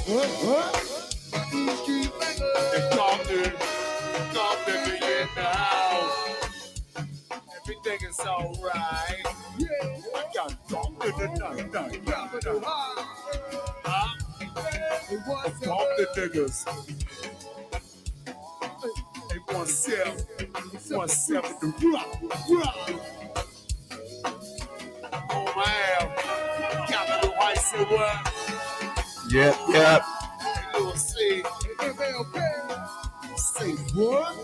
Compton in the house. Everything is alright. I got Compton tonight. Compton niggas. They 17 to rock. Oh man, Capital Heights and what? Yep. Hey, little C. Say what?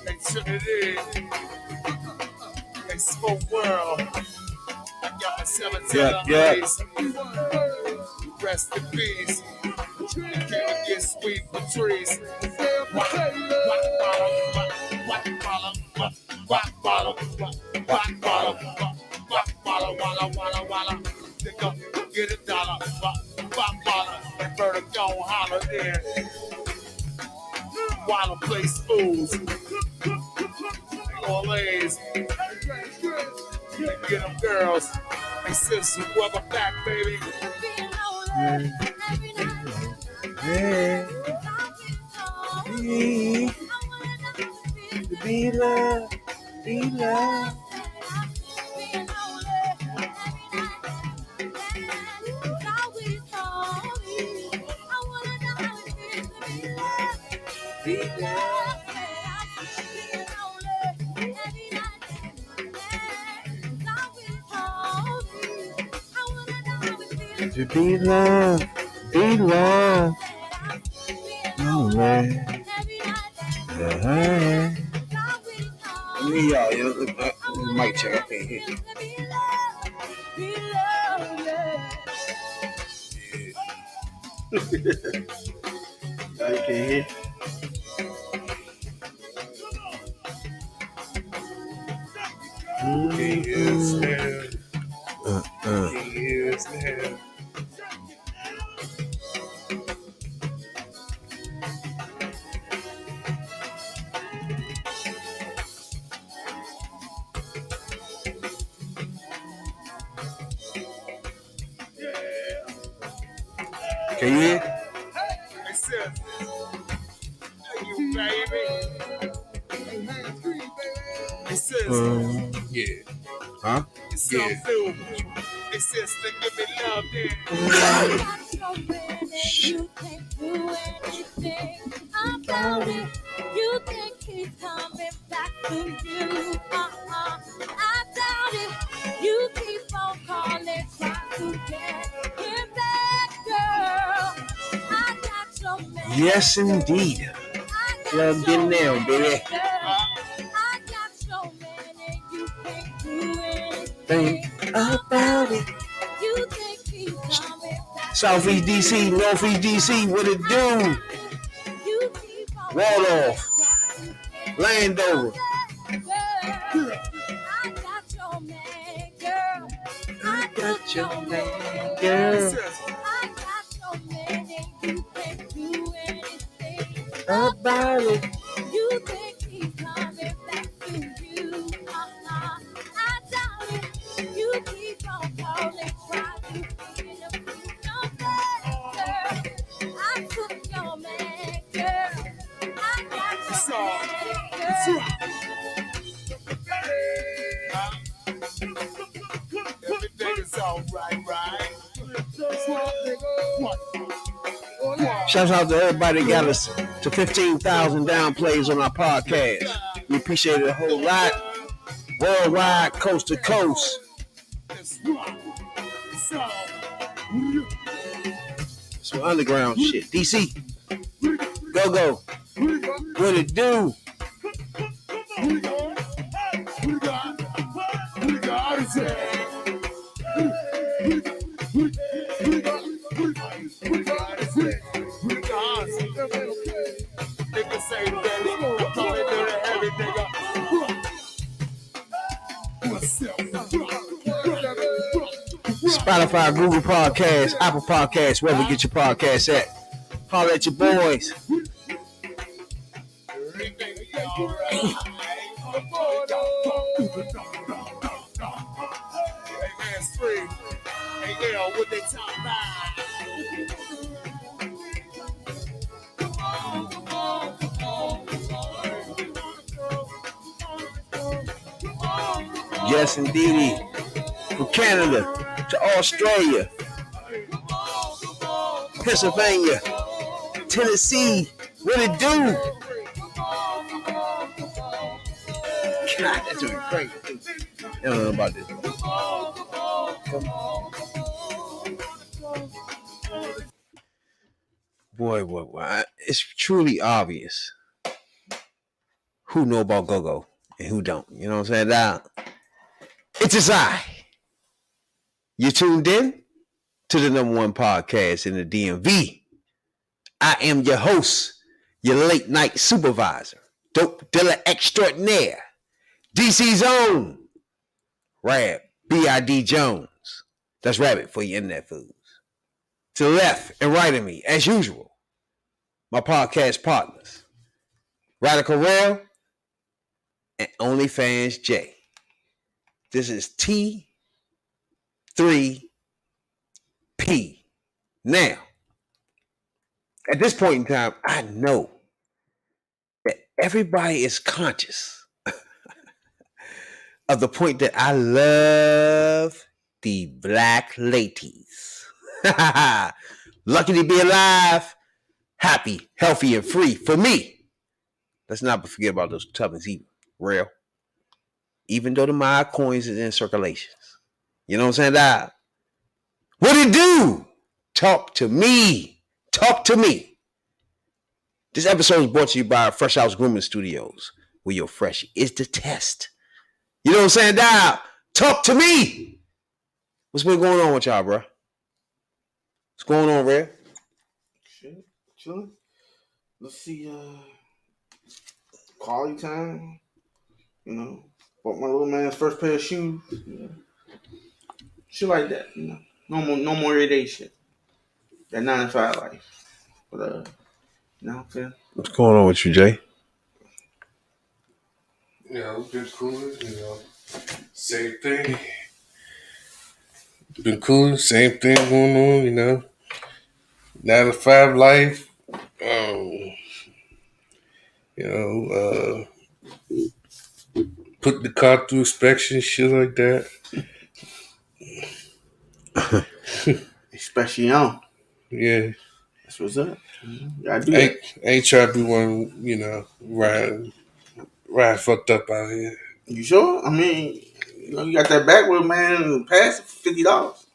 Hey, Trinity. Hey, Smoke World. I got my 17 days. Rest in peace. Can't get sweet for trees. Rock bottom, walla. Nigga, get $1. Rock bottom, and Berta gon' holler in. Walla place fools. Orleans. Get them girls. Hey, sister, welcome back, baby. Be love. To be loved, no man. Let me mic check. I can't hear. I can't hear. Can you hear? Hey, sis. Hey, you baby. Hey, sis. Yeah. Huh? It's self-filled. Hey, sis, they give me love then. You can't do anything about it. You think he's coming back to you. I doubt it. You keep on calling, trying to get him back, girl. I got your man. Yes, indeed. Plugged in now, baby. I got your man and you can't do anything About it. You think he's coming back. Southeast DC, Northeast DC, what it do? You keep on Waldorf, Landover. I got your man, girl. I got your man, girl. I got your man and you can't do anything About it. You think he's coming back to you. I doubt it. You keep on calling, trying to get him no better. I took your man, girl. I got your man, girl. Everything is alright, right? Shout out to everybody that got us to 15,000 down plays on our podcast. We appreciate it a whole lot. Worldwide, coast to coast. Some underground shit. DC. Go. What it do? Spotify, Google Podcasts, Apple Podcasts, wherever you get your podcasts at. Holler at your boys. Hey, man, free. Hey, yeah, what they talking about? Yes, indeedy. From Canada to Australia, Pennsylvania, Tennessee. What it do? God, that's really crazy. I don't know about this. Boy. It's truly obvious who know about go-go and who don't. You know what I'm saying? Now, it's just You tuned in to the #1 podcast in the DMV. I am your host, your late night supervisor, dope dealer extraordinaire, DC's own, Rab, B.I.D. Jones. That's Rabbit for your internet foods. To the left and right of me, as usual, my podcast partners, Radical Rail and OnlyFans J. This is T3P. Now, at this point in time, I know that everybody is conscious of the point that I love the black ladies. Lucky to be alive, happy, healthy, and free for me. Let's not forget about those tubbins either. Real. Even though the my coins is in circulations. You know what I'm saying? That what it do? Talk to me. Talk to me. This episode is brought to you by Fresh House Grooming Studios, where your fresh is the test. You know what I'm saying? That talk to me. What's been going on with y'all, bro? What's going on, Red? Shit, chilling. Let's see, quality time. You know, bought my little man's first pair of shoes. You know. Shit like that. You know, no more everyday shit. That 9 to 5 life. But you know what I'm saying? What's going on with you, Jay? Yeah, it's been cool, same thing. Been cool, same thing going on, 9 to 5 life. Put the car through inspection, shit like that. Especially young. Yeah. That's what's up. I do that. Ain't trying to be one, ride fucked up out here. You sure? I mean, you got that backward man pass $50.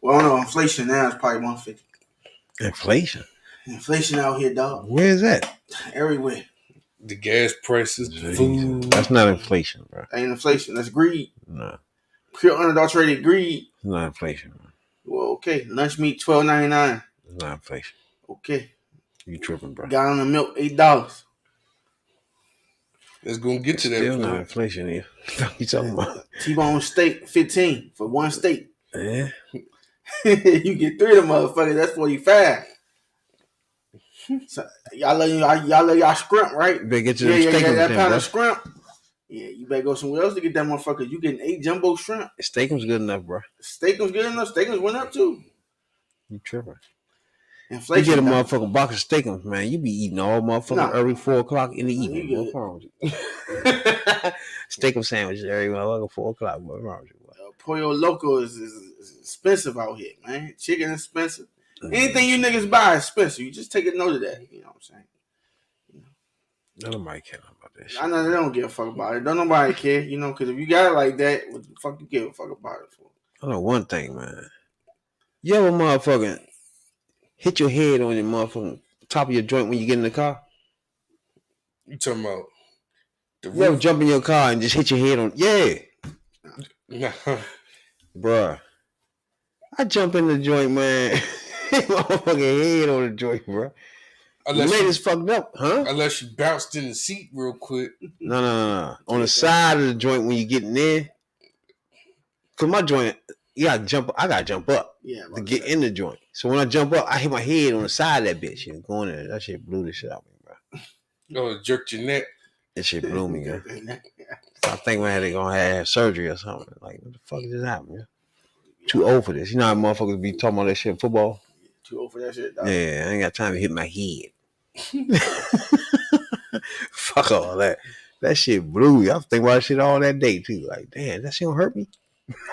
Well, I don't know. Inflation now is probably $150. Inflation? Inflation out here, dog. Where is that? Everywhere. The gas prices, the food. That's not inflation, bro. Ain't inflation. That's greed. No. Pure unadulterated greed. It's not inflation, bro. Well, okay. Lunch meat $12.99. It's not inflation. Okay. You tripping, bro. Gallon of milk $8. It's gonna get to that. Still not inflation here. What you talking about? T-bone steak $15 for one steak. Yeah. You get 3 of them motherfuckers. That's $45. So y'all let y'all scrimp, right? You better get you them steakums, that pound of scrimp. Yeah, you better go somewhere else to get that motherfucker. You getting 8 jumbo shrimp. Steakum's good enough, bro. Steakum's good enough. Steakums went up too. You tripping? Inflation. You get a motherfucking box of steakums, man. You be eating all motherfucking early 4 o'clock in the evening. What's wrong with you? Steakum sandwiches every motherfucking 4 o'clock. What's wrong with you? Pollo Loco is expensive out here, man. Chicken is expensive. Anything you niggas buy is expensive. You just take a note of that. You know what I'm saying? Nobody care about that shit. I know they don't give a fuck about it. Don't nobody care, because if you got it like that, what the fuck you give a fuck about it for? I know one thing, man. You ever motherfucking hit your head on your motherfucking top of your joint when you get in the car? You talking about the You ever jump in your car and just hit your head on? Yeah. Bruh. I jump in the joint, man. Hit my motherfucking head on the joint, bro. The lady's fucked up, huh? Unless you bounced in the seat real quick. No. On the side of the joint when you getting in. Cause my joint, I gotta jump up to get in the joint. So when I jump up, I hit my head on the side of that bitch. And going in, that shit blew the shit out of me, bro. Oh, it jerked your neck. That shit blew me, man. I think I had to go have surgery or something. Like, what the fuck is this happening, man? Too old for this. You know how motherfuckers be talking about that shit in football? Too old for that shit, dog. Yeah, I ain't got time to hit my head. Fuck all that. That shit blew me. I was thinking about that shit all that day too. Like, damn, that shit don't hurt me.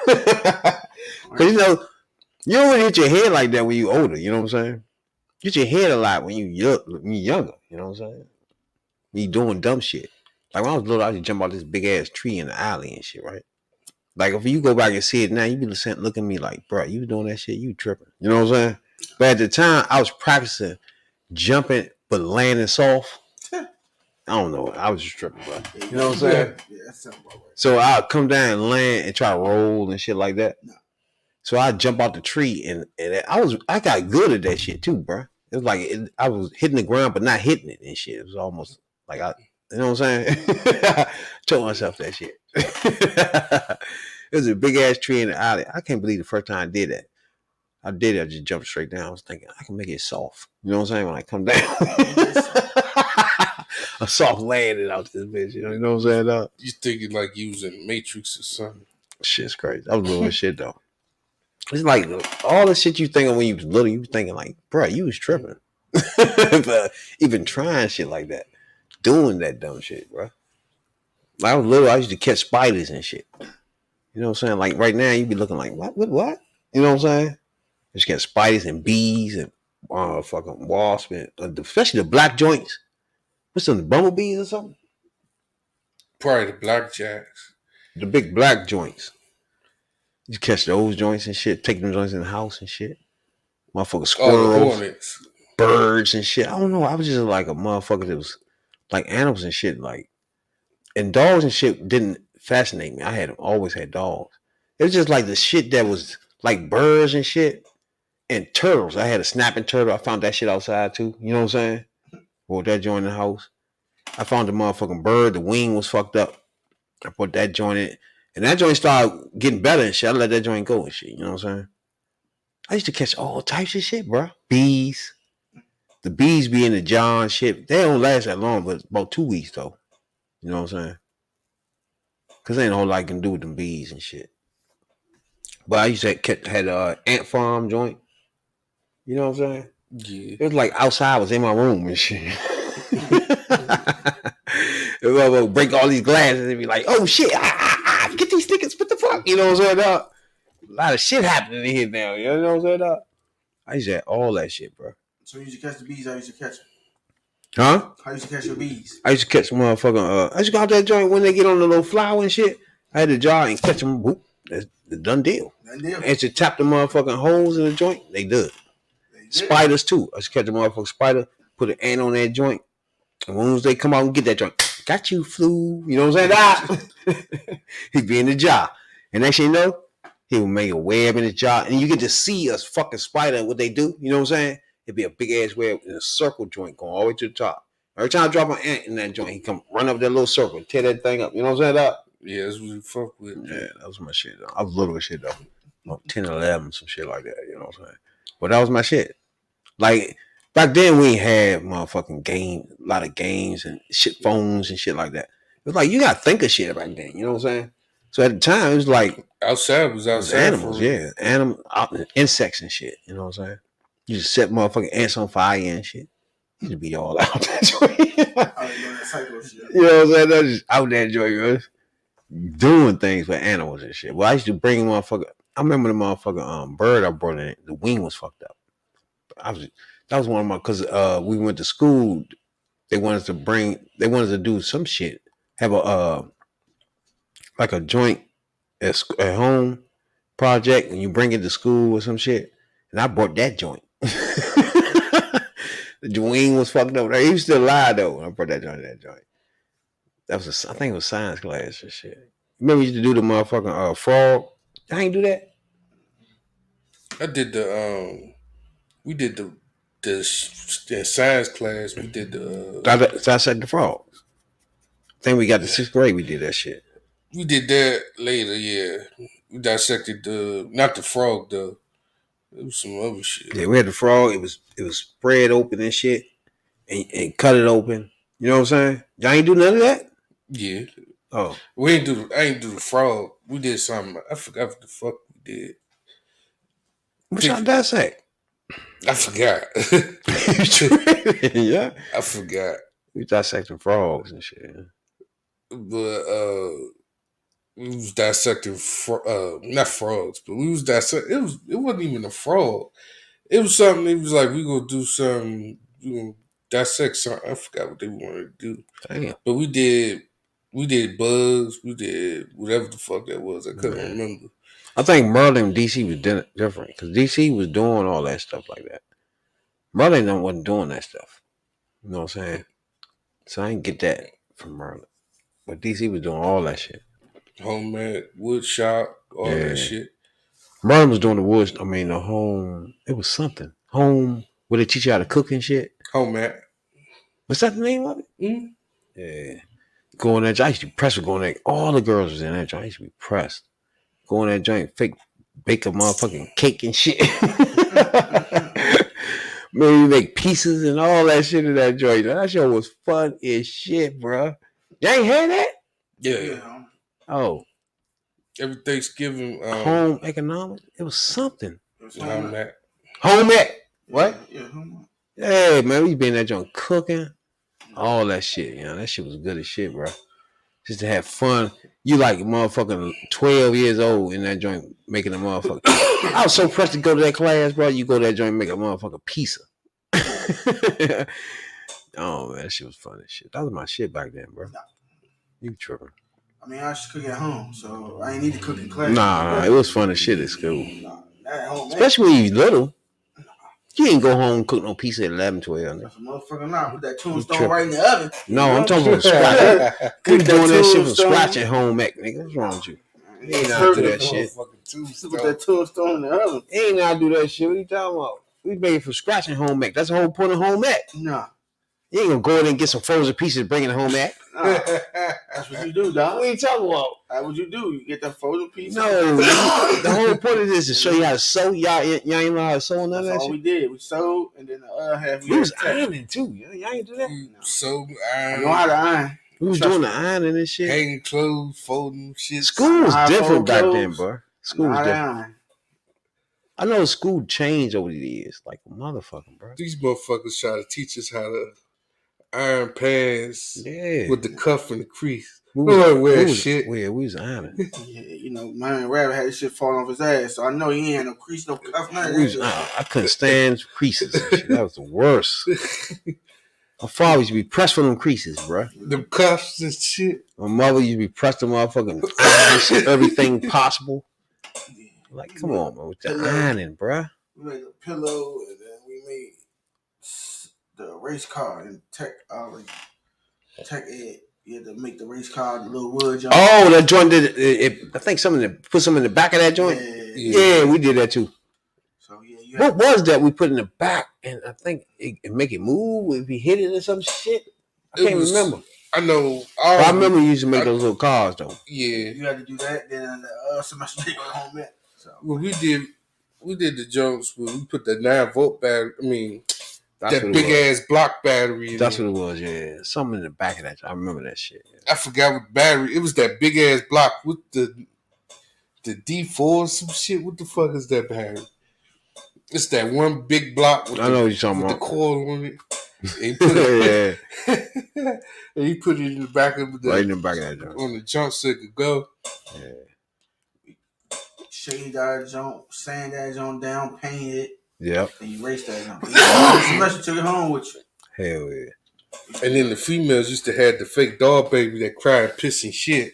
Cause you don't really hit your head like that when you older. You know what I'm saying? You hit your head a lot when you younger. You know what I'm saying? When you doing dumb shit. Like when I was little, I used to jump out this big ass tree in the alley and shit, right? Like if you go back and see it now, you be looking at me like, bro, you doing that shit, you tripping. You know what I'm saying? But at the time, I was practicing jumping but landing soft. I don't know. I was just tripping, bro. You know what I'm saying? Yeah, that sounds about right. So I'll come down and land and try to roll and shit like that. No. So I jump out the tree and I got good at that shit too, bro. It was like I was hitting the ground but not hitting it and shit. It was almost like you know what I'm saying? Told myself that shit. It was a big ass tree in the alley. I can't believe the first time I did that. I did it. I just jumped straight down. I was thinking I can make it soft. You know what I'm saying? When I come down, a soft landing out this bitch. You know what I'm saying? You thinking like you was in Matrix or something? Shit's crazy. I was little as shit though. It's like all the shit you thinking when you was little. You was thinking like, bro, you was tripping. But even trying shit like that, doing that dumb shit, bro. When I was little, I used to catch spiders and shit. You know what I'm saying? Like right now, you be looking like what? You know what I'm saying? Just get spiders and bees and fucking wasps and especially the black joints. What's them, the bumblebees or something? Probably the blackjacks. The big black joints. You catch those joints and shit. Take them joints in the house and shit. Motherfucking squirrels, hornets, birds and shit. I don't know. I was just like a motherfucker that was like animals and shit. Like, and dogs and shit didn't fascinate me. I always had dogs. It was just like the shit that was like birds and shit. And turtles. I had a snapping turtle. I found that shit outside too. You know what I'm saying? Brought that joint in the house. I found the motherfucking bird. The wing was fucked up. I put that joint in. And that joint started getting better and shit. I let that joint go and shit. You know what I'm saying? I used to catch all types of shit, bro. Bees. The bees be in the jar and shit. They don't last that long, but about 2 weeks though. You know what I'm saying? Cause ain't a whole lot I can do with them bees and shit. But I used to had an ant farm joint. You know what I'm saying? Yeah. It was like outside. I was in my room and shit. It would break all these glasses and be like, oh shit, get these niggas, what the fuck? You know what I'm saying, dog? A lot of shit happening in here now. You know what I'm saying, dog? I used to have all that shit, bro. So you used to catch the bees, I used to catch them. Huh? How used to catch your bees? I used to catch some motherfucking, I used to go out that joint when they get on the little flower and shit. I had a jar and catch them. Whoop, that's the done deal. And to tap the motherfucking holes in the joint, they did. Spiders too. I just catch a motherfucking spider, put an ant on that joint. And once they come out and get that joint, got you, flu. You know what I'm saying? He'd be in the jar. And next thing you know, he would make a web in the jar. And you get to see a fucking spider and what they do. You know what I'm saying? It'd be a big ass web in a circle joint going all the way to the top. Every time I drop an ant in that joint, he come run up that little circle and tear that thing up. You know what I'm saying? Yeah, that's what you fuck with. Yeah, that was my shit, though. I was little as shit, though. About 10, 11, some shit like that. You know what I'm saying? But that was my shit. Like, back then, we ain't had motherfucking a lot of games and shit, phones and shit like that. It was like, you got to think of shit back then. You know what I'm saying? So at the time, it was like... Outside was outside. Animals, yeah. Insects and shit. You know what I'm saying? You just set motherfucking ants on fire and shit. You just be all out that joint. You know what I'm saying? I just out that joint, doing things with animals and shit. Well, I used to bring motherfucker... I remember the motherfucking bird I brought in. The wing was fucked up. That was one of my, because we went to school. They wanted to do some shit, have a like a joint at home project, and you bring it to school or some shit. And I brought that joint. The wing was fucked up. He was still alive though when I brought that joint. That was I think it was science class or shit. Remember we used to do the motherfucking frog? I ain't do that. I did we did the science class. We did dissect the frogs. I think we got the 6th grade. We did that shit. We did that later. Yeah, we dissected not the frog though. It was some other shit. Yeah, we had the frog. It was spread open and shit, and cut it open. You know what I'm saying? Y'all ain't do none of that. Yeah. Oh, I ain't do the frog. We did something. I forgot what the fuck we did. What y'all dissect? I forgot. Yeah, I forgot. We dissecting frogs and shit. but we was dissecting not frogs, but we was dissecting. It wasn't even a frog. It was something. It was like we gonna do something. We gonna dissect something. I forgot what they wanted to do, Damn. but we did. We did bugs. We did whatever the fuck that was. I couldn't remember. I think Maryland and DC was different because DC was doing all that stuff like that. Maryland wasn't doing that stuff. You know what I'm saying? So I didn't get that from Maryland. But DC was doing all that shit. Homemade wood shop, all that shit. Maryland was doing the woods. I mean, the home. It was something. Home where they teach you how to cook and shit. Homemade. What's that the name of it? Mm-hmm. Yeah. Go in that joint. I used to be pressed with going there. All the girls was in that joint. I used to be pressed. Go in that joint, fake, bake a motherfucking cake and shit. Maybe make pieces and all that shit in that joint. That shit was fun as shit, bro. You ain't had that? Yeah. Oh. Every Thanksgiving. Home economics? It was something. Home ec. Home ec. What? Yeah, home ec. Hey, man, we been in that joint cooking. All that shit, you know. That shit was good as shit, bro. Just to have fun. You like motherfucking 12 years old in that joint making a motherfucker. I was so pressed to go to that class, bro. You go to that joint and make a motherfucking pizza. Oh, man, that shit was fun as shit. That was my shit back then, bro. You tripping. I mean, I used to cook at home, so I ain't need to cook in class. Nah, it was fun as shit at school. Nah, at home, especially when you little. You ain't go home and cook no pizza at 11, 12. That's a motherfucker not. Put that tombstone right in the oven. No, I'm talking about scratch. We doing that shit from scratch at home, ec, nigga. What's wrong with you? You ain't know how to do that shit. Put that tombstone in the oven. You ain't know how to do that shit. What are you talking about? We made it from scratch at home ec. That's the whole point of home ec. Nah. You ain't gonna go in and get some frozen pieces and bring it to home ec. Nah. That's what you do, dog. What are you talking about? That's what you do. You get that frozen piece. No. The whole point of this is to show you how to sew. Y'all ain't know how to sew none of that That's all shit. we did. We sewed, and then the other half we was ironing too. Y'all ain't do that? So I know how to iron. We was doing the ironing and shit. Hanging clothes, folding shit. School was different back then, bro. School was different. Iron. I know school changed over the years, like a motherfucker, bro. These motherfuckers try to teach us how to iron pants with the cuff and the crease. We was ironing. Yeah, you know, my rabbit had this shit falling off his ass, so I know he ain't had no crease, no cuff, nothing. I couldn't stand creases. That was the worst. My father used to be pressed for them creases, bro. Them cuffs and shit. My mother used to be pressed to motherfucking iron everything possible. Like, come on, man, with the ironing, bro. We made a pillow, and then we made the race car and tech ed. You had to make the race car, the little wood joint. Oh, that joint did it. I think put some in the back of that joint. Yeah, we did that too. So yeah, what was that we put in the back? And I think it make it move if you hit it or some shit. I can't remember. I know. I remember you used to make those little cars though. Yeah, you had to do that. Then the semester they go home at. So well, we did the jumps where we put the 9-volt battery. I mean, that big ass block battery. That's what it was. Yeah, something in the back of that. I remember that shit. Yeah. I forgot what battery. It was that big ass block with the D4 or some shit. What the fuck is that battery? It's that one big block with I know what you're talking about. The coil on it. And he put it, and he put it in the back of the right in the back of that jump. On the jump so it could go. Yeah. Shade that jump, sand that jump down, paint it. Yep. And you race that jump. You took it home with you. Hell yeah. And then the females used to have the fake dog baby that cried pissing shit.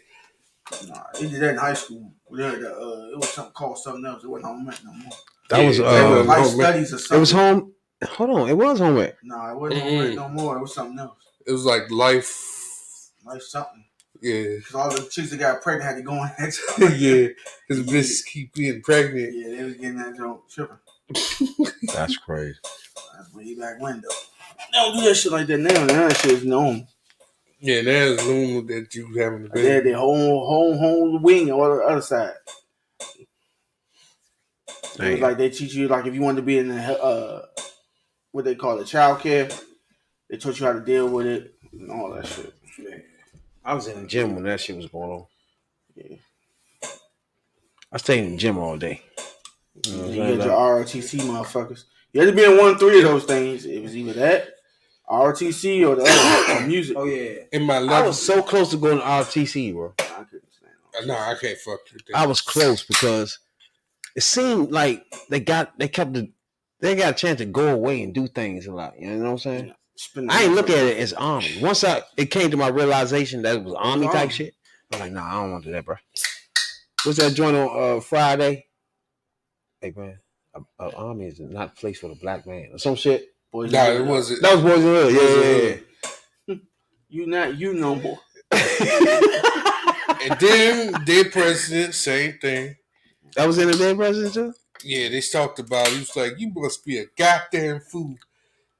Nah, they did that in high school. We had it was something called something else. It wasn't home ec no more. That was life studies or something. It was home. Hold on, it was home ec. No, it wasn't home ec no more. It was something else. It was like life something. Yeah. Because all the chicks that got pregnant had to go in that job. Yeah. Because the bitches keep being pregnant. Yeah, they was getting that job tripping. That's crazy. That's way back when though. They don't do that shit like that now. Now that shit is known. Yeah, now it's normal that you having the baby. They had their whole wing on the other side. It was like they teach you, like if you wanted to be in the what they call it, child care, they taught you how to deal with it and all that shit. Man. I was in the gym when that shit was going on. Yeah. I stayed in the gym all day. You had your ROTC motherfuckers. You had to be in 1-3 of those things. It was either that RTC or the other one, music. Oh yeah. In my I level, was so close to going to RTC, bro. I couldn't stand no, RTC. I can't fuck with that. I was close because it seemed like they got a chance to go away and do things a lot. You know what I'm saying? I ain't look at it as army. Once it came to my realization that it was army type shit, I was like, nah, I don't want to do that, bro. What's that joint on Friday? Hey man, army is not a place for the black man or some shit. Boys Nah, and it Hood, wasn't. That was Boys in the Hood. Boys in the Yeah. Hood. You not you no more. And then Dead President, same thing. That was in the Dead President too? Yeah, they talked about it. He was like, you must be a goddamn fool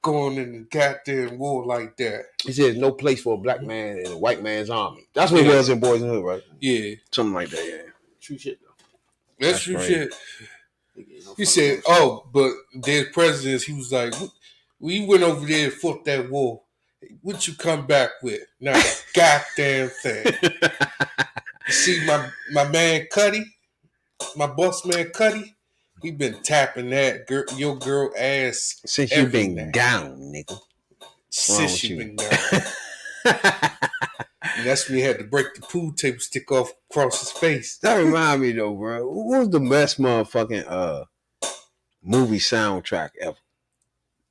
going in the goddamn war like that. He said no place for a black man in a white man's army. That's what it was in Boys in the Hood, right? Yeah. Something like that, yeah. True shit though. That's true crazy. shit. He said, but Dead Presidents, he was like, we went over there and fought that war. What you come back with? Not a goddamn thing. You see my man Cuddy, my boss man Cuddy, he been tapping that your girl ass since you been down, nigga. Since you been down. And that's when he had to break the pool table stick off across his face. That remind me though, bro. What was the best motherfucking movie soundtrack ever?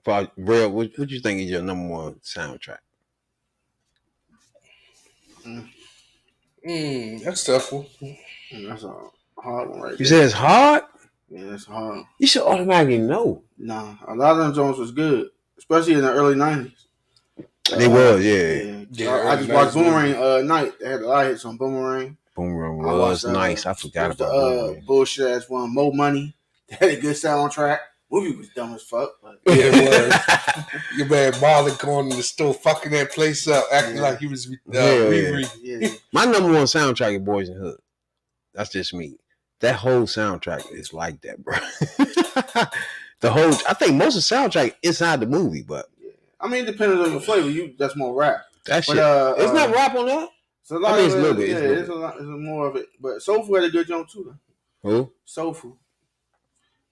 For real, what you think is your number one soundtrack? That's tough one. That's a hard one right there. You said it's hard? Yeah, it's hard. You should automatically know. Nah, a lot of them Jones was good, especially in the early 90s. They was, yeah. I just watched Boomerang night. They had a lot of hits on Boomerang. Boomerang was nice. I forgot about Boomerang. Bullshit ass one, Mo Money. They had a good soundtrack. Movie was dumb as fuck. But yeah, it was. Your man Marley going in the store, fucking that place up, acting like he was Riri. Yeah. My number one soundtrack is Boys in the Hood. That's just me. That whole soundtrack is like that, bro. I think most of the soundtrack inside the movie, but I mean, depending on your flavor, that's more rap. That shit. It's not rap on that. It's a lot. It's a little bit. Yeah, it's a lot. It's more of it. But Soulful had a good joint too. Though. Who? Soulful.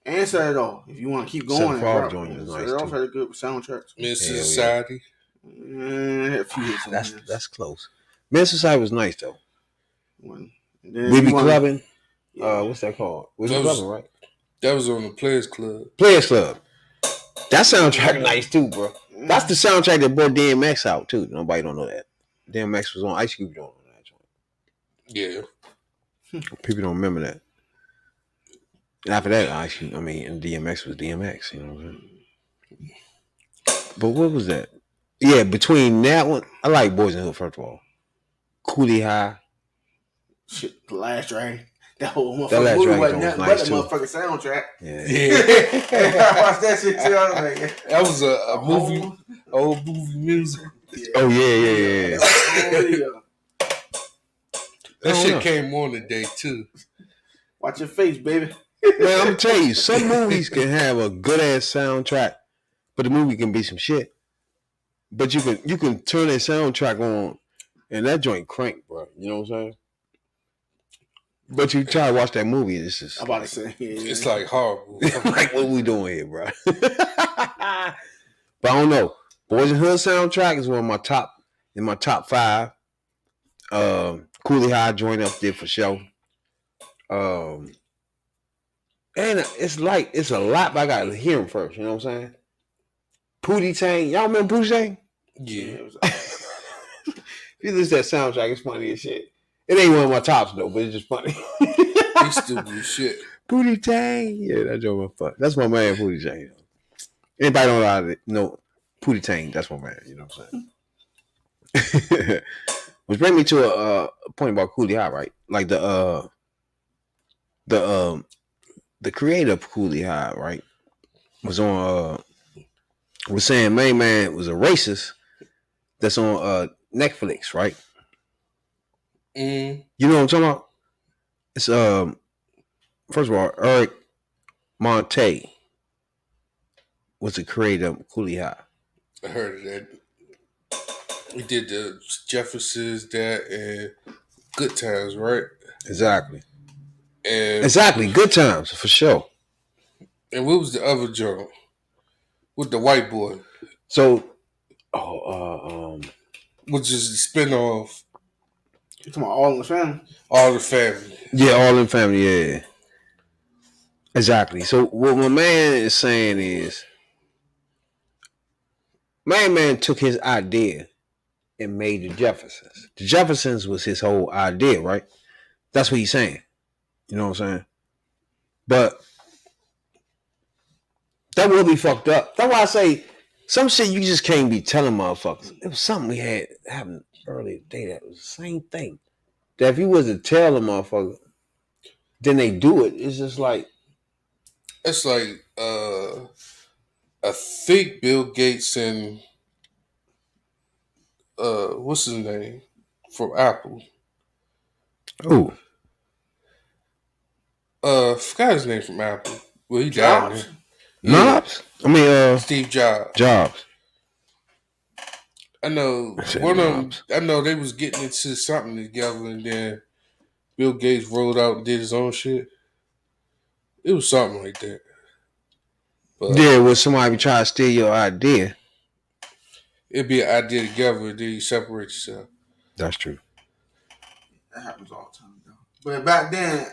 And Set It Off. If you want to keep going, Set It Off had a good soundtrack. Miss Society. A few hits. That's close. Miss Society was nice though. We be clubbing. Yeah. What's that called? We be clubbing, right? That was on the Players Club. Players Club. That soundtrack nice too, bro. That's the soundtrack that brought DMX out too. Nobody don't know that. DMX was on Ice Cube joint on that joint. Yeah. People don't remember that. And after that, and DMX was DMX, you know what I'm saying? But what was that? Yeah, between that one, I like Boys in the Hood, first of all. Coolie High. Shit, The Last Dragon. That whole motherfucking movie wasn't nothing but the motherfucking soundtrack. Yeah. I watched that shit too. I was like, that was a movie, old movie music. Yeah. Oh, yeah. That shit came on today too. Watch your face, baby. Man, I'm gonna tell you, some movies can have a good ass soundtrack, but the movie can be some shit. But you can turn that soundtrack on, and that joint crank, bro. You know what I'm saying? But you try to watch that movie, it's just. I'm about to say, it's like horrible. Like, what we doing here, bro? But I don't know. Boys in the Hood soundtrack is one of my top 5. Coolie High joint up there for sure. And it's a lot, but I gotta hear them first. You know what I'm saying? Pootie Tang, y'all remember Pootie Tang? Yeah. If you listen to that soundtrack, it's funny as shit. It ain't one of my tops though, but it's just funny. He still do shit. Pootie Tang, yeah, that joke was fun. That's my man, Pootie Tang. Anybody don't know how to know Pootie Tang? That's my man. You know what I'm saying? Which brings me to a point about Coolie High, right? Like the creator of Coolie High, right, was saying Main Man was a racist that's on Netflix, right? You know what I'm talking about? It's first of all, Eric Monte was the creator of Coolie High. I heard of that. He did the Jeffersons, that, and Good Times, right? Exactly. And exactly, Good Times for sure. And what was the other joint with the white boy? So, Oh, which is the spinoff You talking about All in the Family? All the Family. yeah, All in Family. Yeah, exactly. So what my man is saying is, my man took his idea and made the Jeffersons. The Jeffersons was his whole idea, right? That's what he's saying. You know what I'm saying? But that will be fucked up. That's why I say some shit you just can't be telling motherfuckers. It was something we had happened earlier today that was the same thing. That if you was to tell a motherfucker, then they do it. It's just like, It's like I think Bill Gates and what's his name from Apple. oh, Forgot his name from Apple. Well, he died now. Jobs? Yeah, Knobs? I mean, Steve Jobs. Jobs. I know I said one of them. Knobs. I know they was getting into something together, and then Bill Gates rolled out and did his own shit. It was something like that. But Yeah, when somebody try to steal your idea. it'd be an idea together, then you separate yourself. That's true. That happens all the time, though. But back then,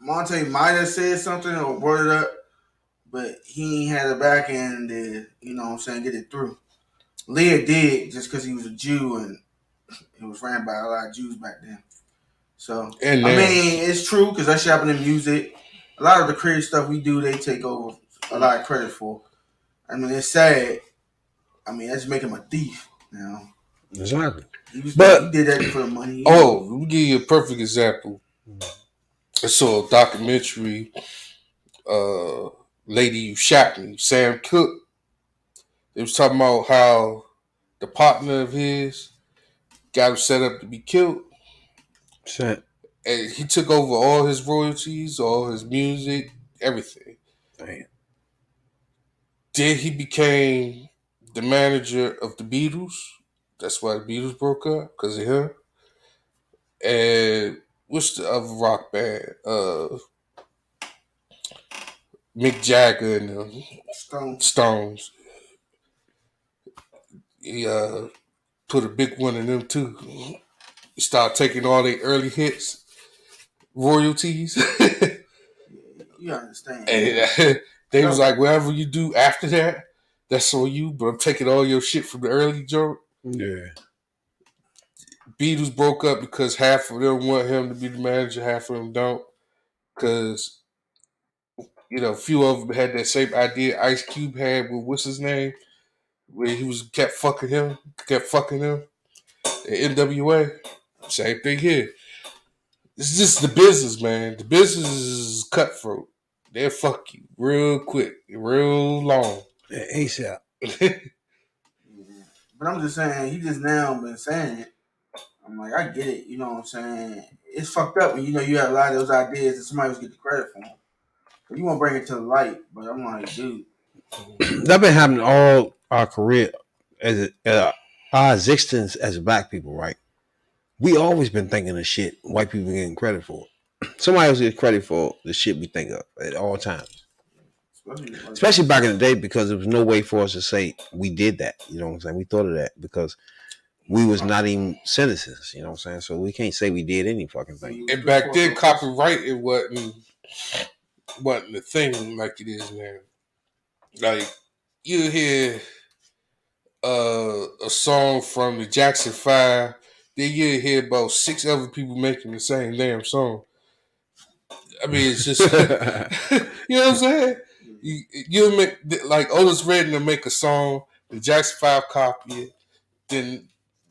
Monte might have said something or worded up, but he ain't had the back end to, you know what I'm saying, get it through. Leah did just because he was a Jew and it was ran by a lot of Jews back then. So, And I now, mean, it's true because that shit happened in music. A lot of the creative stuff we do, they take over a lot of credit for. I mean, it's sad. I mean, that's make him a thief now. Exactly. He But did that for the money. oh, let me give you a perfect example. I saw a documentary, Lady Who Shot Me, Sam Cooke. It was talking about how the partner of his got him set up to be killed. Shit. And he took over all his royalties, all his music, everything. Damn. Then he became the manager of the Beatles. That's why the Beatles broke up, because of him. And what's the other rock band? Mick Jagger and the Stone. Stones. He put a big one in them too. He started taking all their early hits, royalties. You understand. And they was like, whatever you do after that, that's on you. But I'm taking all your shit from the early joint. Yeah. Beatles broke up because half of them want him to be the manager, half of them don't. Because, a few of them had that same idea Ice Cube had with what's his name? Where he was kept fucking him. At NWA. Same thing here. It's just the business, man. The business is cutthroat. They'll fuck you real quick, real long. ASAP. Yeah. But I'm just saying, he just now been saying it. I'm like, I get it. You know what I'm saying? It's fucked up when you have a lot of those ideas and somebody else get the credit for them. You want to bring it to the light, but I'm like, dude. That been happening all our career as our existence as black people, right? We always been thinking of shit white people getting credit for. Somebody else gets credit for the shit we think of at all times. Especially back in the day, because there was no way for us to say we did that. You know what I'm saying? We thought of that because we was not even citizens. You know what I'm saying? So we can't say we did any fucking thing. And back then, copyright it wasn't the thing like it is now. Like you hear a song from the Jackson 5, then you hear about 6 other people making the same damn song. I mean, it's just you know what I'm saying. You make like Otis Redding to make a song, the Jackson 5 copy it, then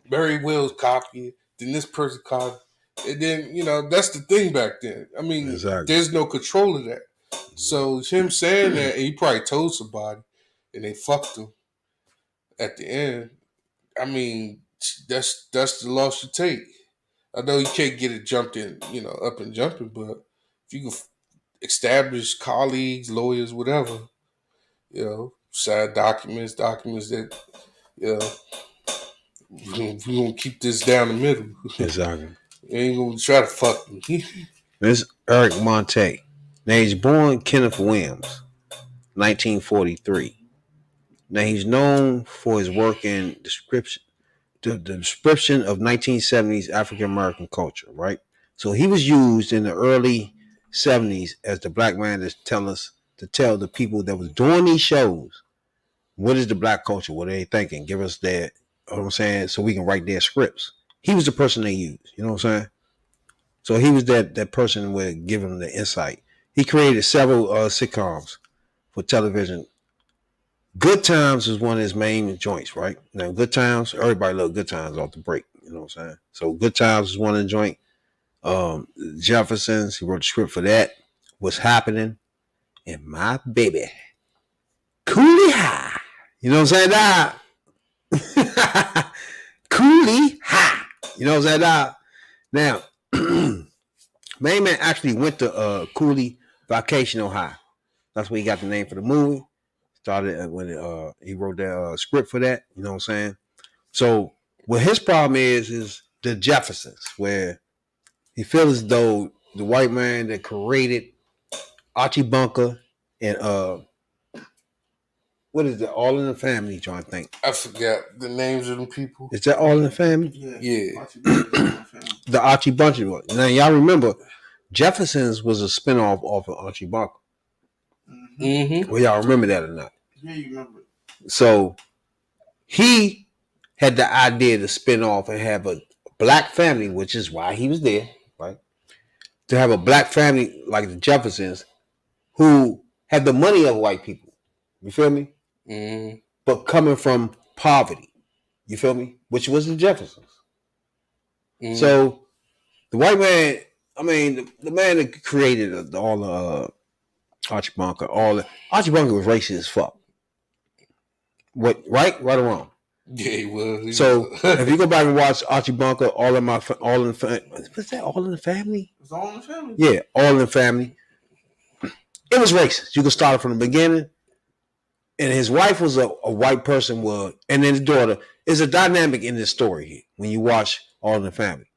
Barry Wills copy it, then this person copy it. And then, that's the thing back then. I mean, Exactly. there's no control of that. So him saying that, and he probably told somebody, and they fucked him at the end. I mean, that's the loss you take. I know you can't get it jumped in, up and jumping, but if you can establish colleagues, lawyers, whatever, sign documents that, you know, we're gonna keep this down the middle. Exactly. You ain't gonna try to fuck me. This is Eric Monte. Now he's born Kenneth Williams, 1943. Now he's known for his work in the description of 1970s African American culture, right? So he was used in the early 70s as the black man to tell the people that was doing these shows what is the black culture, what are they thinking, give us that, you know what I'm saying, so we can write their scripts. He was the person they used, you know what I'm saying? So he was that person with giving them the insight. He created several sitcoms for television. Good Times is one of his main joints, right? Now, Good Times, everybody love Good Times off the break. You know what I'm saying? So Good Times is one of the joint. Jeffersons, he wrote the script for that. What's Happening? And My Baby. Coolie High. You know what I'm saying? Coolie High. You know what I'm saying? Now, Main Man actually went to Cooley Vocational High. That's where he got the name for the movie. Started when he wrote that script for that. You know what I'm saying? So what his problem is the Jeffersons, where he feels as though the white man that created Archie Bunker and what is it? All in the Family, trying to think. I forgot the names of the people. Is that All in the Family? Yeah. The Archie Bunker one. Now y'all remember Jeffersons was a spinoff off of Archie Bunker. Mm-hmm. Well, y'all remember that or not? Yeah, you remember it. So he had the idea to spin off and have a black family, which is why he was there, right? To have a black family like the Jeffersons who had the money of white people. You feel me? Mm-hmm. But coming from poverty. You feel me? Which was the Jeffersons. Mm-hmm. So the white man, I mean, the man that created all the Archie Bunker, Archie Bunker was racist as fuck. What, right or wrong? Yeah, he was. So if you go back and watch Archie Bunker, All in the Family? Was that All in the Family? It's All in the Family. Yeah, All in the Family. It was racist. You can start it from the beginning. And his wife was a white person, and then his daughter. Is a dynamic in this story here when you watch All in the Family.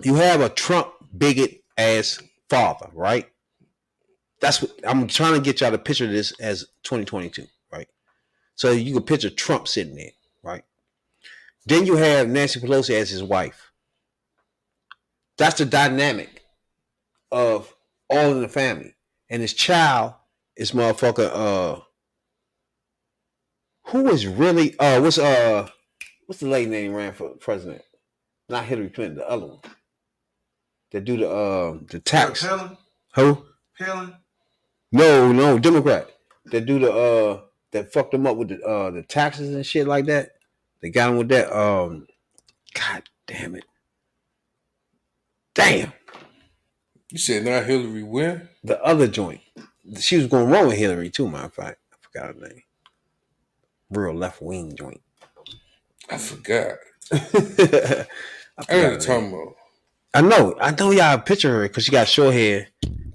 You have a Trump bigot ass father, right? That's what I'm trying to get y'all to picture this as 2022, right? So you can picture Trump sitting there, right? Then you have Nancy Pelosi as his wife. That's the dynamic of All in the Family. And his child is motherfucker, who is really, what's the lady name ran for president? Not Hillary Clinton, the other one. That do the tax. Palin? Who? Palin? No, Democrat. That do that fucked them up with the taxes and shit like that. They got him with that. God damn it. Damn. You said not Hillary win? The other joint. She was going wrong with Hillary too, matter of fact. I forgot her name. Real left wing joint. I forgot. I know what talking about. I know y'all picture her because she got short hair,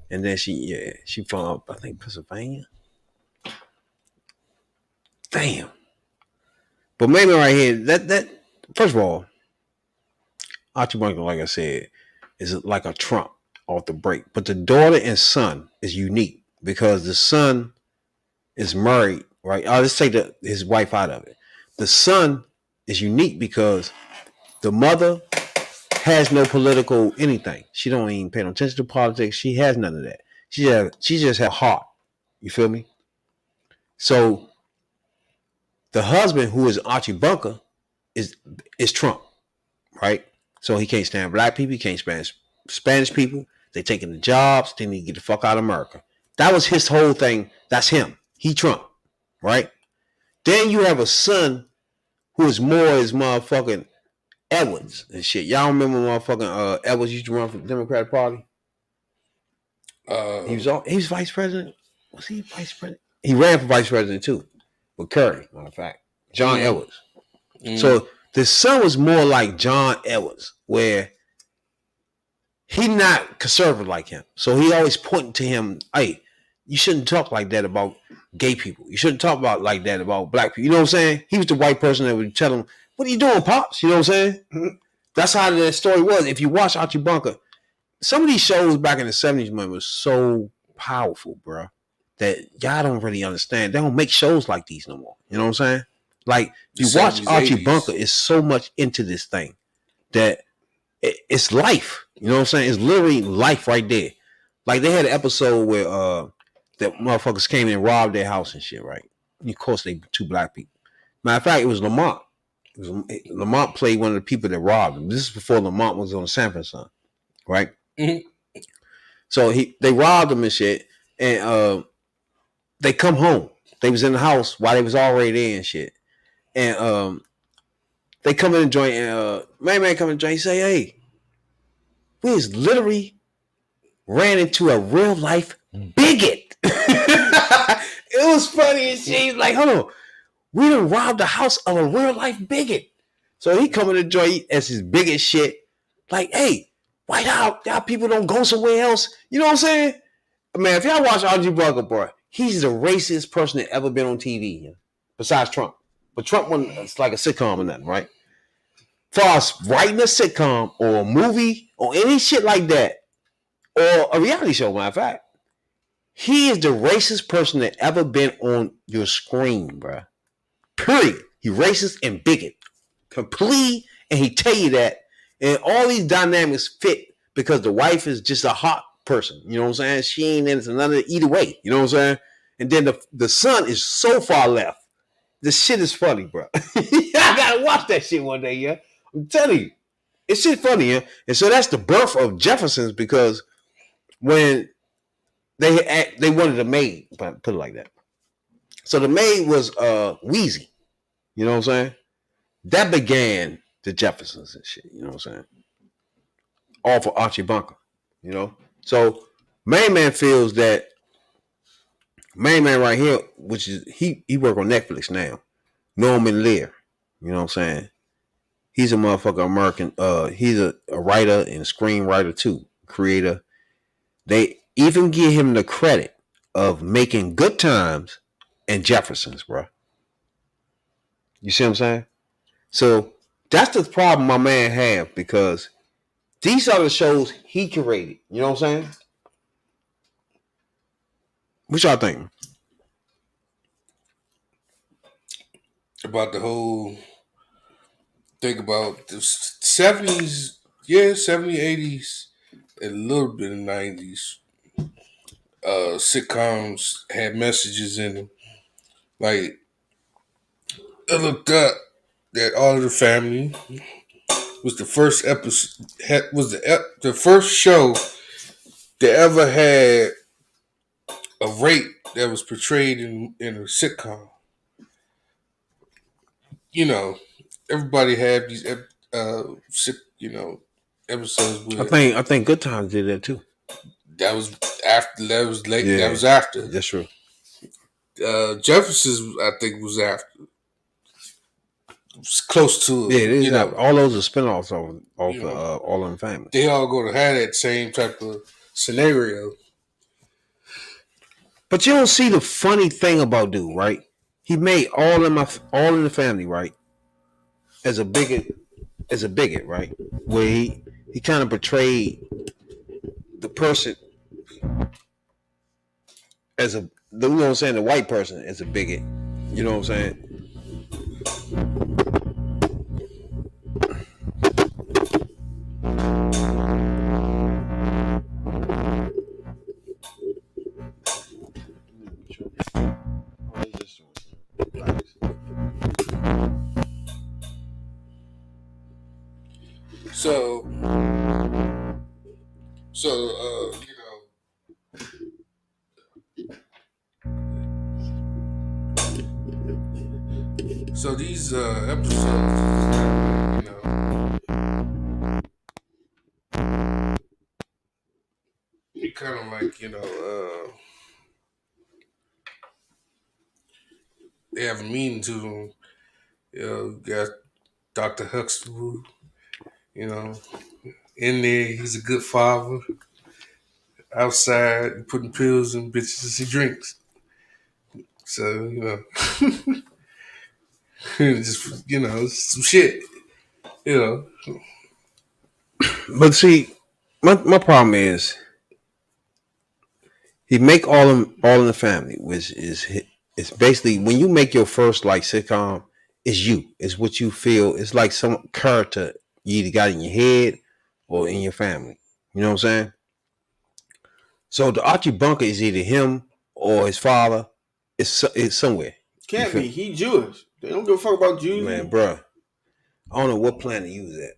and then she from I think Pennsylvania. Damn. But maybe right here, that first of all, Archie Bunker, like I said, is like a Trump off the break. But the daughter and son is unique because the son is married, right? I'll just take his wife out of it. The son is unique because the mother has no political anything. She don't even pay no attention to politics. She has none of that. She just has a heart. You feel me? So the husband, who is Archie Bunker, is Trump, right? So he can't stand black people. He can't stand Spanish people. They taking the jobs. They need to get the fuck out of America. That was his whole thing. That's him. He Trump, right? Then you have a son who is more as motherfucking Edwards and shit. Y'all remember motherfucking Edwards used to run for the Democratic Party? He was vice president. Was he vice president? He ran for vice president too. With Kerry, matter of fact. John Edwards. So the son was more like John Edwards, where he not conservative like him. So he always pointing to him, hey, you shouldn't talk like that about gay people. You shouldn't talk about like that about black people. You know what I'm saying? He was the white person that would tell him, what are you doing, Pops? You know what I'm saying? Mm-hmm. That's how that story was. If you watch Archie Bunker, some of these shows back in the 70s, man, was so powerful, bro. that y'all don't really understand. They don't make shows like these no more. You know what I'm saying? Like if The you watch 70s, Archie Bunker, 80s. it's so much into this thing that it's life. You know what I'm saying? It's literally life right there. Like they had an episode where that motherfuckers came in and robbed their house and shit, right? And of course they two black people. Matter of fact, it was Lamont. Lamont played one of the people that robbed him. This is before Lamont was on Sanford Son, right? Mhm. So they robbed him and shit, and they come home. They was in the house while they was already there and shit, and they come in the joint and man come in the joint. He say, "Hey, we is literally ran into a real life bigot." It was funny and shit. He's like, "Hold on, we done robbed the house of a real life bigot." So he come in the joint as his bigot shit. Like, hey, why y'all people don't go somewhere else? You know what I'm saying? Man, if y'all watch RG Bunker, bro, he's the racist person that ever been on TV, yeah, besides Trump. But Trump wasn't, it's like a sitcom or nothing, right? For us writing a sitcom or a movie or any shit like that, or a reality show, matter of fact, he is the racist person that ever been on your screen, bro. Period. He racist and bigot. Complete, and he tell you that. And all these dynamics fit because the wife is just a hot person. You know what I'm saying? She ain't into another either way. You know what I'm saying? And then the son is so far left. The shit is funny, bro. I gotta watch that shit one day, yeah. I'm telling you, it's shit funny, yeah. And so that's the birth of Jeffersons because when they wanted a maid, put it like that. So the maid was Wheezy. You know what I'm saying? That began the Jeffersons and shit. You know what I'm saying? All for Archie Bunker. You know? So Main Man feels that Main Man right here, which is he work on Netflix now. Norman Lear. You know what I'm saying? He's a motherfucker American. He's a writer and a screenwriter too. Creator. They even give him the credit of making Good Times and Jeffersons, bro. You see what I'm saying? So that's the problem my man have because these are the shows he curated. You know what I'm saying? What y'all think? About the whole thing about the 70s, yeah, 70s, 80s, and a little bit of 90s. Sitcoms had messages in them. Like, I looked up that All of the Family was the first episode, was the first show that ever had a rape that was portrayed in a sitcom. You know, everybody had these, you know, episodes with I think Good Times did that too. that was after, that was late, that Yeah, was after. that's true. Jefferson's, I think, was after, was close to Yeah, it it. is. You know, All those are spinoffs off you know, All in the Family. they all go to have that same type of scenario. But you don't see the funny thing about dude, right? He made All in the Family, right? As a bigot, right? Where he kind of portrayed the person as a you know what I'm saying, the white person as a bigot. You know what I'm saying? So, so these episodes, it kind of like they have a meaning to them. You got Dr. Huxtable, you know, in there. He's a good father. Outside, putting pills in bitches he drinks. So, just, some shit, you know. But see, my problem is He make all in the family, which is it's basically when you make your first like sitcom, it's you. It's what you feel. It's like some character you either got in your head or in your family. You know what I'm saying? So the Archie Bunker is either him or his father. It's somewhere. You Can't feel be. me? He Jewish. They don't give a fuck about Man, Jews. bruh. I don't know what planet you was at.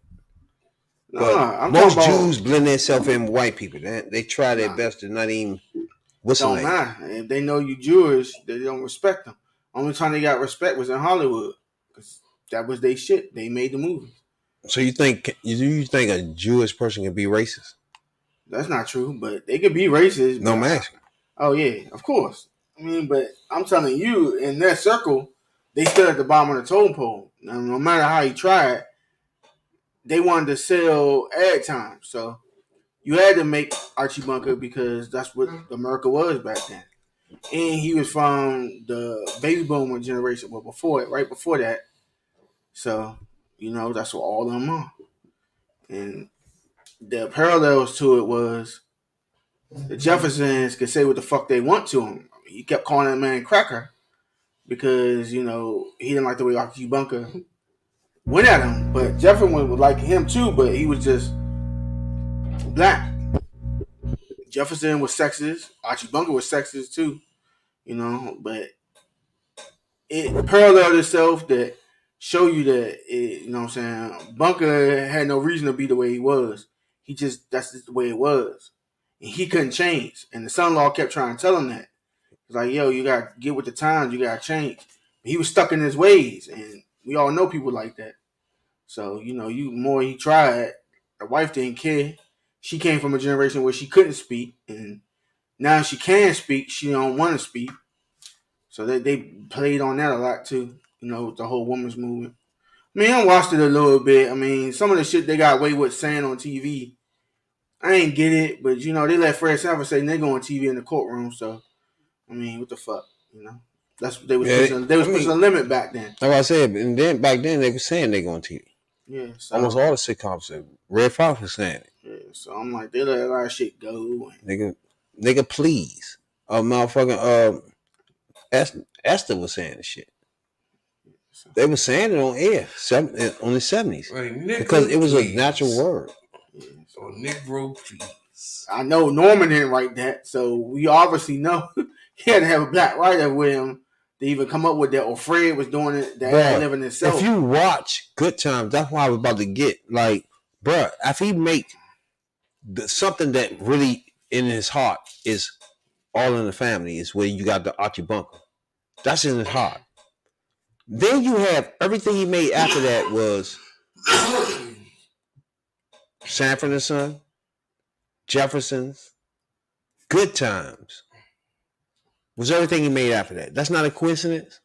But Nah, I'm talking most about. Jews blend themselves in with white people. They try their Nah, best to not even whistle don't at you. matter. If they know you Jewish, they don't respect them. Only time they got respect was in Hollywood, because that was their shit. They made the movie. So you think a Jewish person can be racist? That's not true, but they could be racist. No, But I'm asking. oh yeah, of course. I mean, but I'm telling you, in that circle, they stood at the bottom of the totem pole. Now, no matter how you tried, they wanted to sell ad time. So you had to make Archie Bunker because that's what America was back then. And he was from the baby boomer generation, well, before it, right before that. So, that's what all of them are. And the parallels to it was the Jeffersons could say what the fuck they want to him. He kept calling that man cracker because, he didn't like the way Archie Bunker went at him. But Jefferson would like him too, but he was just black. Jefferson was sexist. Archie Bunker was sexist too, but it paralleled itself that show you that what I'm saying, Bunker had no reason to be the way he was. He just that's just the way it was. And he couldn't change. And the son in law kept trying to tell him that. He's like, yo, you gotta get with the times, you gotta change. But he was stuck in his ways, and we all know people like that. So, you more he tried, the wife didn't care. She came from a generation where she couldn't speak, and now she can speak, she don't want to speak. So they played on that a lot too, with the whole women's movement. I mean, I watched it a little bit. I mean, some of the shit they got away with saying on TV, I ain't get it, but they let Fred Sanford say nigga on TV in the courtroom. So I mean, what the fuck, That's what they was Yeah, pushing. They was pushing a limit back then. like I said, and then back then they were saying they going to TV. Yeah, Almost so all the sitcoms said Red Fox was saying it. yeah, so I'm like, they let a lot of shit go. Nigga, please. Motherfucking Esther was saying the shit. So, They were saying it on air, on the 70s. Like, nigga, Because it was please. a natural word. yeah, so. Or Negro, please. I know Norman didn't write that, so we obviously know he had to have a black writer with him to even come up with that. Or Fred was doing it, that living itself. If you watch Good Times, that's why I was about to get. Like, bruh, if he make something that really in his heart is all in the family, is where you got the Archie Bunker. That's in his heart. Then you have everything he made after that was Sanford and Son, Jeffersons, Good Times. Was everything he made after that. That's not a coincidence.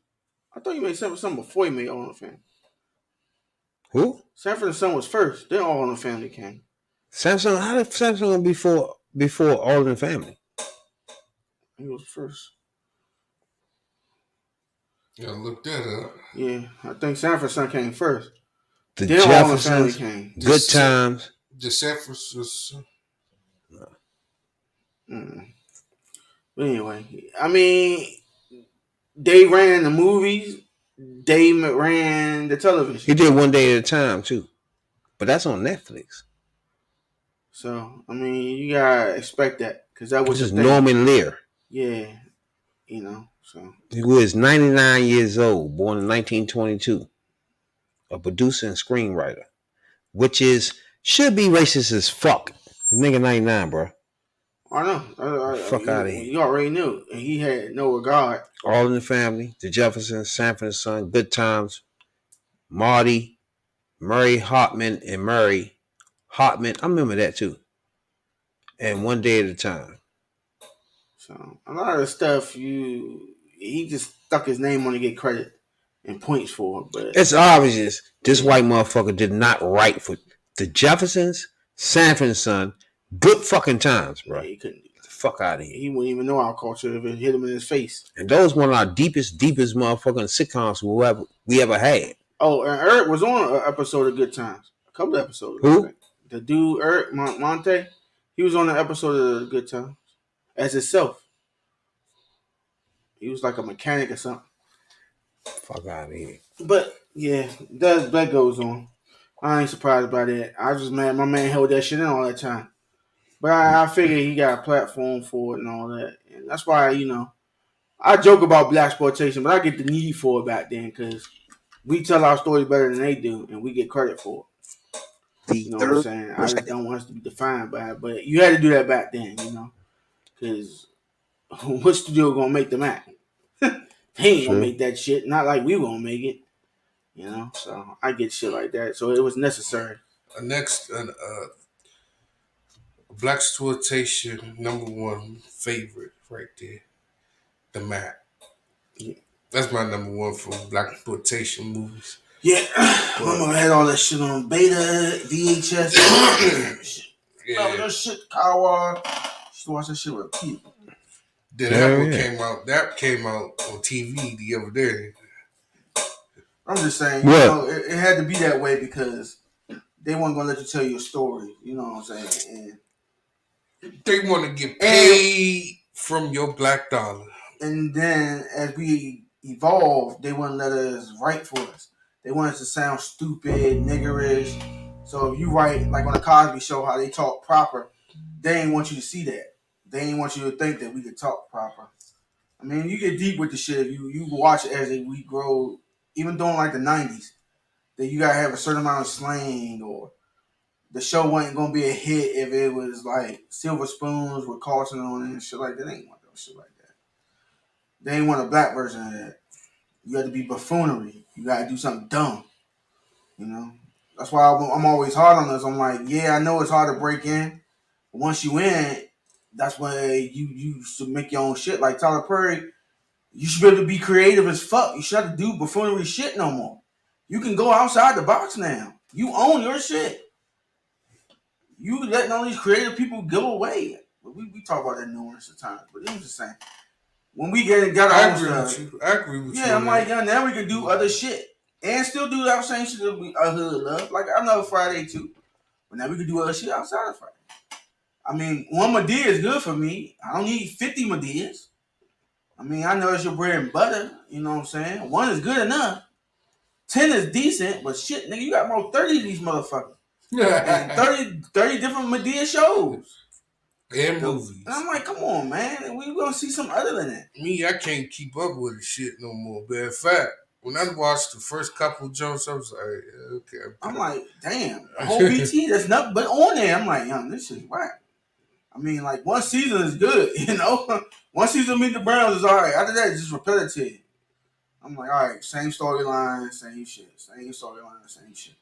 I thought you made something before he made All in the Family. Who? Sanford and Son was first. Then All in the Family came. Samsung. How did Samsung before All in the Family? He was first. Yeah, look that up. Yeah, I think Sanford and Son came first. The Then All in the Family Jeffersons, came. Good Times. The San Francisco. But anyway, I mean, they ran the movies. They ran the television. He did One Day at a Time too, but that's on Netflix. So I mean, you gotta expect that because that was This is the thing. Norman Lear. Yeah, So He was 99 years old, born in 1922. A producer and screenwriter, which should be racist as fuck. You nigga 99, bro. I know. Fuck out of here. You already knew, and he had no regard. All in the Family, The Jeffersons, Sanford and Son, Good Times, Marty, Murray Hartman, and Murray Hartman. I remember that too. And One Day at a Time. So a lot of the stuff he just stuck his name on to get credit and points for, but It's obvious this white motherfucker did not write for The Jeffersons, Sanford and Son, Good fucking Times, bro. yeah, he couldn't do that. Fuck out of here. He wouldn't even know our culture if it hit him in his face. And those one of our deepest motherfucking sitcoms we ever had. Oh, and Eric was on an episode of Good Times. A couple of episodes. Who? The dude, Eric Monte, he was on an episode of Good Times as himself. He was like a mechanic or something. Fuck out of here. But yeah, that goes on. I ain't surprised by that. I was just mad my man held that shit in all that time. But I figured he got a platform for it and all that. And that's why, I joke about black exploitation, but I get the need for it back then because we tell our stories better than they do and we get credit for it. The You know what I'm third saying? I just perspective. don't want us to be defined by it. But you had to do that back then, because what studio gonna make the Mac? He ain't gonna True. make that shit. Not like we gonna make it. So I get shit like that. So it was necessary. Next, black exploitation number one favorite right there, the Mac. Yeah, That's my number one for black exploitation movies. yeah. My But mother had all that shit on beta, VHS, all shit. Remember yeah, that shit, Kawa? Used to watch that shit with people. then that Hell one yeah. came out. That came out on TV the other day. I'm just saying, What? it had to be that way because they weren't gonna let you tell your story. You know what I'm saying? They want to get And paid from your black dollar. and then as we evolved, they wouldn't let us write for us. They want us to sound stupid, niggerish. So if you write like on the Cosby Show, how they talk proper, they ain't want you to see that. They ain't want you to think that we could talk proper. I mean, you get deep with the shit if you watch it as we grow, even during like the '90s. That you gotta have a certain amount of slang, or the show wasn't gonna be a hit if it was like Silver Spoons with Carlton on it and shit like that. They ain't want no shit like that. They ain't want a black version of that. You got to be buffoonery. You got to do something dumb. You know. That's why I'm always hard on this. I'm like, yeah, I know it's hard to break in, but once you in, that's when you should make your own shit. Like Tyler Perry, you should be able to be creative as fuck. You should have to do buffoonery shit no more. You can go outside the box now. You own your shit. You letting all these creative people go away. We talk about that numerous times, but I'm just saying when we got I our own agree with stuff. you. I agree with you Yeah, on I'm like, that. yeah, now we can do other shit and still do that same shit that we hood love. Like I love Friday too, but now we can do other shit outside of Friday. I mean, one Medea is good for me. I don't need 50 Medeas. I mean, I know it's your bread and butter. You know what I'm saying? One is good enough. 10 is decent, but shit, nigga, you got more 30 of these motherfuckers. And 30 different Medea shows. And And movies. I'm like, come on, man. We gonna see something other than that. Me, I can't keep up with the shit no more. But in fact, when I watched the first couple of jokes, I was like, yeah, okay, I'm I'm like, damn, the whole good. BT, that's nothing but on there. I'm like, young, this is whack. I mean, like one season is good, One season Meet the Browns is all right. After that, it's just repetitive. I'm like, all right, same storyline, same shit, same storyline, same shit.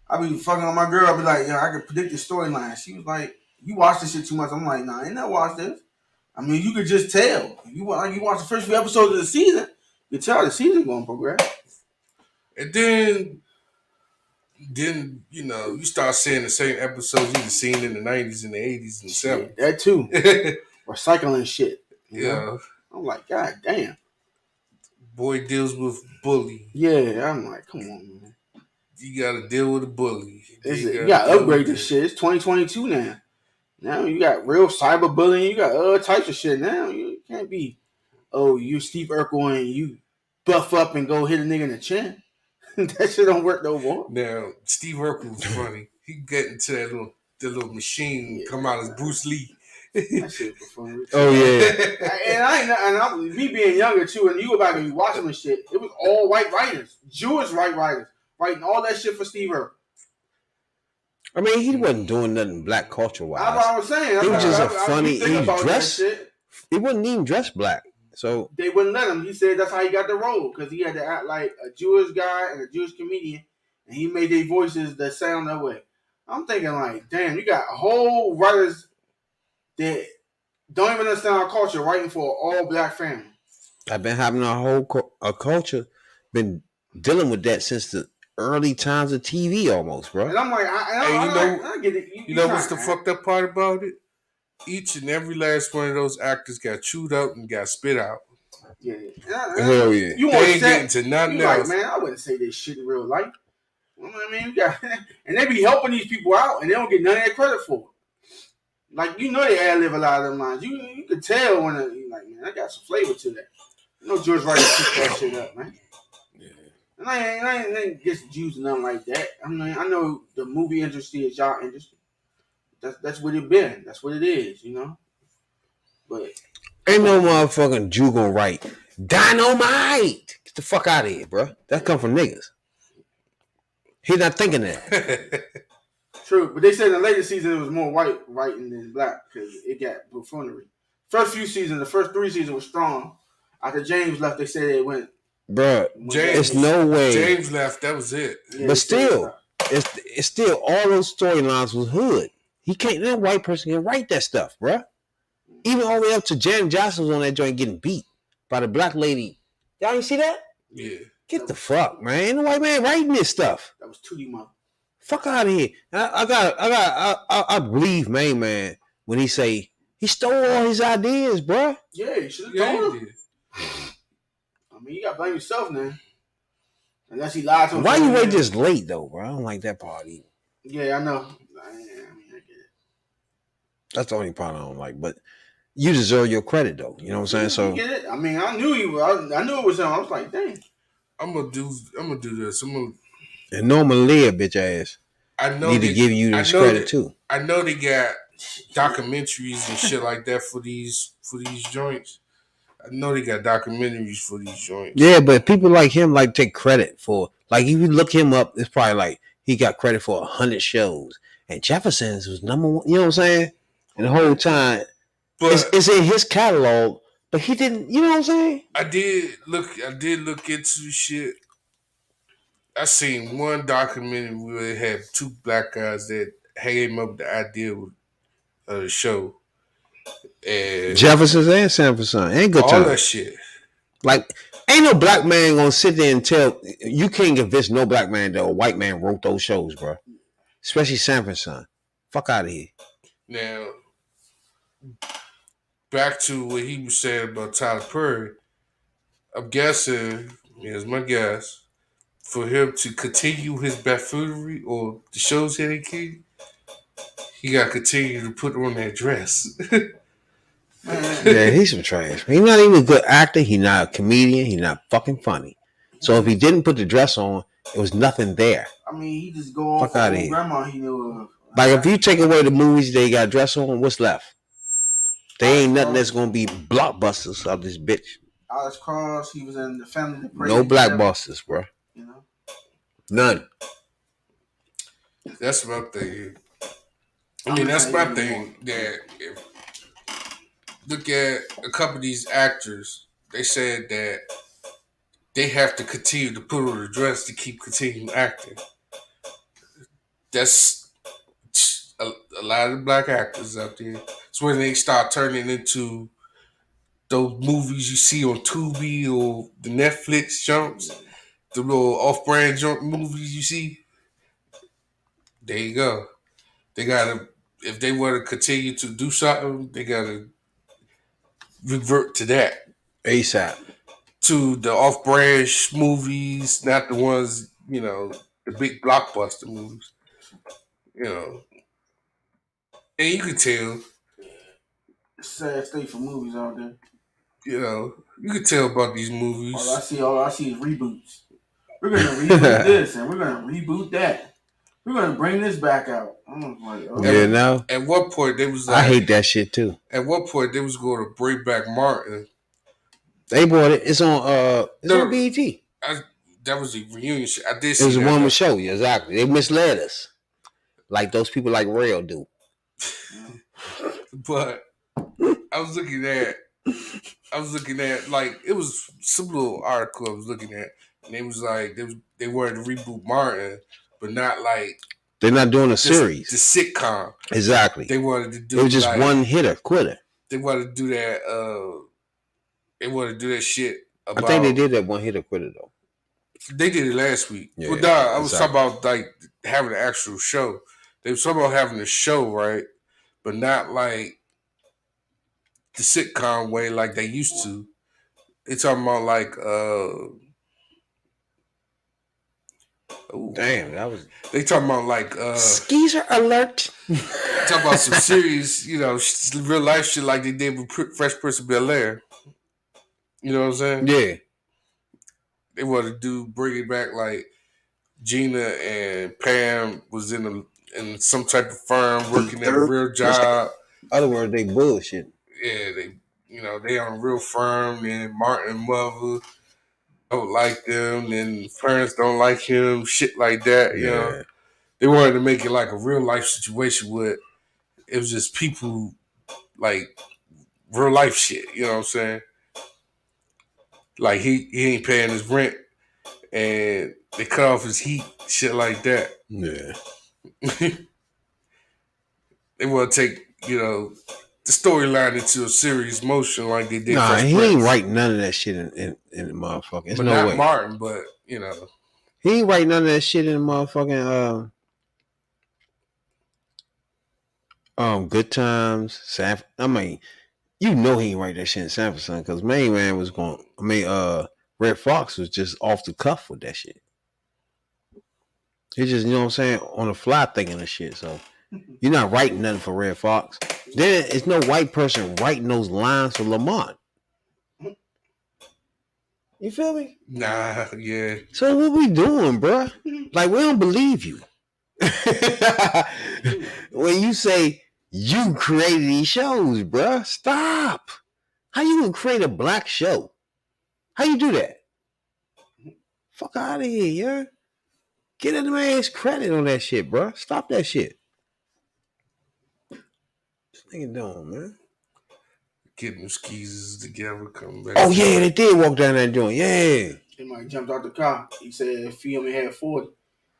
I be fucking on my girl. I be like, yeah, I can predict the storyline. She was like, you watch this shit too much. I'm like, nah, I ain't never watched this. I mean, you could just tell. If you watch the first few episodes of the season, you tell the season going to progress. And then you start seeing the same episodes you seen in the '90s and the '80s and Shit, '70s. that too. Recycling shit. Yeah, I'm like, God damn. boy deals with bully. Yeah, I'm like, come on, man. You got to deal with a bully. You You got got to to deal with upgrade this this. shit. It's 2022 now. Now you got real cyberbullying. You got other types of shit now. You can't be, oh, you Steve Urkel and you buff up and go hit a nigga in the chin. That shit don't work no more. Now, Steve Urkel was funny. He get into the little machine and Yeah, come out as Bruce Lee. that shit was fun. Oh yeah. Me being younger too, and you about to be watching this shit. It was all white writers, Jewish white writers, writing all that shit for Steve Urkel. I mean, he wasn't doing nothing black culture That's what wise. I was saying. He was just a I funny. think He was about that dressed. shit. He wasn't even dressed black. So They wouldn't let him. He said that's how he got the role because he had to act like a Jewish guy and a Jewish comedian, and he made their voices that sound that way. I'm thinking like, damn, you got whole writers that don't even understand our culture writing for an all black family. I've been having a culture, been dealing with that since the early times of TV, almost, bro. And I'm like, I get it. You know what's the fucked up part about it? Each and every last one of those actors got chewed up and got spit out. Yeah. Hell yeah. You They ain't getting to nothing you like, else. man, I wouldn't say this shit in real life. You know what I mean? You got, and they be helping these people out, and they don't get none of that credit for it. Like, they ad lib a lot of them lines. You could tell when you're like, man, I got some flavor to that. No, George Wright picked that shit up, man. Yeah. And I ain't against Jews or nothing like that. I mean, I know the movie industry is y'all industry. That's what it been. That's what it is, you know. But Ain't come no on, man. motherfucking Jew gonna write dynamite. Get the fuck out of here, bro. That come from niggas. He not thinking that. True, but they said in the later season it was more white writing than black because it got buffoonery. First few seasons, the first 3 seasons was strong. After James left, they said it went. Bro, it's James no way. James left. That was it. Yeah, But still, it's still all those storylines was hood. He can't. No white person can write that stuff, bro. Even all the way up to Janet Jackson was on that joint getting beat by the black lady. Y'all ain't see that? Yeah. Get the fuck, man. Ain't no white man writing this stuff. That was Tootie Month. Fuck out of here. I believe main man when he say he stole all his ideas, bro. Yeah, you should have Yeah, told he him. did. I mean, you got to blame yourself now. Unless he lied to him. Why you wait this late though, bro? I don't like that part either. Yeah, I know. I mean, I get it. That's the only part I don't like. But you deserve your credit though. You know what I'm saying? So I get it. I mean, I knew he was. I knew it was him. I was like, dang. I'm gonna do this. and Norman Lear, bitch ass, I know need to give you this credit too. I know they got documentaries and shit like that for these joints. I know they got documentaries for these joints. Yeah, but people like him like take credit for like if you look him up, it's probably like he got credit for 100 shows, and Jefferson's was number one. You know what I'm saying? And the whole time, But it's in his catalog, but he didn't. You know what I'm saying? I did look into shit. I seen one documentary where it had two black guys that came up with the idea of the show. And Jefferson's and Sanford ain't good all time. that shit. Like, ain't no black man gonna sit there and tell you can't convince no black man that a white man wrote those shows, bro. Especially Sanford Son. Fuck out of here. Now, back to what he was saying about Tyler Perry. I'm guessing, here's my guess, for him to continue his buffoonery or the shows that he got to continue to put on that dress. Yeah, he's some trash. He's not even a good actor. He's not a comedian. He's not fucking funny. So if he didn't put the dress on, it was nothing there. I mean, he just go on Fuck for outta old here. grandma he knew of. Like if you take away the movies they got dress on, what's left? There ain't nothing that's gonna be blockbusters of this bitch. Alex Cross, he was in the Family that Prayed No Together, blockbusters, bro. You know, None. That's my thing. I mean, that's my thing. That if look at a couple of these actors, they said that they have to continue to put on a dress to keep continuing acting. That's a lot of black actors out there. It's when they start turning into those movies you see on Tubi or the Netflix jumps, the little off-brand jump movies you see. There you go. They gotta, if they want to continue to do something, they gotta revert to that. ASAP. To the off-brand movies, not the ones, the big blockbuster movies. And you can tell, sad state for movies out there. you can tell about these movies. All I see is reboots. We're gonna reboot this and we're gonna reboot that. We're gonna bring this back out. I'm like, Yeah, no. At one point they was like, I hate that shit too. At one point they was going to bring back Martin. They bought it. It's on on BET. That was a reunion shit. I did see it was that. A one with show. Yeah, exactly. They misled us. Like those people like Rail do. But I was looking at like it was some little article I was looking at, and they was like they wanted to reboot Martin, but not like they're not doing a series. The sitcom. Exactly. They wanted to do it was just like, one hitter quitter. They wanted to do that. They wanted to do that shit. I think they did that one hitter quitter though. They did it last week. Yeah, well, I was talking about like having an actual show. They were talking about having a show, right? But not like the sitcom way like they used to. They talking about like damn, that was they talking about like Ceasar alert. Talking about some serious, real life shit like they did with Fresh Prince of Bel-Air. You know what I'm saying? Yeah. They want to bring it back like Gina and Pam was in some type of firm working at a real job. Other words, they bullshit. Yeah, they on a real firm. And Martin and mother don't like them, and parents don't like him. Shit like that. Yeah. They wanted to make it like a real life situation where it was just people like real life shit. You know what I'm saying? Like he ain't paying his rent, and they cut off his heat. Shit like that. Yeah. They want to take the storyline into a serious motion like they did Nah, Fresh he Prince. ain't writing none of that shit in the motherfucking. There's But no not way. Martin, but He ain't writing none of that shit in the motherfucking Good Times. I mean, you know he ain't write that shit in Sanford, son, because Main Man was going. I mean, Red Fox was just off the cuff with that shit. He just, you know what I'm saying, on the fly thinking of shit. So you're not writing nothing for Red Fox. Then it's no white person writing those lines for Lamont. You feel me? nah, yeah. So what we doing, bro? Like, we don't believe you. When you say you created these shows, bro, stop. How you gonna create a black show? How you do that? Fuck out of here, yeah. Get the man's credit on that shit, bro. Stop that shit. This nigga doing, man. Getting the skeezers together, coming back. Oh yeah, they did walk down that joint. Yeah. He might jumped out the car. He said if he only had 40.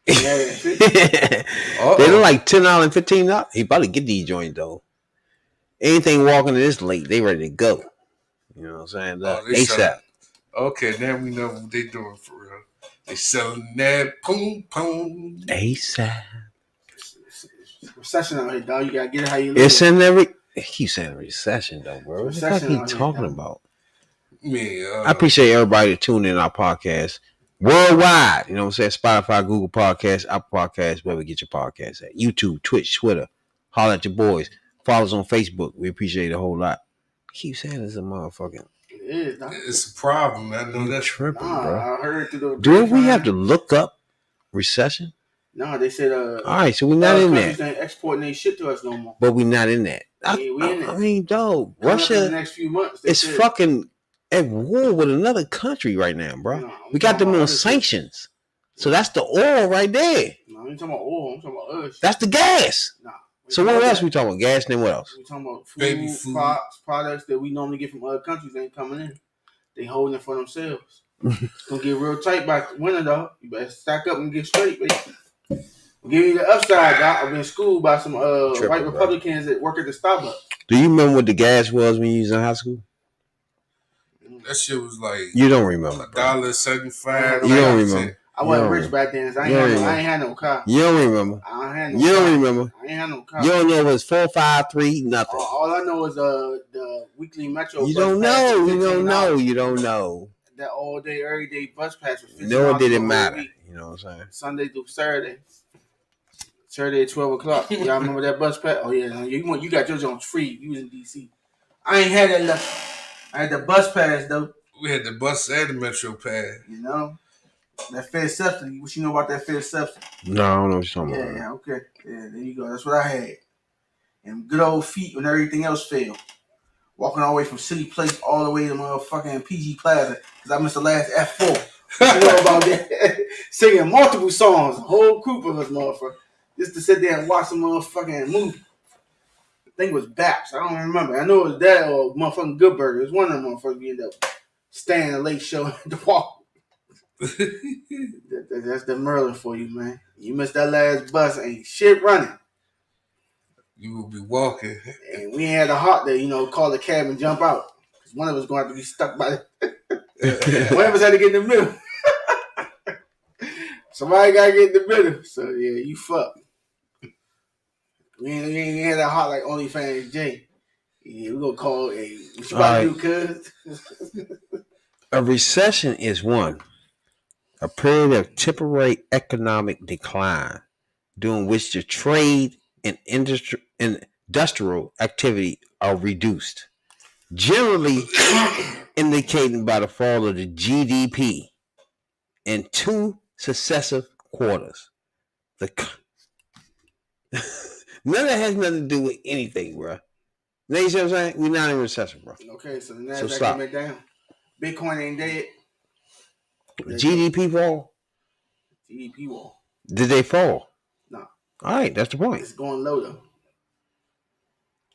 He had it 50. They look like $10 and $15. He about to get these joints though. Anything walking this late, they ready to go. You know what I'm saying? ASAP. Okay, now we know what they doing for real. They selling that poom poom. ASAP. Recession out here, dog. You gotta get it how you live. It's in every. He keeps saying recession though, bro. What the fuck he talking about? I appreciate everybody that tuned in our podcast worldwide. You know what I'm saying? Spotify, Google Podcasts, Apple Podcasts, wherever you get your podcasts at. YouTube, Twitch, Twitter. Holler at your boys. Follow us on Facebook. We appreciate it a whole lot. Keep saying it's a motherfucking. It's a problem. I know that's tripping, bro. I heard through the. Do we have to look up recession? No, they said. All right, so we're not in that. Ain't exporting their shit to us no more. But we're not in that. I mean, dog, Russia. The next few months, is fucking at war with another country right now, bro. No, we got them on sanctions. So that's the oil right there. No, I'm talking about oil. I'm talking about us. That's the gas. Nah. So what else we talking about? Gas and then what else? We talking about food. Products that we normally get from other countries ain't coming in. They holding it for themselves. It's gonna get real tight by winter, though. You better stack up and get straight, baby. Give me the upside, Doc. I've been schooled by some white Republicans that work at the Starbucks. Do you remember what the gas was when you was in high school? That shit was like you don't remember $1.75. You don't remember. I wasn't rich back then. So I ain't had no car. You don't remember. I ain't had no you car. Don't remember. I ain't had no car. You don't know it was 453 nothing. All I know is the weekly Metro. You don't know. You don't know. You don't know. That all day, every day bus pass was $50. No, it didn't matter. You know what I'm saying? Sunday through Saturday. Saturday at 12 o'clock. Y'all remember that bus pass? Oh yeah, you got yours on free. You was in DC. I ain't had that luck. I had the bus pass though. We had the bus and the Metro pass. You know? That Fed subsidy. What you know about that Fed subsidy? No, I don't know what you're talking about. Yeah, okay. Yeah, there you go. That's what I had. And good old feet when everything else failed. Walking all the way from City Place all the way to motherfucking PG Plaza because I missed the last F4. You know about that? Singing multiple songs. A whole group of us, motherfucker. Just to sit there and watch some motherfucking movie. I think it was Baps. I don't remember. I know it was that or motherfucking Good Burger. It was one of them motherfuckers we ended up staying a late show at the walk. That's the Merlin for you, man. You missed that last bus, ain't shit running. You will be walking. And we ain't had a heart to, call the cab and jump out. Because one of us going to have to be stuck by one of us had to get in the middle. Somebody got to get in the middle. So, yeah, you fucked. We ain't had that heart like OnlyFans J. Yeah, we going to call what you about to do, cuz? A recession is a period of temporary economic decline during which the trade and industrial activity are reduced. generally indicating by the fall of the GDP in 2 successive quarters. The none of that has nothing to do with anything, bro. You know what I'm saying? We're not in recession, bro. Okay, so the So Nasdaq stop. came back down. Bitcoin ain't dead. GDP fall. GDP wall. Did they fall? No. All right, that's the point. It's going low though.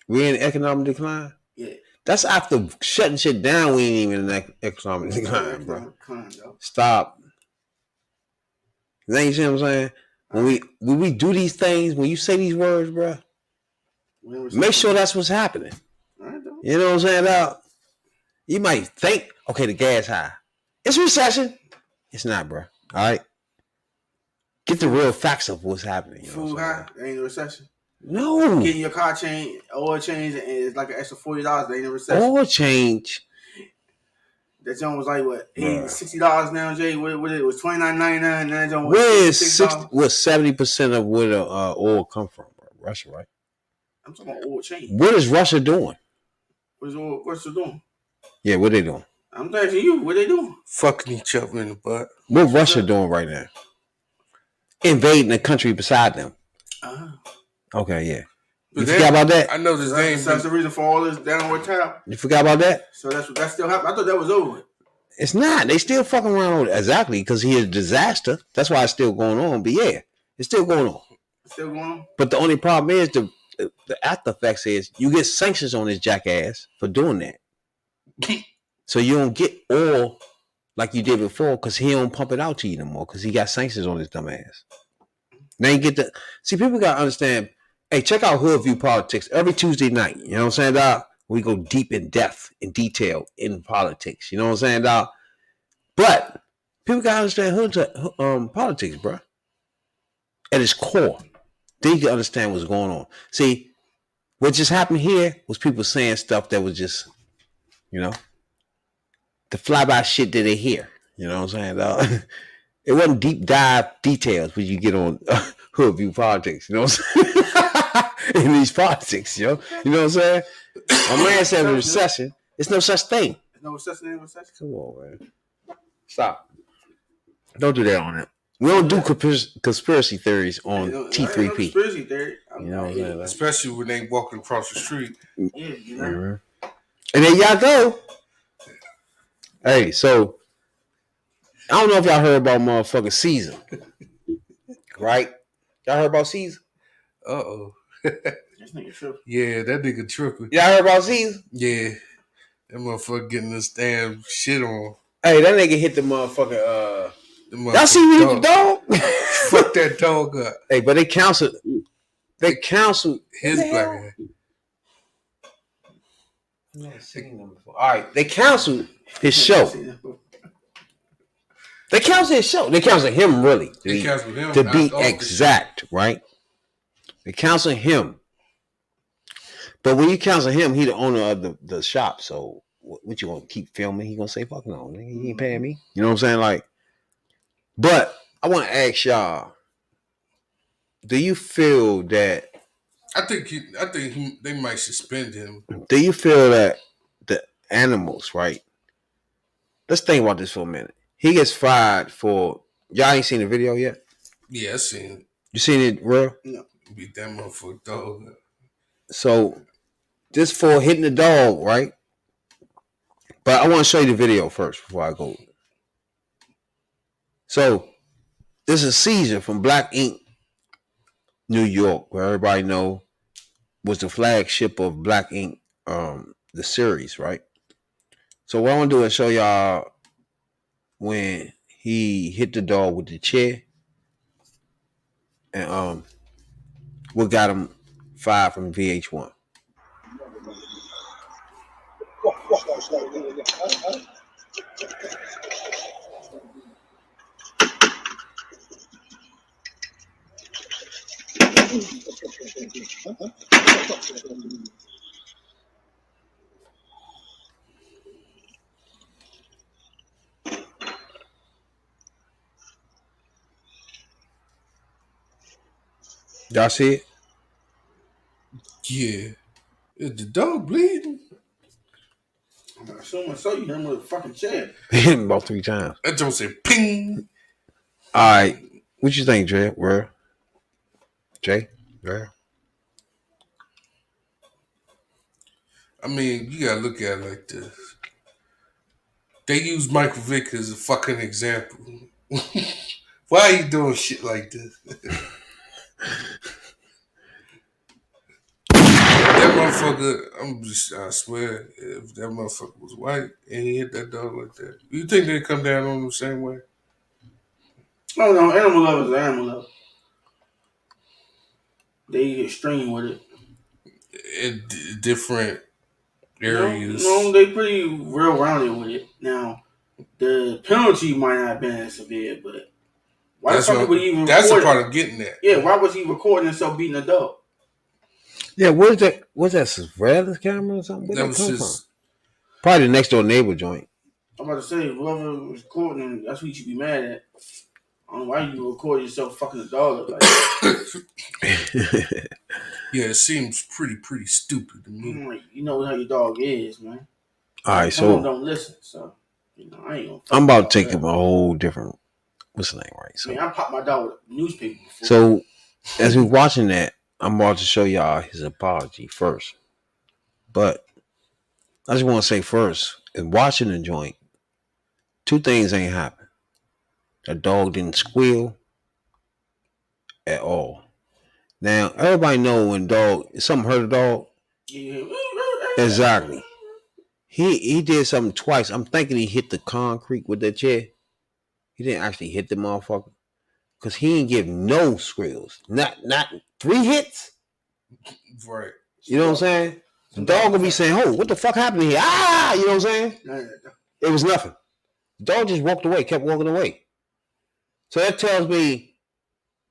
We're in economic decline. Yeah. That's after shutting shit down. We ain't even in economic decline, bro. Stop. You know what I'm saying? When we do these things, when you say these words, bro, make sure that's what's happening. You know what I'm saying? Now, you might think, okay, the gas high. It's recession. It's not, bro. All right. Get the real facts of what's happening. You know Food high, there ain't a recession. No. Getting your car change, oil change, and it's like an extra $40. There ain't a recession. Oil change. That joint was like what, $60 now, Jay. What it was $29.99. Now that joint was where is $60. What 70% of where the oil come from, bro? Russia, right? I'm talking about oil change. What is Russia doing? What's Russia doing? Yeah, what they doing? I'm asking you, what they doing? Fucking each other in the butt. What Russia doing right now? Invading the country beside them. Okay, yeah. You forgot about that? I know this name. That's the reason for all this downward tap. You forgot about that? So that still happened. I thought that was over. It's not. They still fucking around with it. Exactly, because he is a disaster. That's why it's still going on. But yeah, it's still going on. It's still going on. But the only problem is the after effects is you get sanctions on this jackass for doing that. So you don't get oil like you did before because he don't pump it out to you no more because he got sanctions on his dumb ass. Now you get see, people gotta understand. Hey, check out Hood View Politics every Tuesday night. You know what I'm saying, dog? We go deep in depth, in detail in politics. You know what I'm saying, dog? But people gotta understand hood politics, bro. At its core, they can understand what's going on. See, what just happened here was people saying stuff that was just, you know, the flyby shit that they hear. You know what I'm saying, dog? It wasn't deep dive details when you get on Hood View Politics. You know what I'm saying? In these politics, yo. You know what I'm saying? My man said recession. It's no such thing. There's no recession in recession. Come on, man. Stop. Don't do that on it. We don't do conspiracy theories on T3P. Conspiracy theory. You know what I'm saying? Especially when they walking across the street. Yeah, you know. And there y'all go. Hey, so I don't know if y'all heard about motherfucking Ceasar. Right? Y'all heard about Ceasar? Uh-oh. This nigga tripping. Yeah, that nigga tripping. Y'all heard about Ceasar? Yeah. That motherfucker getting this damn shit on. Hey, that nigga hit the motherfucker, y'all see me hit the dog? Fuck that dog up. Hey, but they counseled his black ass. I've never seen them before. All right, they counseled his show. They counseled his show. They counseled him really. To be exact, right? They counseled him. But when you counsel him, he the owner of the shop. So what you gonna keep filming? He gonna say, "Fuck no, nigga, he ain't paying me." You know what I'm saying? Like, but I want to ask y'all: do you feel that? I think they might suspend him. Do you feel that the animals, right? Let's think about this for a minute. He gets fired for y'all ain't seen the video yet? Yeah, I seen it. You seen it, bro? No. Beat that motherfucker dog. So just for hitting the dog, right? But I want to show you the video first before I go. So this is Ceasar from Black Ink, New York, where everybody know was the flagship of Black Ink, the series, right? So what I want to do is show y'all when he hit the dog with the chair, and what got him fired from VH1. Y'all see it? Yeah. Is the dog bleeding? Assuming so, you hit him with a fucking chair. Hit him about 3 times. That don't say ping. All right. What you think, Jay? Where? Jay? Where? I mean, you gotta look at it like this. They use Michael Vick as a fucking example. Why are you doing shit like this? That motherfucker, I swear, if that motherfucker was white and he hit that dog like that, you think they'd come down on him the same way? No, no, animal lovers are animal lovers. They extreme with it. In different areas. No, they pretty real rounded with it. Now, the penalty might not have been as severe, but why the fuck would he even That's the record part it? I'm getting at. Yeah, why was he recording himself beating a dog? Yeah, where's that? Was that surveillance camera or something? Where'd That that was come just from? Probably the next door neighbor joint. I'm about to say, whoever was recording him, that's what you should be mad at. I don't know why you record yourself fucking a dog up like that. Yeah, it seems pretty stupid to me. Like, you know how your dog is, man. All right, Some of so them don't listen, so I ain't gonna. I'm about to take him a whole different. What's the name, right? So, I mean, I popped my dog with a newspaper before. So, as we're watching that, I'm about to show y'all his apology first. But I just want to say first, in watching the joint, 2 things ain't happened. The dog didn't squeal at all. Now, everybody know when something hurt a dog. Yeah. Exactly. He did something twice. I'm thinking he hit the concrete with that chair. He didn't actually hit the motherfucker. Because he didn't give no squeals. Not 3 hits. Right. You know what I'm saying? The dog will be saying, oh, what the fuck happened here? Ah! You know what I'm saying? It was nothing. The dog just walked away, kept walking away. So that tells me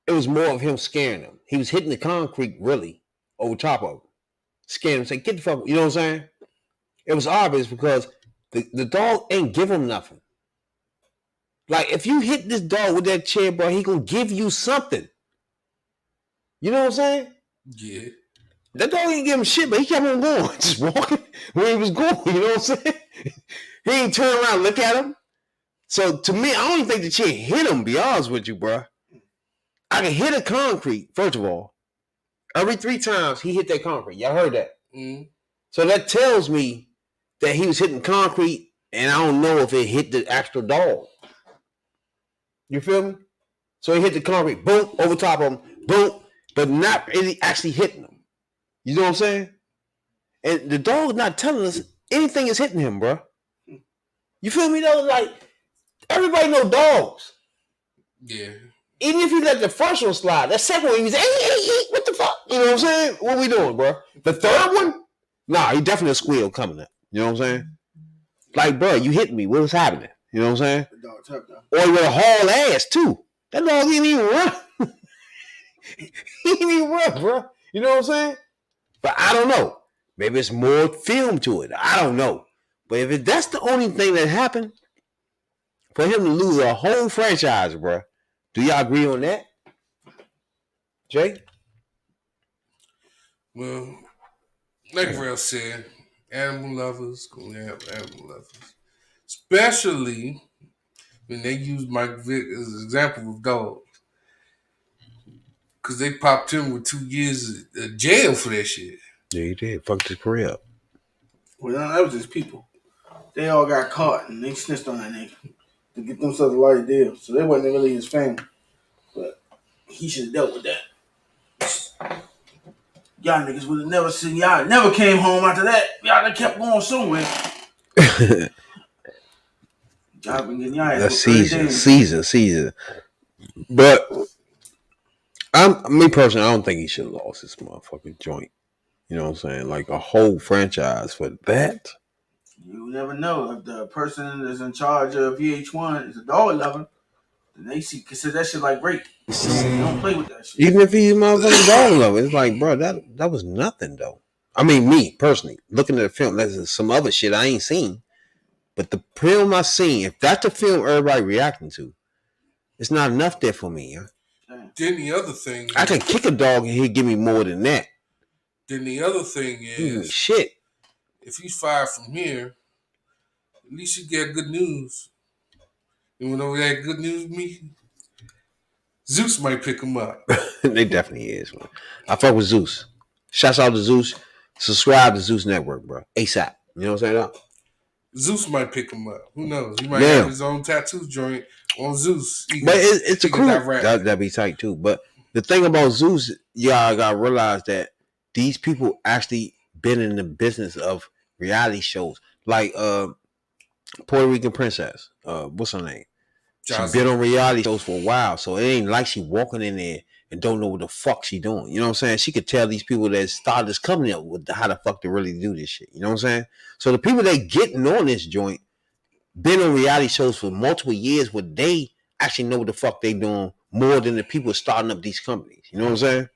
it was more of him scaring him. He was hitting the concrete really over top of him. Scaring him, saying, get the fuck, you know what I'm saying? It was obvious because the dog ain't give him nothing. Like, if you hit this dog with that chair, bro, he gonna give you something. You know what I'm saying? Yeah. That dog ain't give him shit, but he kept on going, just walking where he was going. You know what I'm saying? He ain't turn around and look at him. So to me, I don't even think the chair hit him, be honest with you, bro. I can hit a concrete, first of all. Every 3 times he hit that concrete. Y'all heard that? Mm-hmm. So that tells me that he was hitting concrete, and I don't know if it hit the actual dog. You feel me? So he hit the concrete, boom, over top of him, boom, but not really actually hitting him. You know what I'm saying? And the dog's not telling us anything is hitting him, bro. You feel me though? Like, everybody know dogs. Yeah. Even if you let the first one slide, that second one, he was, hey, what the fuck? You know what I'm saying? What we doing, bro? The third one? Nah, he definitely a squeal coming up. You know what I'm saying? Like, bro, you hit me. What was happening? You know what I'm saying? The dog tough though. Or he would have hauled ass, too. That dog didn't even run. He didn't even run, bro. You know what I'm saying? But I don't know. Maybe it's more film to it. I don't know. But if that's the only thing that happened, for him to lose a whole franchise, bro, do y'all agree on that? Jay? Well, like Rail said, animal lovers gonna have animal lovers. Especially when they use Mike Vick as an example of dogs. Because they popped him with 2 years of jail for that shit. Yeah, he did. Fucked his career up. Well, that was his people. They all got caught and they snitched on that nigga to get themselves a light deal. So they wasn't really his family. But he should have dealt with that. Y'all niggas would have never seen y'all. Never came home after that. Y'all done kept going somewhere. Y'all been getting y'all That's Ceasar. But me personally, I don't think he should have lost his motherfucking joint. You know what I'm saying? Like a whole franchise for that. You never know if the person that's in charge of VH1 is a dog lover. Then they consider that shit like rape. They don't play with that shit. Even if he's motherfucking dog lover, it's like, bro, that was nothing though. I mean, me personally, looking at the film, there's some other shit I ain't seen. But the film I seen, if that's the film everybody reacting to, it's not enough there for me. Then the other thing, I can kick a dog and he'd give me more than that. Then the other thing is shit. If he's fired from here, At least you get good news. You know that good news me? Zeus might pick him up. They definitely is, man. I fuck with Zeus. Shouts out to Zeus. Subscribe to Zeus Network, bro. ASAP. You know what I'm saying? Zeus might pick him up. Who knows? He might have Now, his own tattoo joint on Zeus. but it's a He could crew. direct. That'd be tight too. But the thing about Zeus, y'all gotta realize that these people actually been in the business of reality shows. Like Puerto Rican princess. What's her name? She been Jocelyn. on reality shows for a while, so it ain't like she walking in there and don't know what the fuck she doing. You know what I'm saying? She could tell these people that started this company up with how the fuck to really do this shit. You know what I'm saying? So the people that getting on this joint been on reality shows for multiple years where they actually know what the fuck they doing more than the people starting up these companies. You know what I'm saying?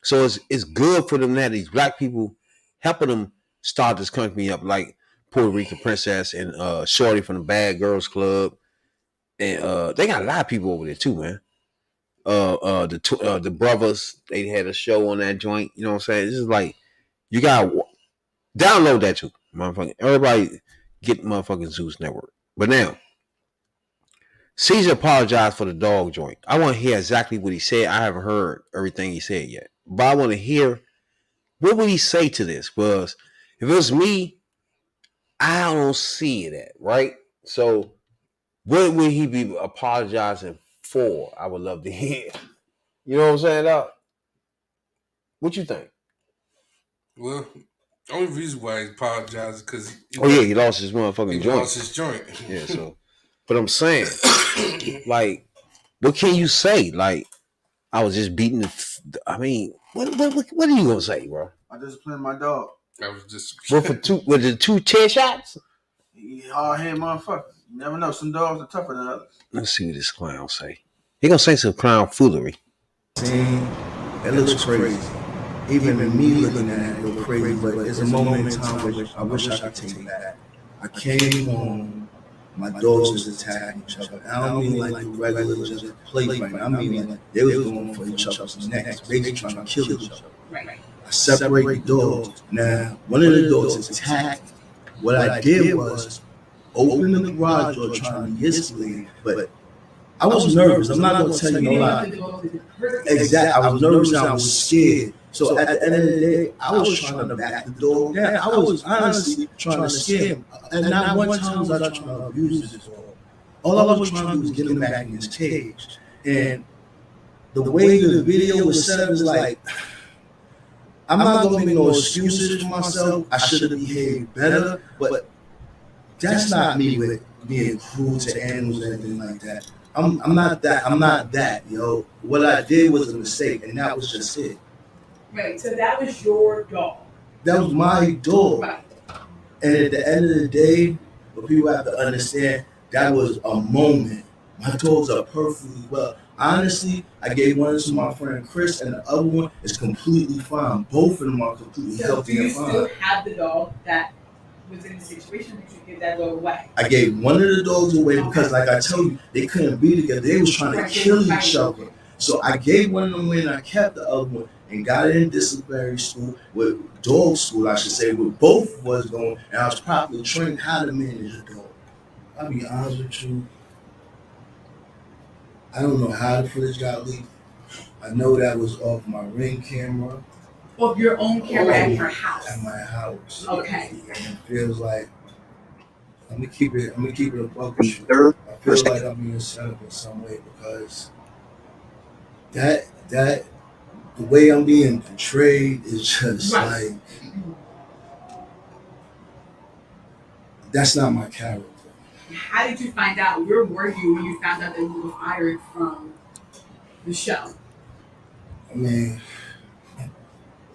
So it's good for them to have these black people helping them start this company up, like Puerto Rican Princess and Shorty from the Bad Girls Club. And they got a lot of people over there too, man. The brothers, they had a show on that joint. You know what I'm saying? This is like you gotta download that too, motherfucker. Everybody get motherfucking Zeus Network. But now, Caesar apologized for the dog joint. I want to hear exactly what he said. I haven't heard everything he said yet, but I want to hear what would he say to this. Was if it was me, I don't see it at right. So what would he be apologizing for? I would love to hear. You know what I'm saying? What you think? Well, the only reason why he apologized because Oh yeah, he lost his motherfucking he joint. lost his joint. Yeah, so but I'm saying, like, what can you say? Like, I was just beating the. I mean, what are you gonna say, bro? I disciplined my dog. I was just What for two? With the 2 shots? He hard head motherfucker. You never know. Some dogs are tougher than others. Let's see what this clown say. He gonna say some clown foolery. It looks crazy. Even me looking at it look crazy, but it's a moment in time which I wish I could take back. I came home, my dogs was attacking each other. I don't mean like the regular just play fight. I mean like they was going for each other's necks, basically trying to kill each other. I separate the dogs. Now, one of the dogs attacked. What I did was open the garage door trying to de-escalate, but I was nervous. I'm not gonna tell you no lie. Exactly. I was nervous and I was scared. So at the end of the day, I was trying to back the dog down. I was honestly trying to scare him. And not one time was I trying to abuse this dog. All I was trying to do was get him back in his cage. And the way the video was set up is like, I'm not gonna make no excuses for myself. I should have behaved better, but that's not me with being cruel to animals or anything like that. I'm not that. I'm not that, yo. What I did was a mistake, and that was just it. Right. So that was your dog. That was my dog. Right. And at the end of the day, what people have to understand, that was a moment. My dogs are perfectly well. Honestly, I gave one to my friend Chris, and the other one is completely fine. Both of them are completely So do healthy you and still fine. have the dog that was in the situation? Did you give that dog away? I gave one of the dogs away because, like I tell you, they couldn't be together. They was trying to kill each other. So I gave one of them away, and I kept the other one and got it in disciplinary school, with dog school, I should say, where both was going, and I was properly trained how to manage a dog. I'll be honest with you, I don't know how the footage got leaked. I know that was off my Ring camera Of your own camera at your house. at my house. Okay. And it feels like I'm gonna keep it a buck with you. I feel like I'm being set up in some way because that the way I'm being portrayed is just Right. like that's not my character. How did you find out? Where were you when you found out that you were fired from the show? I mean,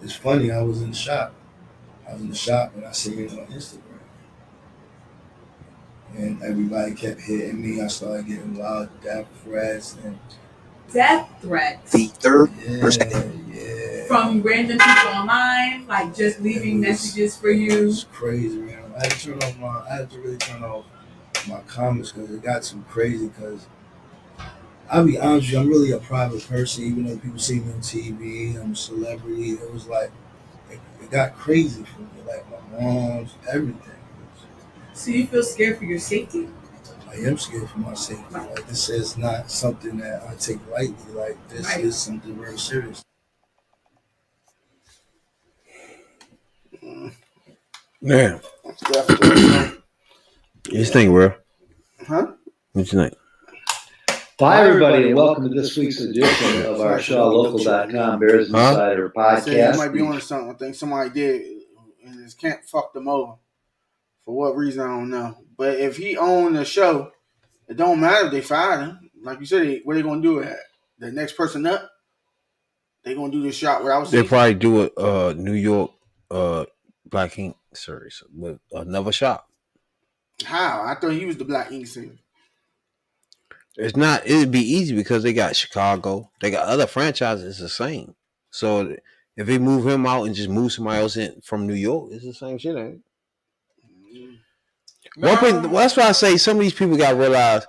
it's funny. I was in the shop. And I seen it on Instagram. And everybody kept hitting me. I started getting wild death threats and Death threats yeah. from random people online, like just leaving messages for you. It's crazy, man. I had to really turn off my comments because it got too crazy. Because I'll be honest with you, I'm really a private person. Even though people see me on TV, I'm a celebrity. It was like it got crazy for me. Like my mom's, everything. So you feel scared for your safety? I am scared for my safety. Like this is not something that I take lightly. Like this Right. is something very serious. Yeah. Definitely. So, You think, bro? huh? What you think? Hi, everybody, and welcome to this week's edition of our ShawLocal.com Bears Insider I said you podcast. might be on to something. I think somebody did, and his camp fucked him over. For what reason, I don't know. But if he owned the show, it don't matter if they fired him. Like you said, what are they going to do at the next person up? They going to do the shot without They Ceasar? probably do a New York Black Ink series with another shop. How? I thought he was the Black Ink singer. It's not. It'd be easy because they got Chicago. They got other franchises the same. So if they move him out and just move somebody else in from New York, it's the same shit, ain't it? Well, that's why I say some of these people got to realize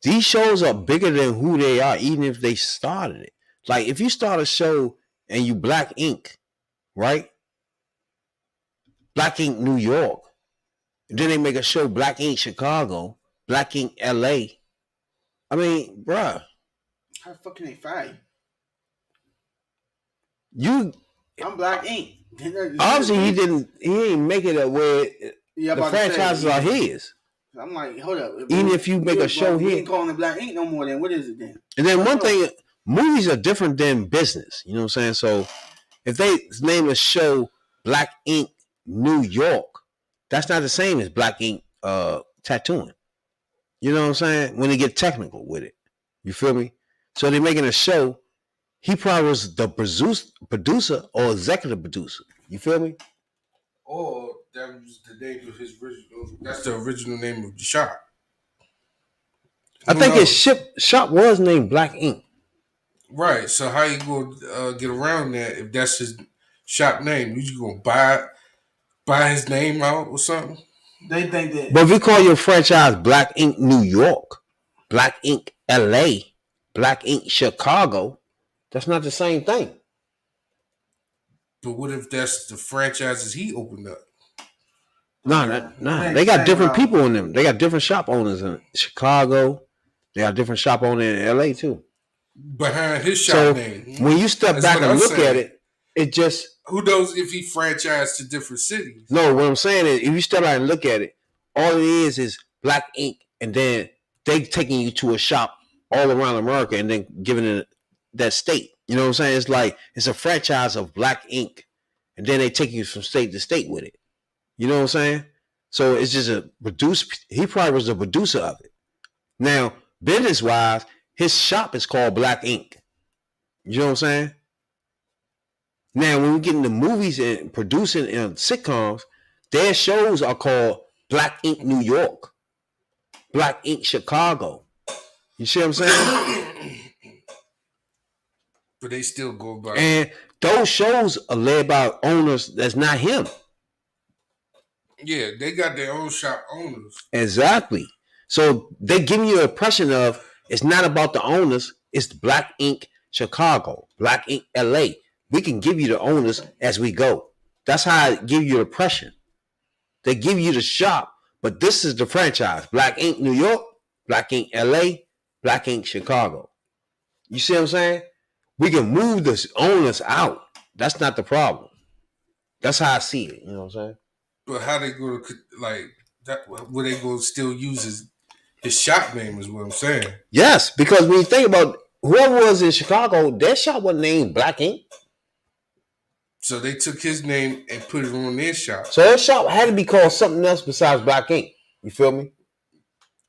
these shows are bigger than who they are, even if they started it. Like if you start a show and you Black Ink, right? Black Ink New York. Then they make a show Black Ink Chicago, Black Ink LA. I mean, bruh. How the fuck can they fire you? I'm Black Ink. Obviously, he ain't make it where the franchises are his. I'm like, hold up. Even if you make a show we here, ain't calling it Black Ink no more. Then what is it then? And then one thing, movies are different than business. You know what I'm saying? So if they name a show Black Ink New York, that's not the same as Black Ink tattooing. You know what I'm saying? When they get technical with it, you feel me? So they're making a show. He probably was the producer or executive producer. You feel me? Or that was the name of his original. That's the original name of the shop. I think his shop was named Black Ink. Right. So how you gonna get around that if that's his shop name? You just gonna buy his name out or something? They think that. But if you call your franchise Black Ink New York, Black Ink LA, Black Ink Chicago, that's not the same thing. But what if that's the franchises he opened up? No. They got different people in them. They got different shop owners in Chicago. They got different shop owners in LA too. Behind his shop name. When you step back and look at it, it just... Who knows if he franchised to different cities? No, what I'm saying is, if you step back and look at it, all it is Black Ink, and then they taking you to a shop all around America and then giving it that state. You know what I'm saying? It's like it's a franchise of Black Ink, and then they take you from state to state with it. You know what I'm saying? So it's just a producer. He probably was the producer of it. Now, business wise, his shop is called Black Ink. You know what I'm saying? Now, when we get into movies and producing and sitcoms, their shows are called Black Ink New York, Black Ink Chicago. You see what I'm saying? But they still go by. And those shows are led by owners that's not him. Yeah, they got their own shop owners. Exactly. So they give you an impression of it's not about the owners, it's Black Ink Chicago, Black Ink LA. We can give you the owners as we go. That's how I give you the impression. They give you the shop, but this is the franchise. Black Ink New York, Black Ink LA, Black Ink Chicago. You see what I'm saying? We can move the owners out. That's not the problem. That's how I see it. You know what I'm saying? But how they go to like that? Will they go still use his shop name? Is what I'm saying. Yes, because when you think about whoever was in Chicago, their shop was named Black Ink. So they took his name and put it on their shop. So their shop had to be called something else besides Black Ink. You feel me?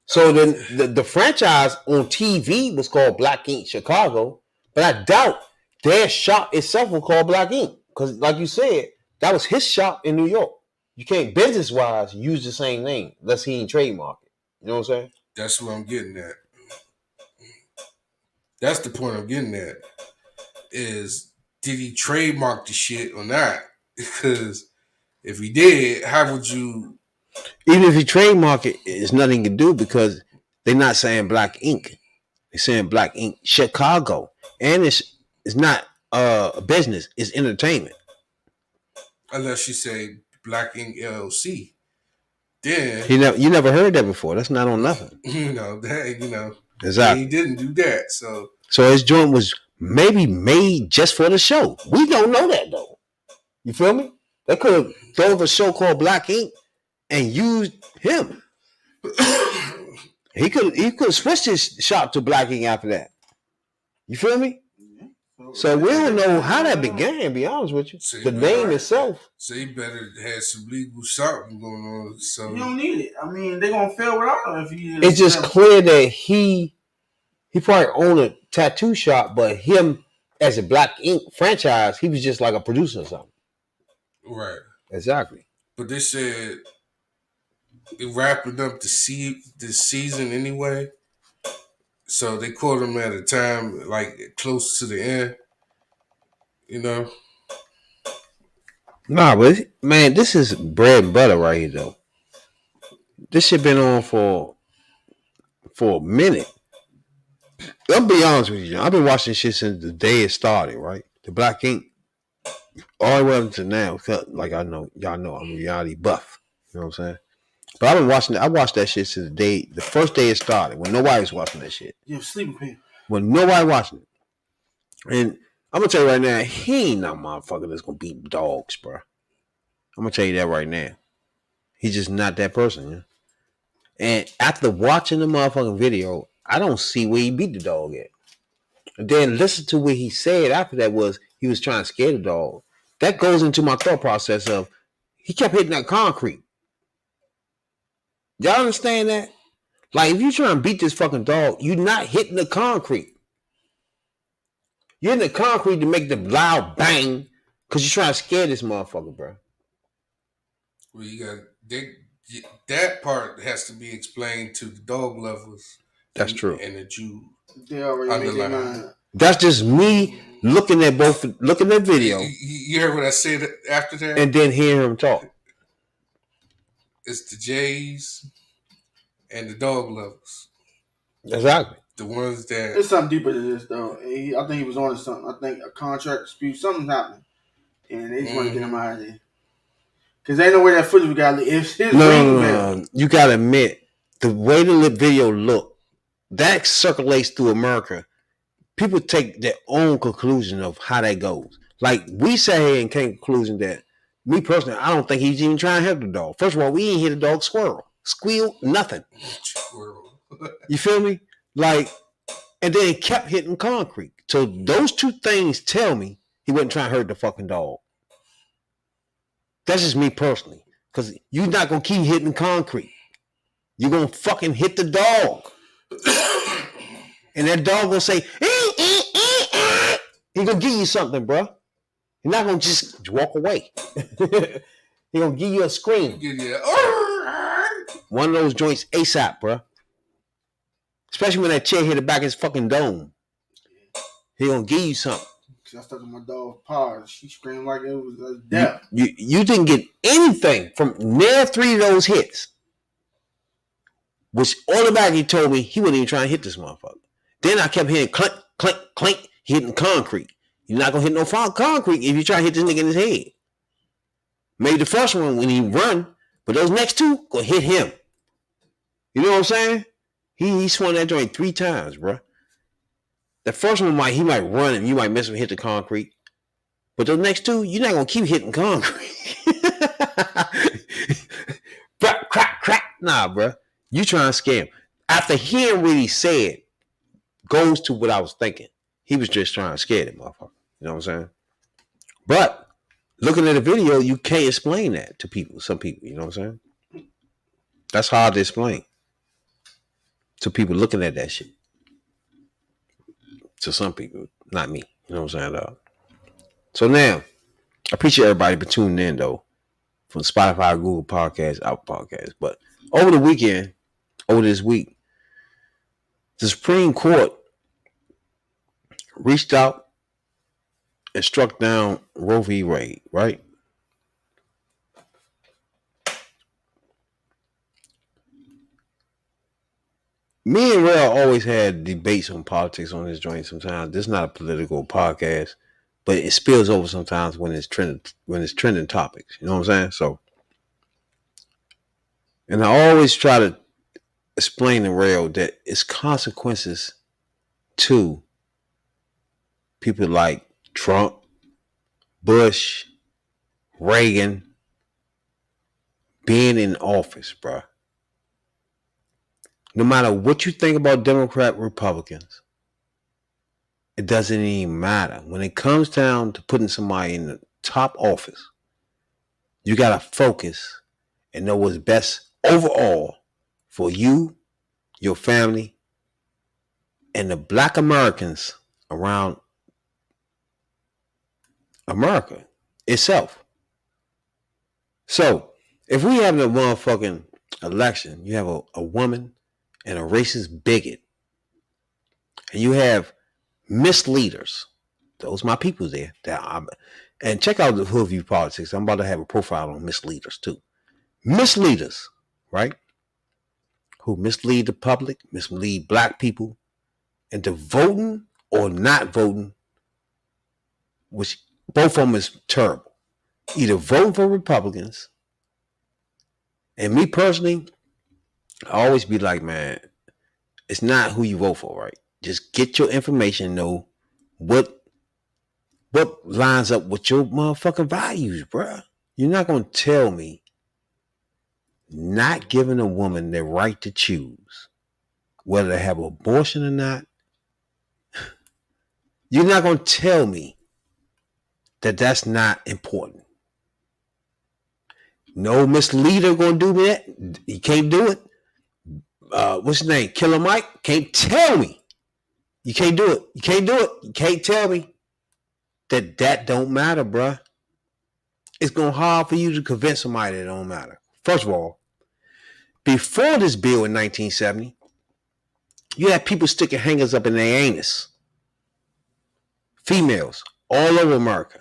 So then the franchise on TV was called Black Ink Chicago, but I doubt their shop itself was called Black Ink. Because like you said, that was his shop in New York. You can't business-wise use the same name unless he ain't trademark it. You know what I'm saying? That's what I'm getting at. That's the point I'm getting at. Is did he trademark the shit or not? Because if he did, how would you? Even if he trademark it, it's nothing to do because they're not saying Black Ink. They're saying Black Ink Chicago. And it's not a business, it's entertainment. Unless you say Black Ink LLC. then You never heard that before. That's not on nothing. He Exactly. didn't do that. So his joint was maybe made just for the show. We don't know that though. You feel me? They could have thought of a show called Black Ink and used him. He could have switched his shop to Black Ink after that. You feel me? So we don't know how that began, to be honest with you. The name itself. So you better have some legal something going on. So you don't need it. I mean, they're gonna fail without him if he. It's just clear that he probably owned a tattoo shop, but him as a Black Ink franchise, he was just like a producer or something. Right. Exactly. But they said it wrapping up the season anyway. So they caught him at a time like close to the end. Nah, but man, this is bread and butter right here though. This shit been on for a minute. I'll be honest with you. I've been watching shit since the day it started, right? The Black Ink. All the way up to now. Like I know, y'all know I'm a reality buff. You know what I'm saying? But I've been watching I watched that shit since the first day it started, when nobody was watching that shit. You have sleeping pill. When nobody watching it. And I'm gonna tell you right now, he ain't no motherfucker that's gonna beat dogs, bro. I'm gonna tell you that right now. He's just not that person, yeah? And after watching the motherfucking video, I don't see where he beat the dog at. And then listen to what he said after that was he was trying to scare the dog. That goes into my thought process of he kept hitting that concrete. Y'all understand that? Like, if you try and beat this fucking dog, you're not hitting the concrete. You're hitting the concrete to make the loud bang because you're trying to scare this motherfucker, bro. Well, that part has to be explained to the dog lovers. That's true. And that you they already made their mind. That's just me looking at video. You heard what I said after that? And then hearing him talk. It's the Jays and the dog lovers. Exactly. The ones that... It's something deeper than this, though. I think he was on to something. I think a contract dispute, something happened. And they just want to get him out of there. Because they know where that footage we got. If his no. You got to admit, the way the video looked, that circulates through America. People take their own conclusion of how that goes. Like, we sat here and came to the conclusion that, me personally, I don't think he's even trying to help the dog. First of all, we ain't hit a dog squeal, nothing. You feel me? Like, and then he kept hitting concrete. So those two things tell me he wasn't trying to hurt the fucking dog. That's just me personally. Because you're not going to keep hitting concrete. You're going to fucking hit the dog. And that dog going to say, he going to give you something, bro. He's not going to just walk away. He going to give you a scream. One of those joints ASAP, bro. Especially when that chair hit the back of his fucking dome. He going to give you something. I stuck in my dog's paws. She screamed like it was death. You didn't get anything from near 3 of those hits. Which automatically told me he wasn't even trying to hit this motherfucker. Then I kept hearing clink, clink, clink, hitting concrete. You're not going to hit no concrete if you try to hit this nigga in his head. Maybe the first one when he run, but those next two, go hit him. You know what I'm saying? He swung that joint 3 times, bro. The first one he might run and you might miss him, hit the concrete. But those next two, you're not going to keep hitting concrete. Crack, crack, crack. Nah, bro. You trying to scare him. After hearing what he said, goes to what I was thinking. He was just trying to scare that motherfucker. You know what I'm saying? But looking at the video, you can't explain that to people. Some people, you know what I'm saying? That's hard to explain to people looking at that shit. To some people, not me. You know what I'm saying, dog? So now, I appreciate everybody for tuning in, though, from Spotify, Google Podcasts, Apple Podcasts. But over this week, the Supreme Court reached out and struck down Roe v. Wade, right? Me and Rail always had debates on politics on this joint sometimes. This is not a political podcast, but it spills over sometimes when it's trending topics. You know what I'm saying? So And I always try to explain to Rail that it's consequences to people like Trump, Bush, Reagan being in office, bro. No matter what you think about Democrat Republicans, it doesn't even matter. When it comes down to putting somebody in the top office, you got to focus and know what's best overall for you, your family, and the black Americans around America itself. So, if we have a motherfucking election, you have a woman and a racist bigot, and you have misleaders. Those my people there. And check out the Hood View Politics. I'm about to have a profile on misleaders too. Misleaders, right? Who mislead the public, mislead black people into voting or not voting, which both of them is terrible. Either voting for Republicans, and me personally, I always be like, man, it's not who you vote for, right? Just get your information, know what lines up with your motherfucking values, bruh. You're not gonna tell me not giving a woman the right to choose whether to have an abortion or not. You're not gonna tell me that that's not important. No misleader gonna do that. He can't do it. What's his name? Killer Mike can't tell me. You can't do it. You can't do it. You can't tell me that don't matter, bruh. It's gonna hard for you to convince somebody that don't matter. First of all, before this bill in 1970, you had people sticking hangers up in their anus. Females all over America.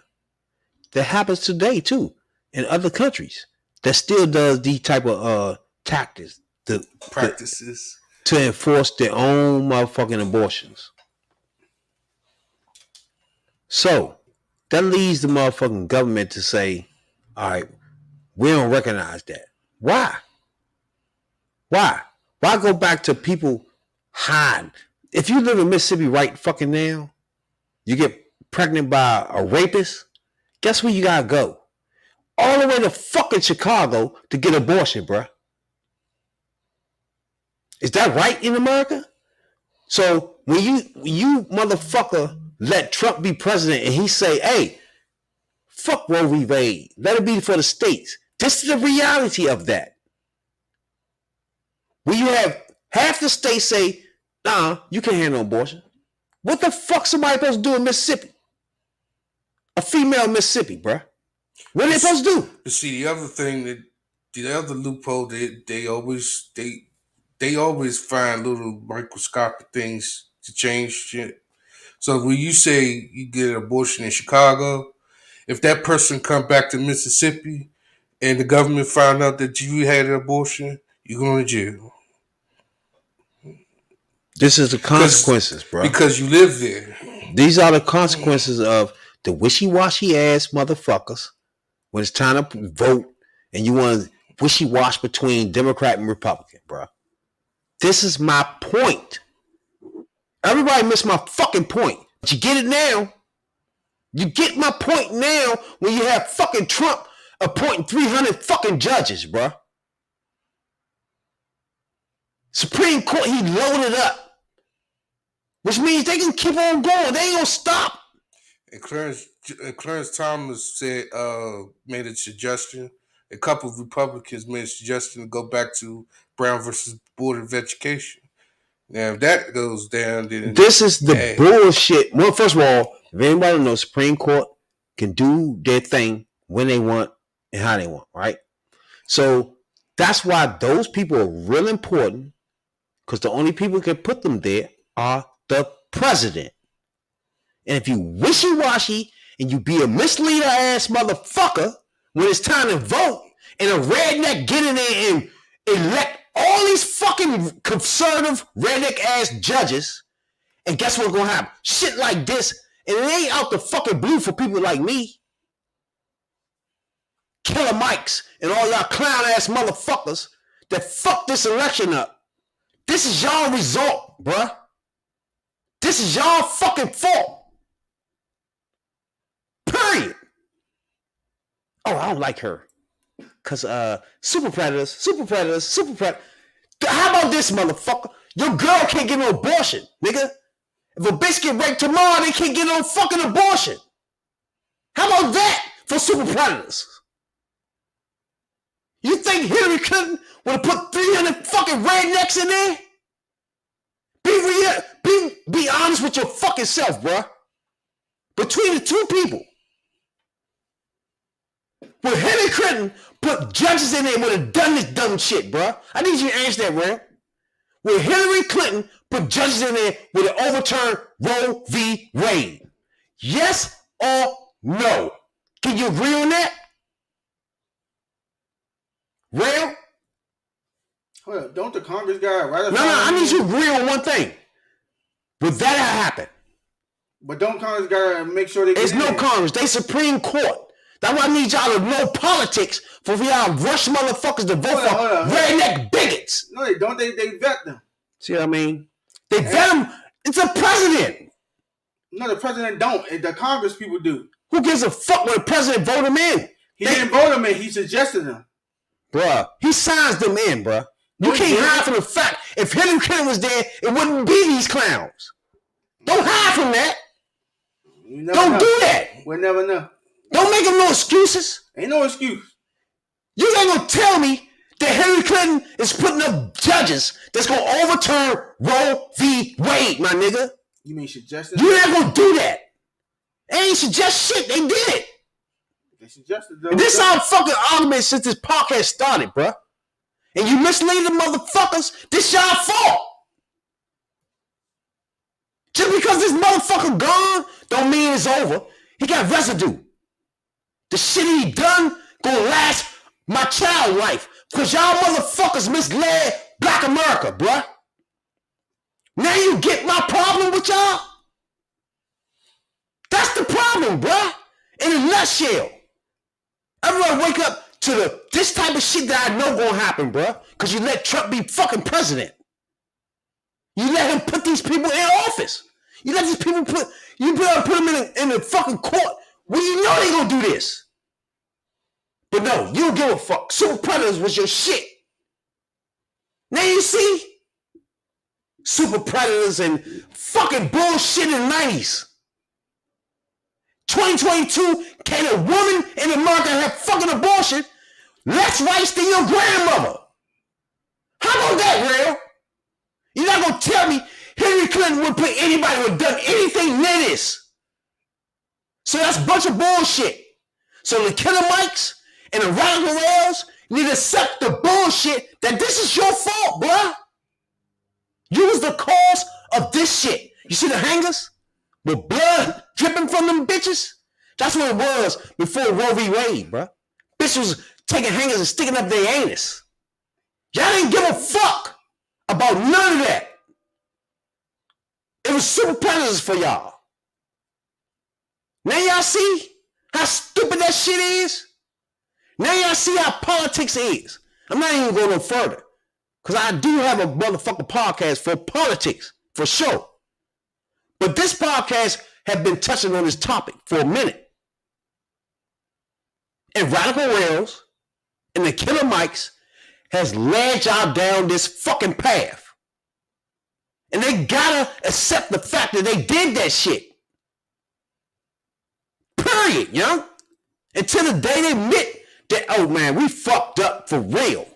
That happens today too in other countries. That still does these type of tactics Practices. to enforce their own motherfucking abortions. So that leads the motherfucking government to say, all right, we don't recognize that. Why? Why? Why go back to people hiding? If you live in Mississippi right fucking now, you get pregnant by a rapist, guess where you gotta go? All the way to fucking Chicago to get abortion, bruh. Is that right in America? So when you motherfucker let Trump be president and he say, hey, fuck Roe v. Wade, let it be for the states. This is the reality of that. When you have half the states say, nah, you can't have no abortion. What the fuck somebody supposed to do in Mississippi? A female in Mississippi, bruh. What are they supposed to do? You see, the other thing that the other loophole they always find little microscopic things to change shit. So when you say you get an abortion in Chicago, if that person come back to Mississippi and the government found out that you had an abortion, you're going to jail. This is the consequences, bro. Because you live there. These are the consequences of the wishy-washy ass motherfuckers when it's time to vote and you want to wishy-wash between Democrat and Republican, bro. This is my point. Everybody missed my fucking point. But you get it now. You get my point now when you have fucking Trump appointing 300 fucking judges, bro. Supreme Court, he loaded up. Which means they can keep on going. They ain't gonna stop. And Clarence Thomas said, made a suggestion. A couple of Republicans made a suggestion to go back to Brown versus Board of Education. Now, if that goes down, then this is the bullshit. Well, first of all, if anybody knows, Supreme Court can do their thing when they want and how they want, right? So that's why those people are real important, because the only people who can put them there are the president. And if you wishy-washy and you be a misleader ass motherfucker when it's time to vote and a redneck get in there and elect all these fucking conservative redneck ass judges, and guess what's gonna happen? Shit like this, and it ain't out the fucking blue for people like me. Killer Mikes and all y'all clown ass motherfuckers that fucked this election up. This is y'all result, bruh. This is y'all fucking fault. Period. Oh, I don't like her. Cause super predators. How about this, motherfucker? Your girl can't get an abortion, nigga. If a bitch get raped tomorrow, they can't get no fucking abortion. How about that for super predators? You think Hillary Clinton would have put 300 fucking rednecks in there? Be honest with your fucking self, bruh. Between the two people, would Hillary Clinton put judges in there would have done this dumb shit, bruh? I need you to answer that, Ray. Would Hillary Clinton put judges in there would it overturn Roe v. Wade? Yes or no? Can you agree on that? Real? Hold up, don't the Congress guy ratify? No, I need you to agree on one thing. Would that happen? But don't Congress gotta make sure they get There's no Congress. They Supreme Court. That's why I need y'all to know politics for y'all rush motherfuckers to vote for redneck bigots. No, they don't. They vet them. See what I mean? They vet them. It's a president. No, the president don't. The Congress people do. Who gives a fuck when the president vote him in? He didn't vote him in. He suggested them. Bruh, he signs them in, bruh. You can't hide from the fact if Hillary Clinton was there, it wouldn't be these clowns. Don't hide from that. Don't do that. We'll never know. Don't make them no excuses. Ain't no excuse. You ain't gonna tell me that Hillary Clinton is putting up judges that's gonna overturn Roe v. Wade, my nigga. You mean suggested? You're not gonna do that. They ain't suggest shit. They did it. They suggested. This our fucking argument since this podcast started, bruh. And you mislead the motherfuckers. This y'all fault. Just because this motherfucker gone don't mean it's over. He got residue. The shit he done gonna last my child life. Because y'all motherfuckers misled Black America, bruh. Now you get my problem with y'all? That's the problem, bruh. In a nutshell. Everyone wake up to this type of shit that I know gonna happen, bruh. Because you let Trump be fucking president. You let him put these people in office. You let these people put them in the fucking court. Well, you know they gonna do this. But no, you don't give a fuck. Super Predators was your shit. Now you see? Super Predators and fucking bullshit in the 90s. 2022, can a woman in America have fucking abortion? Less rights than your grandmother. How about that, real? You're not gonna tell me Hillary Clinton would put anybody who had done anything near this. So that's a bunch of bullshit. So the killer mics and the radical rails need to accept the bullshit that this is your fault, bruh. You was the cause of this shit. You see the hangers? With blood dripping from them bitches? That's what it was before Roe v. Wade, bruh. Bitches was taking hangers and sticking up their anus. Y'all didn't give a fuck about none of that. It was super predators for y'all. Now y'all see how stupid that shit is? Now y'all see how politics is. I'm not even going no further. Because I do have a motherfucking podcast for politics, for sure. But this podcast has been touching on this topic for a minute. And Radical Rails and the Killer Mics has led y'all down this fucking path. And they gotta accept the fact that they did that shit. Period, yo. Until the day they admit that, oh man, we fucked up for real.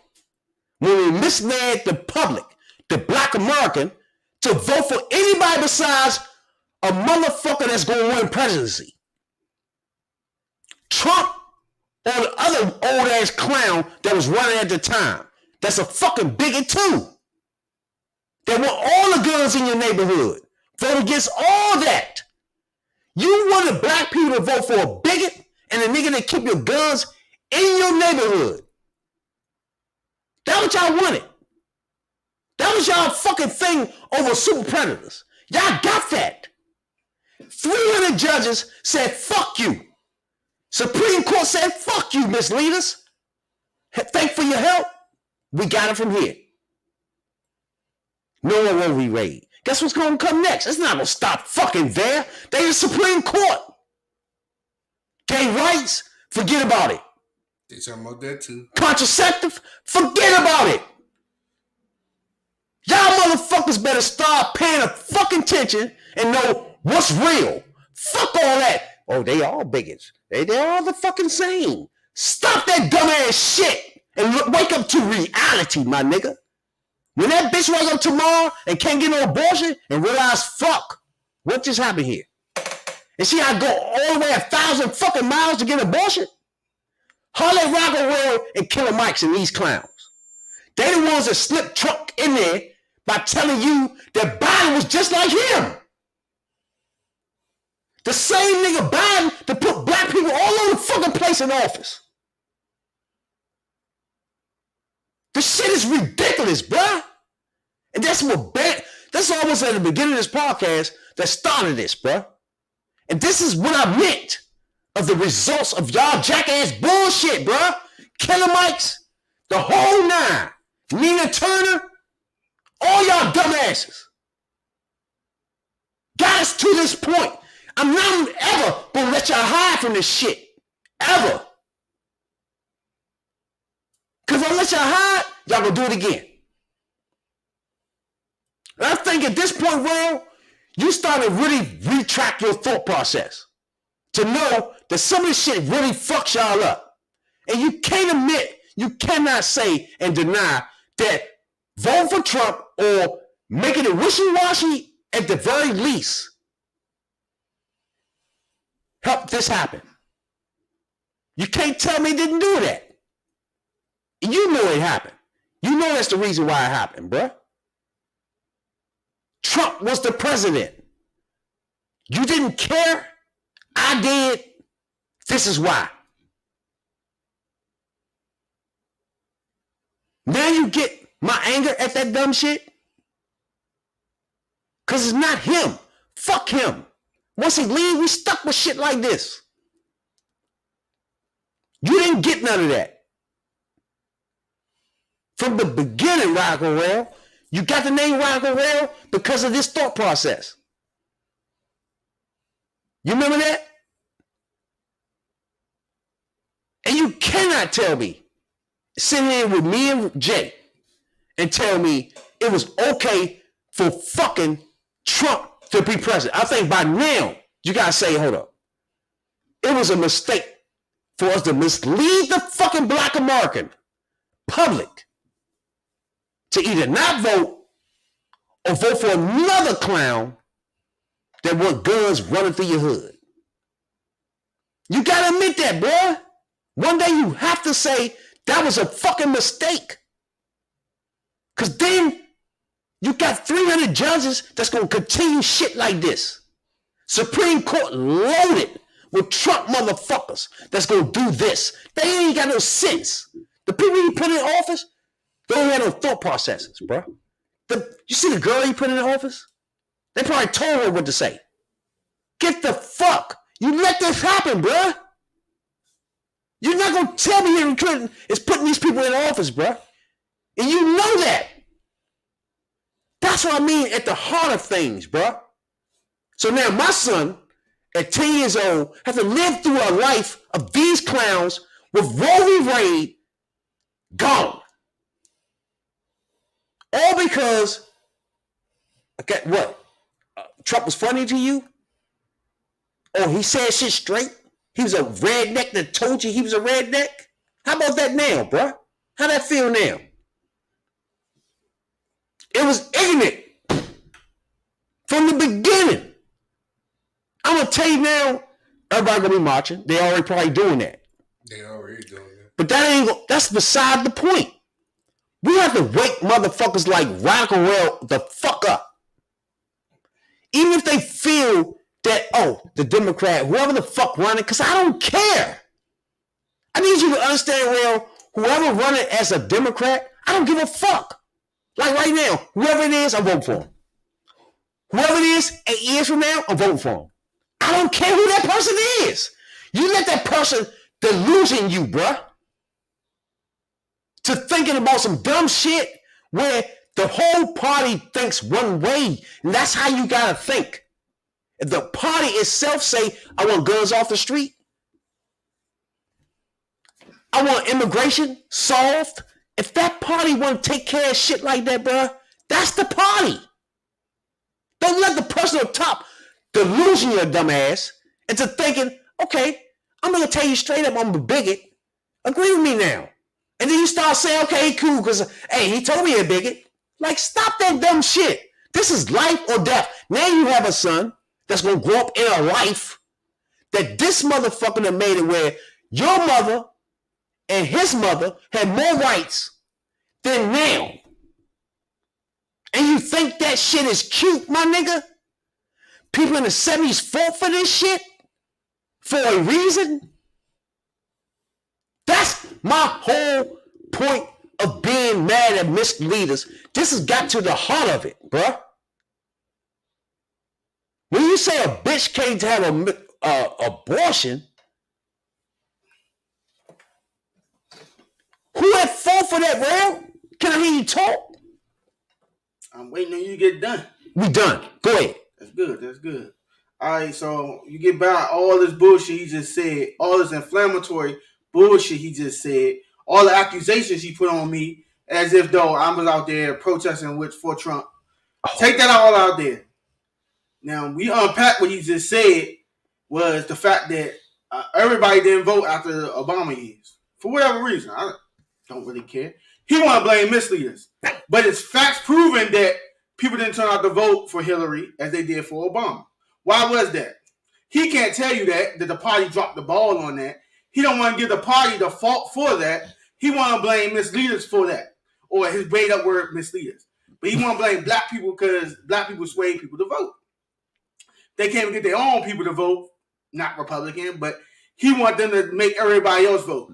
When we misled the public, the Black American, to vote for anybody besides a motherfucker that's gonna win presidency. Trump or the other old ass clown that was running at the time. That's a fucking bigot too. They want all the guns in your neighborhood. Vote against all that. You wanted black people to vote for a bigot and a nigga that keep your guns in your neighborhood. That what y'all wanted. That was y'all fucking thing over super predators. Y'all got that. 300 judges said, fuck you. Supreme Court said, fuck you, misleaders. Thank for your help. We got it from here. No one will re-raid. Guess what's going to come next? It's not going to stop fucking there. They the Supreme Court. Gay rights, forget about it. They talking about that too. Contraceptive, forget about it. Y'all motherfuckers better start paying a fucking attention and know what's real. Fuck all that. Oh, they all bigots. They all the fucking same. Stop that dumbass shit and wake up to reality, my nigga. When that bitch wakes up tomorrow and can't get no abortion and realize, fuck, what just happened here? And she had to go all the way 1,000 fucking miles to get an abortion? Harley Rockaway and Killer Mike's and these clowns. They the ones that slipped Trump in there by telling you that Biden was just like him. The same nigga Biden that put black people all over the fucking place in office. This shit is ridiculous, bruh. And that's almost at the beginning of this podcast that started this, bruh. And this is what I meant of the results of y'all jackass bullshit, bruh. Killer Mike's, the whole nine. Nina Turner, all y'all dumbasses. Got us to this point. I'm not ever gonna let y'all hide from this shit. Ever. Because if I let y'all hide, y'all gonna do it again. And I think at this point, Will, you start to really retract your thought process to know that some of this shit really fucks y'all up. And you can't admit, you cannot say and deny that voting for Trump or making it wishy-washy at the very least helped this happen. You can't tell me it didn't do that. You know it happened. You know that's the reason why it happened, bruh. Trump was the president. You didn't care. I did. This is why. Now you get my anger at that dumb shit? Because it's not him. Fuck him. Once he leaves, we stuck with shit like this. You didn't get none of that. From the beginning, Radical Rail, you got the name Radical Rail because of this thought process. You remember that? And you cannot tell me, sit here with me and Jay, and tell me it was okay for fucking Trump to be president. I think by now, you gotta say, hold up. It was a mistake for us to mislead the fucking black American public to either not vote or vote for another clown that want guns running through your hood. You gotta admit that, boy. One day you have to say that was a fucking mistake. Because then you got 300 judges that's going to continue shit like this. Supreme Court loaded with Trump motherfuckers that's going to do this. They ain't got no sense. The people you put in office, they don't have no thought processes, bro. You see the girl you put in office? They probably told her what to say. Get the fuck. You let this happen, bro. You're not going to tell me Hillary Clinton is putting these people in office, bro. And you know that. That's what I mean at the heart of things, bro. So now my son, at 10 years old, has to live through a life of these clowns with Roe v. Wade gone. All because, okay, what? Trump was funny to you? Oh, he said shit straight? He was a redneck that told you he was a redneck? How about that now, bro? How that feel now? It was ignorant from the beginning. I'm going to tell you now, everybody going to be marching. They already probably doing that. They already doing that. But that's beside the point. We have to wake motherfuckers like Radical Rail the fuck up. Even if they feel that, oh, the Democrat, whoever the fuck running, because I don't care. I need you to understand, Rail, whoever running as a Democrat, I don't give a fuck. Like right now, whoever it is, I'm voting for him. Whoever it is, 8 years from now, I'm voting for him. I don't care who that person is. You let that person delusion you, bruh. to thinking about some dumb shit where the whole party thinks one way. And that's how you gotta think. If the party itself say, I want guns off the street, I want immigration solved. If that party want to take care of shit like that, bro, that's the party. Don't let the person on top delusion your dumb ass into thinking, okay, I'm gonna tell you straight up I'm a bigot. Agree with me now. And then you start saying, okay, cool, because hey, he told me you're a bigot. Like, stop that dumb shit. This is life or death. Now you have a son that's gonna grow up in a life that this motherfucker done made it where your mother and his mother had more rights than now. And you think that shit is cute, my nigga? People in the 70s fought for this shit for a reason? That's my whole point of being mad at misleaders. This has got to the heart of it, bruh. When you say a bitch can't have an abortion, who had fought for that, real? Can I hear you talk? I'm waiting on you to get done. We done. Go ahead. That's good. That's good. All right, so you get by all this bullshit he just said, all this inflammatory bullshit he just said, all the accusations he put on me, as if though I was out there protesting for Trump. Take that all out there. Now, we unpack what he just said was the fact that everybody didn't vote after Obama years. For whatever reason. I don't really care. He want to blame misleaders. But it's facts proving that people didn't turn out to vote for Hillary as they did for Obama. Why was that? He can't tell you that the party dropped the ball on that. He don't want to give the party the fault for that. He want to blame misleaders for that. Or his made up word misleaders. But he want to blame black people because black people swayed people to vote. They can't even get their own people to vote, not Republican, but he want them to make everybody else vote.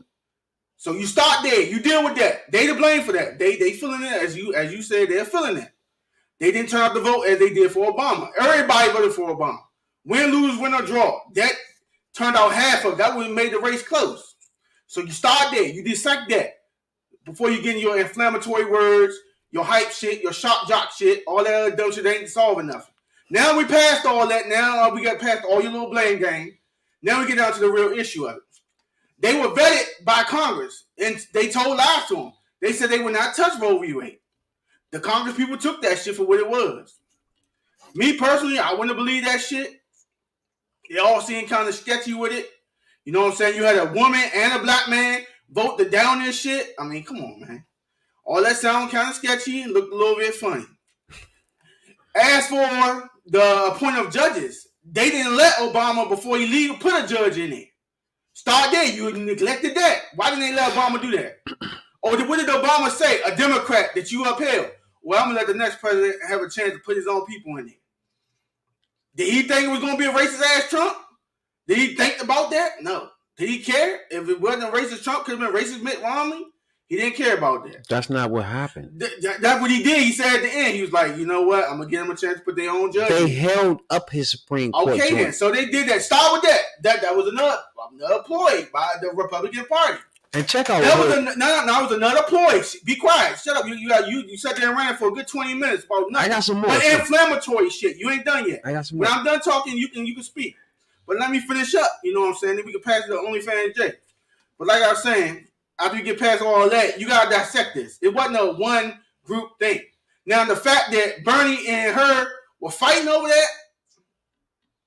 So you start there. You deal with that. They to blame for that. They feeling it as you said. They're feeling it. They didn't turn out to vote as they did for Obama. Everybody voted for Obama. Win, lose, win, or draw. That turned out half of that would made the race close. So you start there. You dissect that before you get in your inflammatory words, your hype shit, your shock jock shit, all that other dumb shit ain't solving nothing. Now we passed all that. Now we got past all your little blame game. Now we get down to the real issue of it. They were vetted by Congress, and they told lies to them. They said they would not touch Roe v. Wade. The Congress people took that shit for what it was. Me personally, I wouldn't believe that shit. They all seemed kind of sketchy with it. You know what I'm saying? You had a woman and a black man vote to down this shit. I mean, come on, man. All that sound kind of sketchy and looked a little bit funny. As for the appointment of judges, they didn't let Obama, before he leave, put a judge in it. Start there. You neglected that. Why didn't they let Obama do that? Or what did Obama say? A Democrat that you upheld. Well, I'm going to let the next president have a chance to put his own people in there. Did he think it was going to be a racist-ass Trump? Did he think about that? No. Did he care? If it wasn't a racist Trump, could have been racist Mitt Romney. He didn't care about that. That's not what happened. That's what he did. He said at the end, he was like, you know what? I'm going to give him a chance to put their own judge. They held up his Supreme Court. Okay, then. So they did that. Start with that. That was another ploy by the Republican Party. And check out that was another ploy. Be quiet. Shut up. You sat there and ran for a good 20 minutes about nothing. I got some more. But inflammatory shit. You ain't done yet. I got some more. When I'm done talking, you can speak. But let me finish up. You know what I'm saying? Then we can pass it to OnlyFans Jay. But like I was saying, after you get past all that, you gotta dissect this. It wasn't a one group thing. Now the fact that Bernie and her were fighting over that,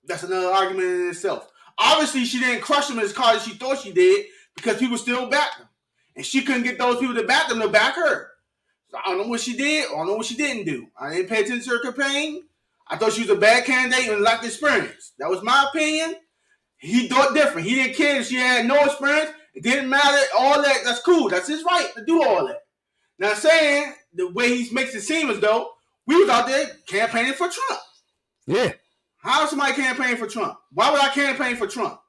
that's another argument in itself. Obviously, she didn't crush him as hard as she thought she did because people still backed him. And she couldn't get those people to back them to back her. So I don't know what she did. I don't know what she didn't do. I didn't pay attention to her campaign. I thought she was a bad candidate and lacked experience. That was my opinion. He thought different. He didn't care if she had no experience. It didn't matter. All that, that's cool. That's his right to do all that. Now, saying the way he makes it seem as though we was out there campaigning for Trump. Yeah. How is somebody campaigning for Trump? Why would I campaign for Trump?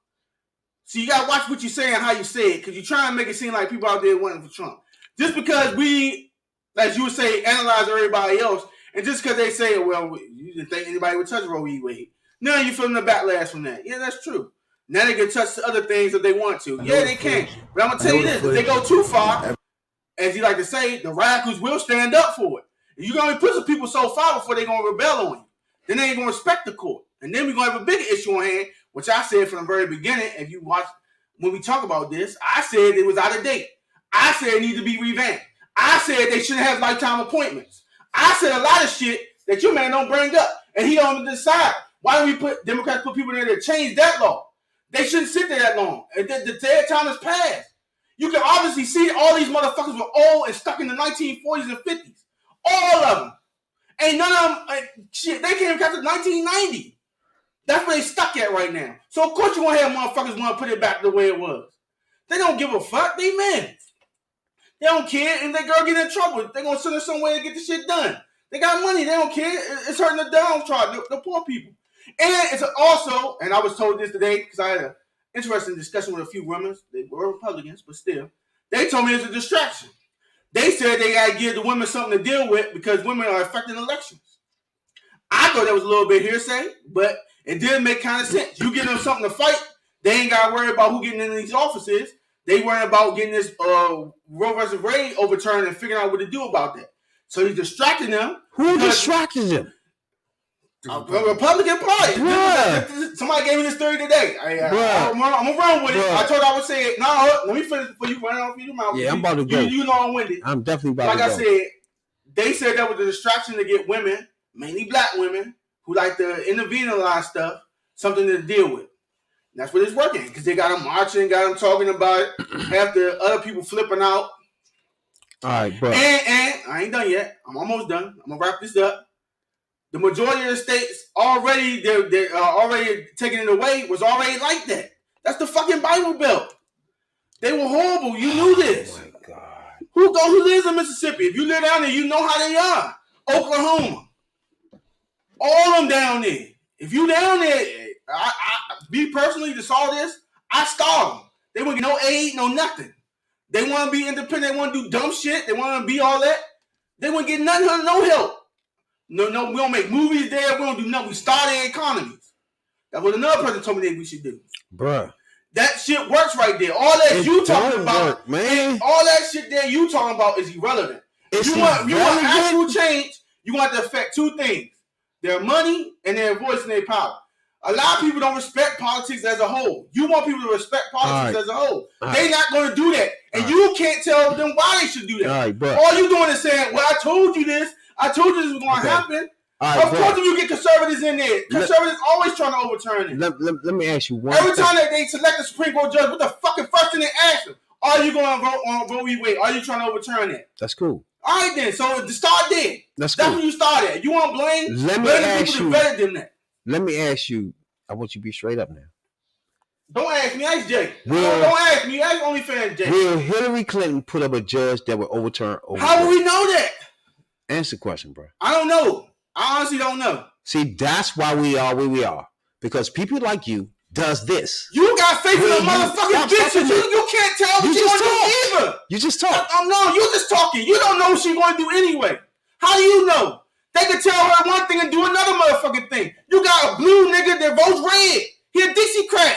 So you got to watch what you say and how you say it because you're trying to make it seem like people out there wanting for Trump. Just because we, as you would say, analyze everybody else, and just because they say, well, you didn't think anybody would touch Roe v. Wade. Now you're feeling the backlash from that. Yeah, that's true. Now they can touch other things if they want to. Yeah, they can. But I'm going to tell you this. If they go too far, as you like to say, the radicals will stand up for it. You're going to put some people so far before they're going to rebel on you. Then they ain't going to respect the court. And then we're going to have a bigger issue on hand, which I said from the very beginning. If you watch, when we talk about this, I said it was out of date. I said it needed to be revamped. I said they shouldn't have lifetime appointments. I said a lot of shit that your man don't bring up. And he don't decide. Why do we put Democrats put people in there to change that law? They shouldn't sit there that long. And the time has passed. You can obviously see all these motherfuckers were old and stuck in the 1940s and 50s. All of them. Ain't none of them, shit, they came after 1990. That's where they stuck at right now. So of course you want to have motherfuckers want to put it back the way it was. They don't give a fuck. They men. They don't care. And that girl get in trouble, they're going to send her somewhere to get the shit done. They got money. They don't care. It's hurting the downtrodden, the poor people. And it's also, and I was told this today because I had an interesting discussion with a few women. They were Republicans, but still. They told me it's a distraction. They said they got to give the women something to deal with because women are affecting elections. I thought that was a little bit hearsay, but it did make kind of sense. You give them something to fight, they ain't got to worry about who getting in these offices. They worry about getting this Roe versus Wade overturned and figuring out what to do about that. So he's distracting them. Who distracted them? A Republican Party. Somebody gave me this theory today. I'm going to run with it. I told I would say it. No, let me finish before you run off your mouth. Yeah, I'm about to go. You long-winded. I'm definitely about to go. Like I said, they said that was a distraction to get women, mainly black women, who like to intervene in a lot of stuff, something to deal with. And that's what it's working. Because they got them marching, got them talking about it, have the other people flipping out. All right, bro. And I ain't done yet. I'm almost done. I'm going to wrap this up. The majority of the states already, they're already taking it away, was already like that. That's the fucking Bible Belt. They were horrible. You knew this. Oh, my God. Who lives in Mississippi? If you live down there, you know how they are. Oklahoma. All of them down there. If you down there, me personally, to solve this, I starve them. They wouldn't get no aid, no nothing. They want to be independent. They want to do dumb shit. They want to be all that. They wouldn't get nothing, no help. No, we don't make movies there. We don't do nothing. We start their economies. That's what another person told me that we should do. Bruh. That shit works right there. All that you talking about, man. All that shit there you talking about is irrelevant. You want actual change, you want to affect two things. Their money and their voice and their power. A lot of people don't respect politics as a whole. You want people to respect politics as a whole. They're not going to do that. And you can't tell them why they should do that. All you doing is saying, well, I told you this. I told you this was going to happen. Of course, when you get conservatives in there, conservatives always trying to overturn it. Let me ask you one Every time that they select a Supreme Court judge, what the fucking first thing they ask them? Are you going to vote on Roe v. Wade? Are you trying to overturn it? That's cool. All right, then. So start there. That's cool. when you start at. You want to blame the people that vetted them that. Let me ask you. I want you to be straight up now. Don't ask me. Ask Jay. Don't ask me. Ask OnlyFans Jay. Will Hillary Clinton put up a judge that would overturn? How will we know that? Answer the question, bro. I don't know. I honestly don't know. See, that's why we are where we are. Because people like you does this. You got faith in the motherfucking bitches. You can't tell what you're going to do either. You just talk. No, you're just talking. You don't know what she's going to do anyway. How do you know? They can tell her one thing and do another motherfucking thing. You got a blue nigga that votes red. He a Dixiecrat.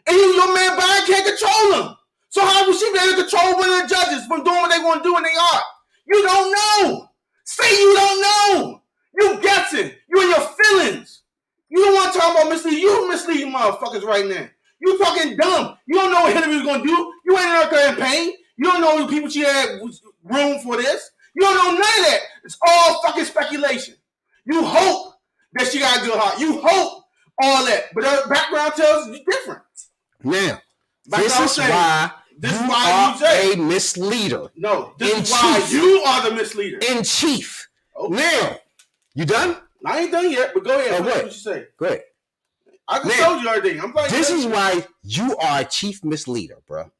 And your man Biden can't control him. So how will she be able to control one of the judges from doing what they want to do when they are? You don't know. Say you don't know. You guessing. You in your feelings. You don't want to talk about misleading. You misleading motherfuckers right now. You fucking dumb. You don't know what Hillary was going to do. You ain't in her campaign. You don't know the people she had room for this. You don't know none of that. It's all fucking speculation. You hope that she got a good heart. You hope all that. But her background tells you different. Now, this is why you are a misleader. No, this is why you are the misleader. In chief. Okay. Now, you done? I ain't done yet, but go ahead. What you say? Go ahead. I just told you everything. This is why you are a chief misleader, bro.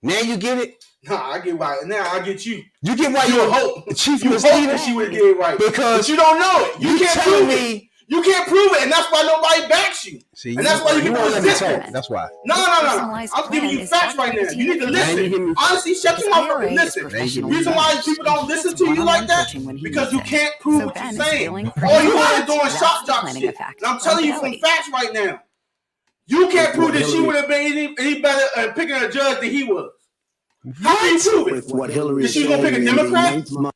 Now you get it? Nah, I get why. Now I get you. You get why you're a chief misleader? Hope that she would get it right. Because but you don't know it. You can't prove it. You can't prove it, and that's why nobody backs you. See, and that's why you won't let me talk. That's why. No. I'm giving you facts right now. You need to listen. Honestly, shut your mouth up and listen. The reason why people don't listen to you like that because you can't prove what you're saying. All you want to do is shop talk shit. And I'm telling you from facts right now. You can't prove that she would have been any better at picking a judge than he was. How can you prove it? With what Hillary Is is she gonna saying pick a in the Democrat? ninth month.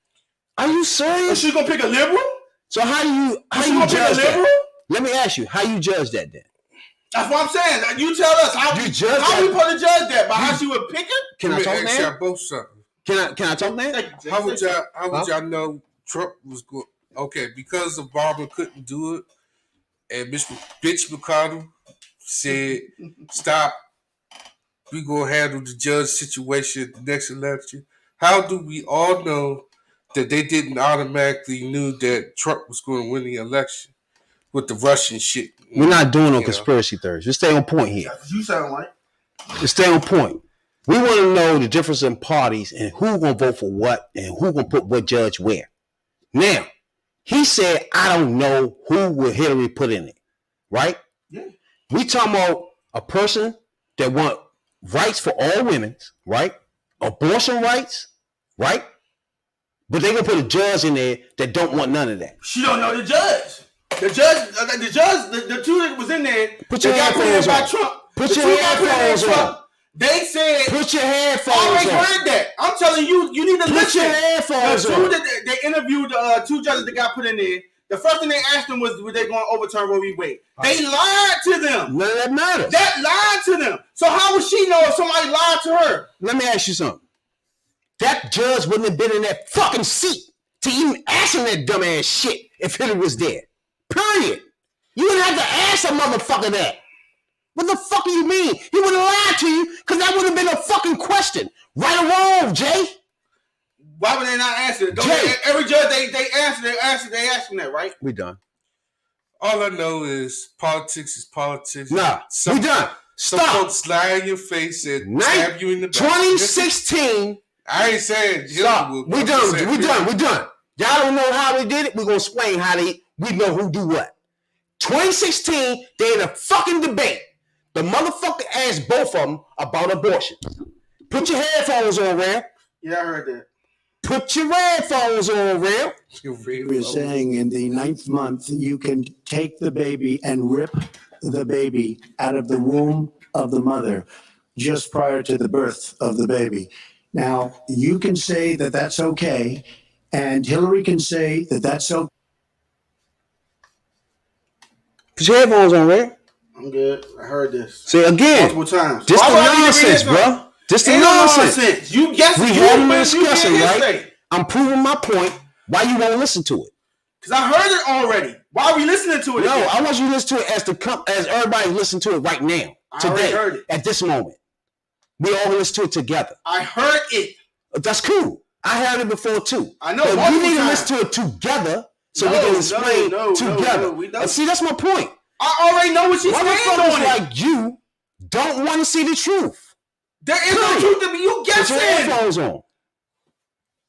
Are you Or serious? she gonna pick a liberal? So how you gonna pick a judge liberal? that? Let me ask you, how you judge that then? That's what I'm saying. You tell us how You judge how that? we supposed to judge that by how she would pick it. Can I Let me talk ask now? y'all both something. Can I talk now? How would y'all know Trump was going? Okay, because Obama couldn't do it, and Bitch McConnell said, "Stop. We gonna handle the judge situation at the next election." How do we all know that they didn't automatically knew that Trump was going to win the election with the Russian shit? We're not doing no conspiracy theories. Just stay on point here. That's what you sound like. Just stay on point. We want to know the difference in parties and who gonna vote for what and who gonna put what judge where. Now, he said, I don't know who will Hillary put in it, right? Yeah. We talking about a person that want rights for all women, right? Abortion rights, right? But they gonna put a judge in there that don't want none of that. She don't know the judge. The two that was in there. Put your headphones on. Put your headphones on. They said. Put your headphones I already on. heard that. I'm telling you, you need to Put listen. your headphones the two on. that they interviewed the two judges that got put in there. The first thing they asked them was, were they going to overturn Roe v. Wade? They lied to them. None of that matters. That lied to them. So how would she know if somebody lied to her? Let me ask you something. That judge wouldn't have been in that fucking seat to even ask him that dumbass shit if Hillary was there. Period. You wouldn't have to ask a motherfucker that. What the fuck do you mean? He would have lied to you because that would have been a fucking question. Right or wrong, Jay? Why would they not answer it? Every judge they ask them that, right? We done. All I know is politics is politics. Nah, we done. Some Stop. folks lie in your face and stab you in the back. 2016. I ain't saying Stop. We done. Y'all don't know how they did it. We're going to explain how we know who do what. 2016, they had a fucking debate. The motherfucker asked both of them about abortion. Put your headphones on, Ram. Yeah, I heard that. Put your headphones on, Ram. We're saying in the ninth month, you can take the baby and rip the baby out of the womb of the mother just prior to the birth of the baby. Now, you can say that that's okay, and Hillary can say that that's okay. Put your headphones on, Ram. I'm good. I heard this. Say again. Multiple times. This the nonsense, bro. This the nonsense. You guess we having a discussion, right? I'm proving my point. Why you won't listen to it? Because I heard it already. Why are we listening to it? No, again? I want you to listen to it as everybody listen to it right now. Today, heard it. At this moment. We all listen to it together. I heard it. That's cool. I heard it before too. I know. But we need to listen to it together so we can explain together. No, see, that's my point. I already know what you're saying. Motherfuckers like you don't want to see the truth. There is no truth to me. You guessing. Put your headphones on,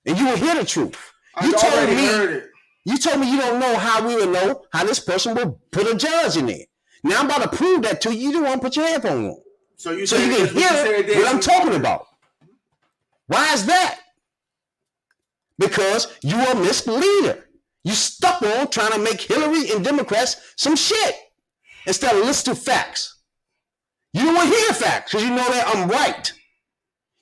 and you will hear the truth. You told me you don't know how we would know how this person will put a judge in there. Now I'm about to prove that to you. You don't want to put your headphones on. So you can hear what I'm talking about. Why is that? Because you are a misleader. You stuck on trying to make Hillary and Democrats some shit instead of listen to facts. You don't want to hear facts because you know that I'm right.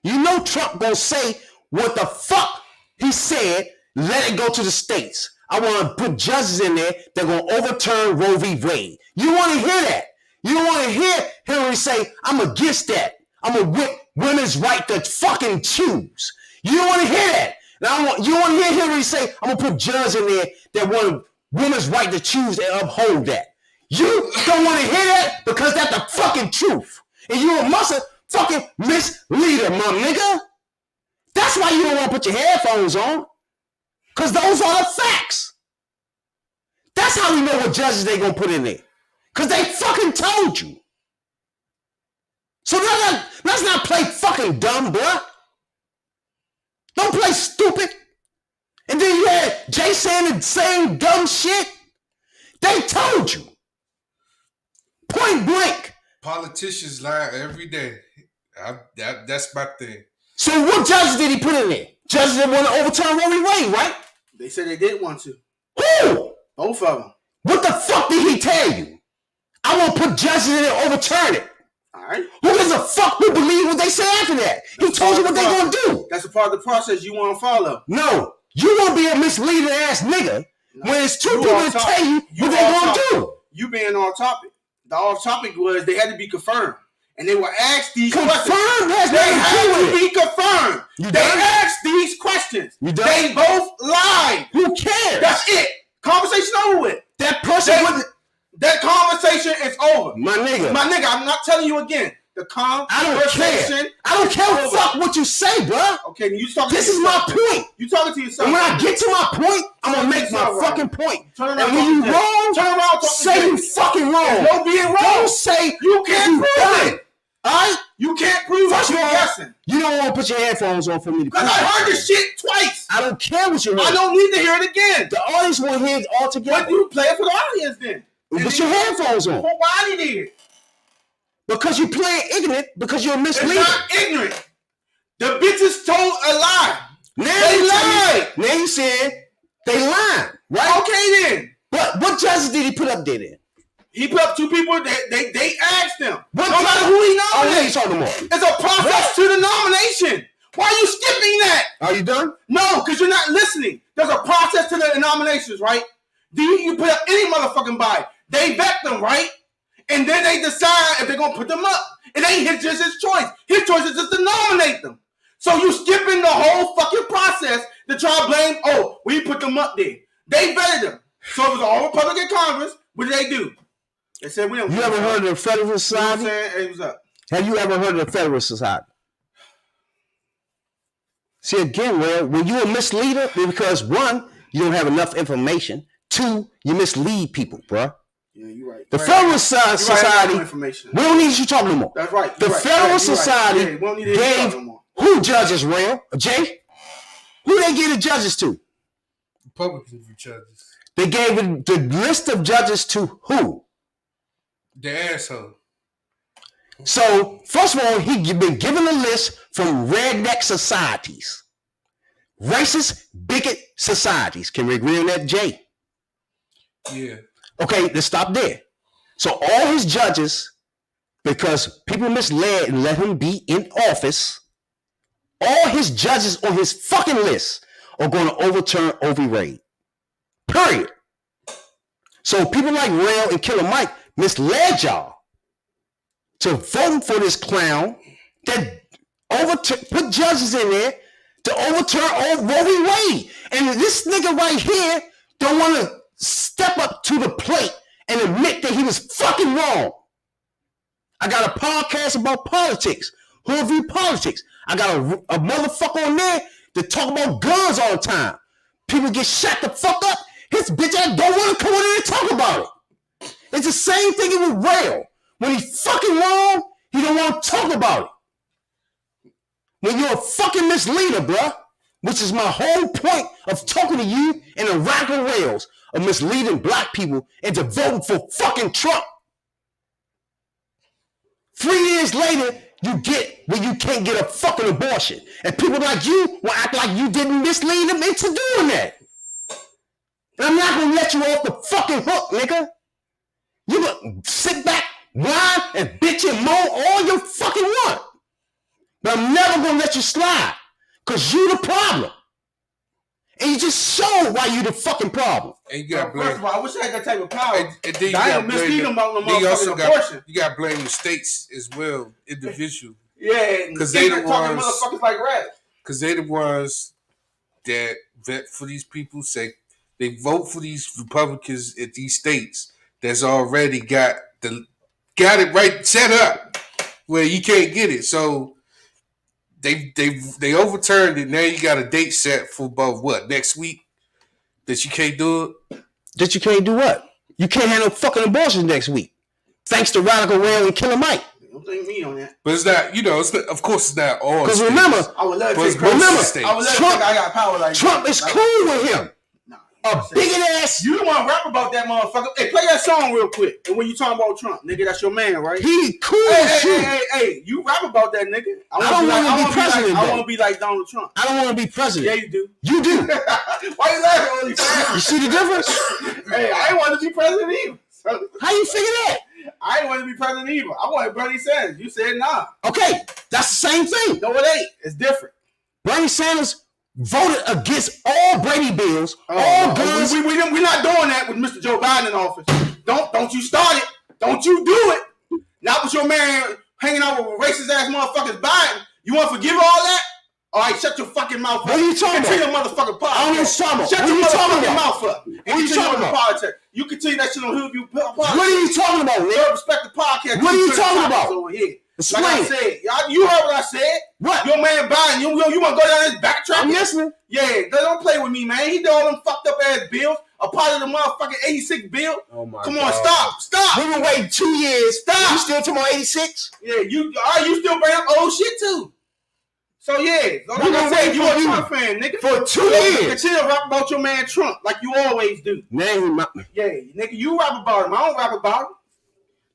You know Trump gonna say what the fuck he said. Let it go to the states. I want to put judges in there that are gonna overturn Roe v. Wade. You want to hear that? You don't want to hear Hillary say, I'm against that. I'm gonna whip women's right to fucking choose. You don't want to hear that. Now you want to hear Hillary say, I'm gonna put judges in there that want women's right to choose and uphold that. You don't want to hear that because that's the fucking truth. And you're a fucking misleader, my nigga. That's why you don't want to put your headphones on. Because those are the facts. That's how we know what judges they gonna put in there. Because they fucking told you. So let's not play fucking dumb, bruh. Don't play stupid. And then you had Jay saying the same dumb shit. They told you. Point blank. Politicians lie every day. That's my thing. So what judges did he put in there? Judges that want to overturn Roe v. Wade, right? They said they did want to. Who? Both of them. What the fuck did he tell you? I want to put judges in there and overturn it. All right. Who gives a fuck who believe what they say after that? He told you what they gonna do. That's a part of the process you want to follow. No, you won't be a misleading ass nigga when it's two people to tell you what they gonna do. You being off topic. The off topic was they had to be confirmed. And they were asked these questions. Confirmed has They nothing had to to be confirmed. You They done? asked these questions. You done? They both lied. Who cares? That's it. Conversation over with. That person wouldn't. That conversation is over. My nigga, I'm not telling you again. The conversation. I don't care fuck what you say, bro. Okay, you talking. This is my point. You talking to yourself. And when I get to my point, I'm gonna make my fucking point. And when you wrong, turn around, say you fucking wrong. No being wrong. Don't say you can't prove it. All right? You can't prove First it. of all, Guessing. you don't want to put your headphones on for me to. Because I heard this shit twice. I don't care what you heard. I don't need to hear it again. The audience will hear it all together. Why do you play it for the audience then? Put your headphones on. Well, why do you need it? Because you playing ignorant. Because you're misleading. It's not ignorant. The bitches told a lie. Now they lied. Now you said they lied, right? Okay then. But what judges did he put up there then? He put up two people. They asked them. What no matter who he Oh, nominates. talking about? It's a process to the nomination. Why are you skipping that? Are you done? No, because you're not listening. There's a process to the nominations, right? You put up any motherfucking body. They vet them, right? And then they decide if they're going to put them up. It ain't just his choice. His choice is just to nominate them. So you skipping the whole fucking process to try to blame, we put them up there. They vetted them. So it was all Republican Congress. What did they do? They said, we don't. You ever heard of the Federalist Society? You know what I'm saying? Hey, what's up? Have you ever heard of the Federalist Society? See, again, well, when you're a misleader, because one, you don't have enough information. Two, you mislead people, bro. Yeah, you're right. The Federalist Society, we don't need you talking no more. That's right. The Federalist Society gave who judges, Rail? Jay? Who they give the judges to? Republican judges. They gave the list of judges to who? The asshole. So, first of all, he been given a list from redneck societies. Racist, bigot societies. Can we agree on that, Jay? Yeah. Okay, let's stop there. So all his judges, because people misled and let him be in office, all his judges on his fucking list are going to overturn Roe v. Wade. Period. So people like Rail and Killer Mike misled y'all to vote for this clown that put judges in there to overturn Roe v. Wade. And this nigga right here don't want to step up to the plate and admit that he was fucking wrong. I got a podcast about politics, Hood View Politics. I got a motherfucker on there that talk about guns all the time. People get shot the fuck up. His bitch ass don't want to come in here and talk about it. It's the same thing with Rail. When he's fucking wrong, he don't want to talk about it. When you're a fucking misleader, bruh, which is my whole point of talking to you and the radical rails of misleading black people into voting for fucking Trump. 3 years later, you get where you can't get a fucking abortion. And people like you will act like you didn't mislead them into doing that. And I'm not going to let you off the fucking hook, nigga. You gonna sit back, whine, and bitch and moan all you fucking want. But I'm never going to let you slide. Because you the problem. And you just showed why you the fucking problem. And you got First of all, I wish I had that type of power. And then you I got don't mislead them about no motherfucking abortion. You got to blame the states as well, individual. Yeah, because they the talking ones. Motherfuckers like rats. Because they the ones that vet for these people. Say they vote for these Republicans at these states that's already got it right set up where you can't get it. So they overturned it. Now you got a date set for about what, next week? That you can't do it? That you can't do what? You can't have no fucking abortions next week. Thanks to Radical Rail and Killer Mike. Don't think me on that. But it's not, it's not, of course it's not all. Because remember, I would love to take remember, I would love to think I got power like Trump that. is cool with him. A bigot ass. You don't want to rap about that motherfucker. Hey, play that song real quick. And when you talking about Trump, nigga, that's your man, right? He cool as shit. Hey, you rap about that nigga. I don't want to be president. I want to be like Donald Trump. I don't want to be president. Yeah, you do. You do. Why you laughing, OnlyFans? You see the difference? Hey, I ain't want to be president either. So. How you figure that? I didn't want to be president either. I wanted Bernie Sanders. You said nah. Okay, that's the same thing. No, it ain't. It's different. Bernie Sanders voted against all Brady bills, all guns. We're not doing that with Mr. Joe Biden in office. Don't you start it. Don't you do it. Not with your man hanging out with racist ass motherfuckers Biden. You want to forgive all that? All right, shut your fucking mouth up. What are you talking about? Continue motherfucking politics. I don't know what you're talking about. Shut What your are you talking motherfucking about? mouth up. What are you talking about? Politics. You continue that shit on Hillview Politics. What are you talking about, Third nigga? Respect the podcast. What are you talking about? Over here. Explain. Like I said, you heard what I said. What? Your man Biden, you want to go down this backtrack? I'm listening. Yeah, don't play with me, man. He did all them fucked up ass bills. A part of the motherfucking 86 bill. Oh my Come God. on, stop. We've been waiting 2 years. Stop. You still talking about 86? Yeah, you still bring up old shit too. So yeah, like I said, you a Trump fan, nigga. For 2 years. Continue to rap about your man Trump like you always do. Man, Yeah, nigga, you rap about him. I don't rap about him.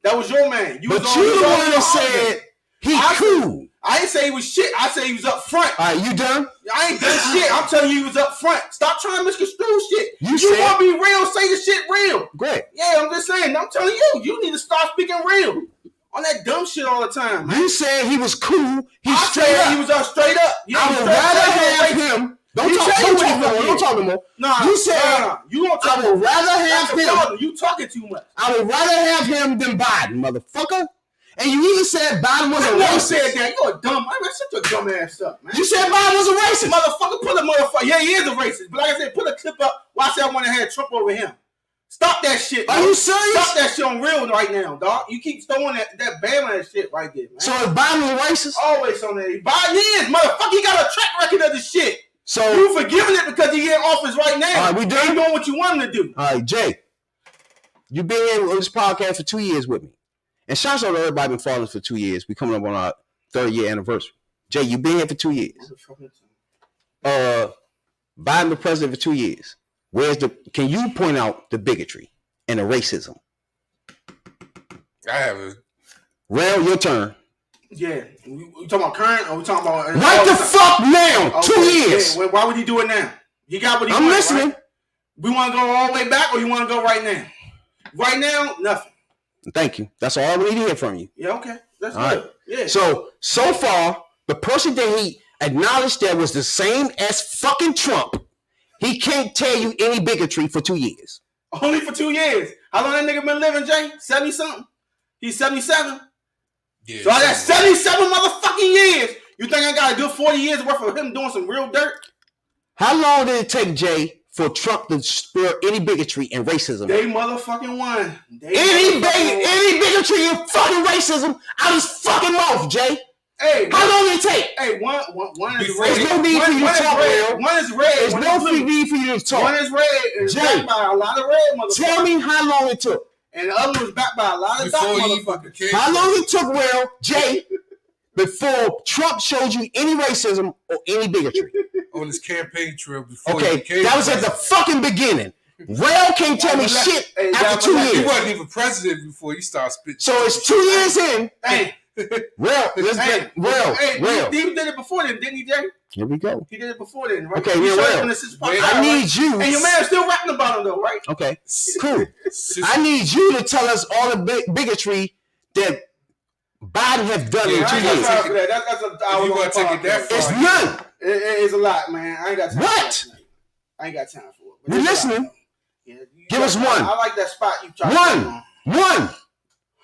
That was your man. but you the one that said he cool. I didn't say he was shit. I said he was up front. All right, you done? I ain't done shit. I'm telling you he was up front. Stop trying to misconstrue shit. You want to be real, say the shit real. Great. Yeah, I'm just saying. I'm telling you, you need to start speaking real. On that dumb shit all the time, man. You said he was cool. I said he was straight up. Yeah, I would rather have him. Don't talk no more. Nah, you said you don't talk. I would rather have him. You talking too much. I would rather have him than Biden, motherfucker. And you even said Biden was a racist. I said that. You're a dumb. I shut your dumb ass up, man. You said Biden was a racist. Motherfucker, put a motherfucker. Yeah, he is a racist. But like I said, put a clip up where I said I want to have Trump over him. Stop that shit. Are you serious? Stop that shit on real right now, dog. You keep throwing that Bama and shit right there, man. So is Biden a racist? Always on that. Biden is, motherfucker. He got a track record of this shit. So you forgiving it because he in office right now. All right, we done. Ain't doing what you want him to do. All right, Jay. You've been here on this podcast for 2 years with me. And shouts out to everybody been following us for 2 years. We coming up on our 3rd year anniversary. Jay, you've been here for 2 years. Biden the president for 2 years. Can you point out the bigotry and the racism? I haven't. Rail, your turn. Yeah. We talking about current or we talking about... Right the fuck now. Okay. 2 years. Yeah. Why would he do it now? He got what he I'm wanted, listening. Right? We want to go all the way back or you want to go right now? Right now, nothing. Thank you. That's all we need to hear from you. Yeah, okay. That's all good. Right. Yeah. So far, the person that he acknowledged that was the same as fucking Trump, he can't tell you any bigotry for 2 years. Only for 2 years. How long that nigga been living, Jay? 70-something? He's 77? Yeah. So I got 77 motherfucking years. You think I got a good 40 years worth of him doing some real dirt? How long did it take, Jay, for Trump to spur any bigotry and racism? They motherfucking won. Any bigotry and fucking racism out his fucking mouth, Jay. Hey, how long did it take? Hey, one is red. There's no need for you to talk, Will. One is red. There's no need for you to talk. One is red. It's backed by a lot of red motherfuckers. Tell me how long it took. And the other one was backed by a lot of dark motherfuckers. How long it took, Will, Jay, before Trump showed you any racism or any bigotry? On his campaign trail before he became that was president. At the fucking beginning. Rail can't tell me shit after 2 years. He wasn't even president before he started spitting. So it's 2 years in. Hey. Rail. He did it before then, didn't he, Jay? Here we go. He did it before then, right? Okay, Rail. I need you. And your man's still rapping about him, though, right? Okay, cool. I need you to tell us all the bigotry that Biden has done in 2 years. That's a hour long podcast. It's none. It's a lot, man. I ain't got time. What? I ain't got time for it. You listening? Yeah, give us one. I like that spot you tried. One.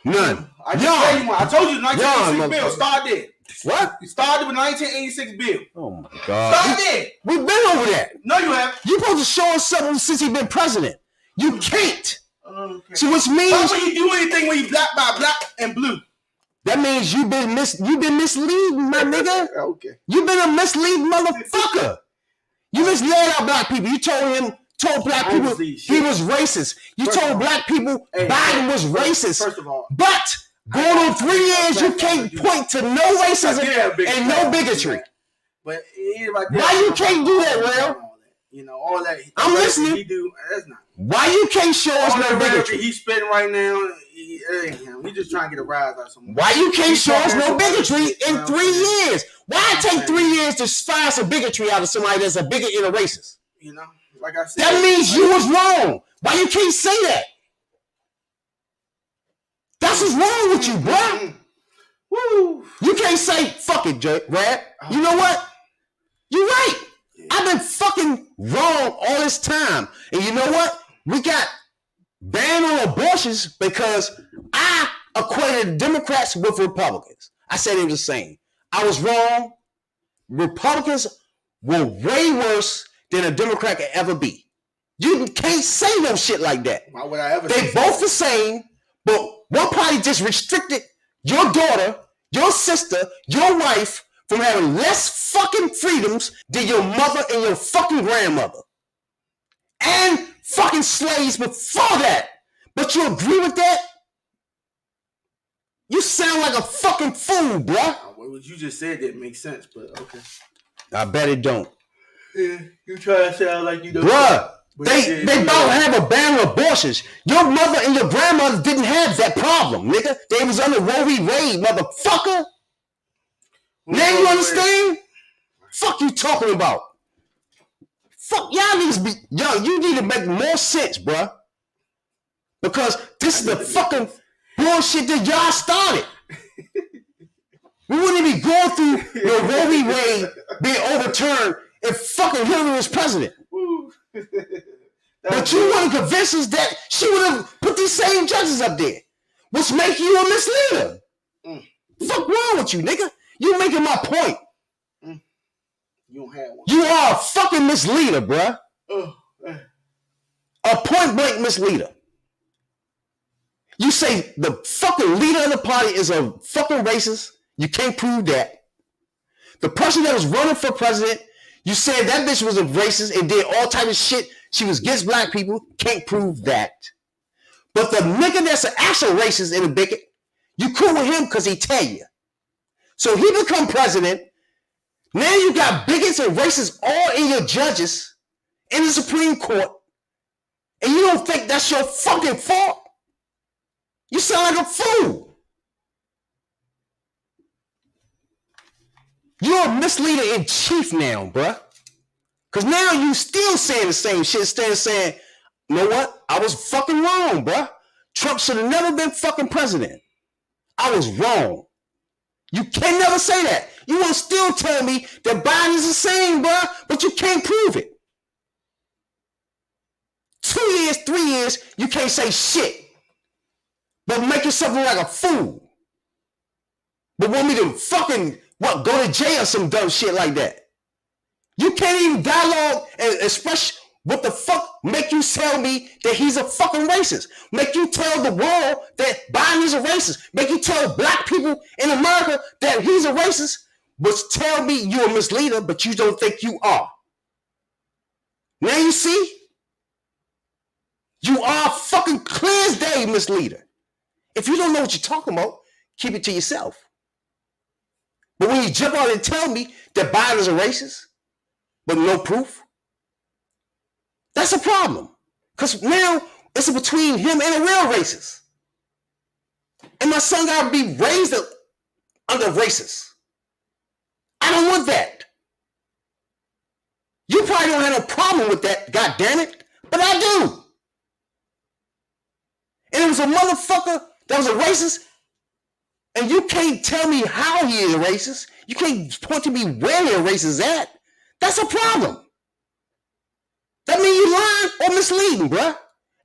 None. I just gave you one. I told you the 1986 bill. Start there. What? You started with 1986 bill. Oh my God. Start there. We've been over that. No, you haven't. You're supposed to show us something since he's been president. You can't. Okay. So which means why would you do anything when you black by black and blue? That means you've been misleading, my nigga. Okay. You've been a misleading motherfucker. You misled our black people. You told black people he was racist. You told black people Biden was racist. First of all. But going on 3 years, you can't point to no racism and no bigotry. But why you can't do that, Rail? You know, all that. I'm listening. He do. That's not. Why you can't show us no bigotry? He's spitting right now. We just trying to get a rise out of someone. Why you can't show us no bigotry in 3 years? Why it take 3 years to find some bigotry out of somebody that's a bigot and a racist? You know, like I said. That means you was wrong. Why you can't say that? That's what's wrong with you, bro. Woo! You can't say fuck it, Brad. You know what? You're right. I've been fucking wrong all this time. And you know what? We got banned on abortions because I equated Democrats with Republicans. I said it was the same. I was wrong. Republicans were way worse than a Democrat could ever be. You can't say no shit like that. Why would I ever They say both that? the same, but one party just restricted your daughter, your sister, your wife from having less fucking freedoms than your mother and your fucking grandmother. And fucking slaves before that. But you agree with that? You sound like a fucking fool, bruh. What you just said didn't make sense, but okay. I bet it don't. Yeah, you try to sound like you don't. Bruh, they both have a ban on abortions. Your mother and your grandmother didn't have that problem, nigga. They was under Roe v. Wade, motherfucker. Now you understand? Fuck you talking about? Fuck y'all niggas be you need to make more sense, bruh. Because this is the fucking bullshit that y'all started. We wouldn't be going through the Roe v. Wade being overturned if fucking Hillary was president. But you want to convince us that she would have put these same judges up there, which make you a misleader. Fuck wrong with you, nigga? You making my point. You don't have one. You are a fucking misleader, bruh. A point blank misleader. You say the fucking leader of the party is a fucking racist. You can't prove that. The person that was running for president, you said that bitch was a racist and did all type of shit. She was against black people. Can't prove that. But the nigga that's an actual racist in the bigot, you cool with him because he tell you. So he become president. Now you got bigots and racists all in your judges in the Supreme Court. And you don't think that's your fucking fault? You sound like a fool. You're a misleader in chief now, bruh. Because now you still saying the same shit, instead of saying, you know what? I was fucking wrong, bruh. Trump should have never been fucking president. I was wrong. You can never say that. You want to still tell me that Biden's the same, bruh, but you can't prove it. 2 years, 3 years, you can't say shit. But make yourself look like a fool. But want me to fucking, go to jail or some dumb shit like that. You can't even dialogue and express what the fuck make you tell me that he's a fucking racist. Make you tell the world that Biden is a racist. Make you tell black people in America that he's a racist. But tell me you're a misleader, but you don't think you are. Now you see? You are a fucking clear as day misleader. If you don't know what you're talking about, keep it to yourself. But when you jump out and tell me that Biden is a racist, but no proof, that's a problem. Because now it's between him and a real racist. And my son got to be raised under racist. I don't want that. You probably don't have no problem with that, God damn it, but I do. And it was a motherfucker that was a racist, and you can't tell me how he is a racist. You can't point to me where the racist is at. That's a problem. That means you lying or misleading, bruh.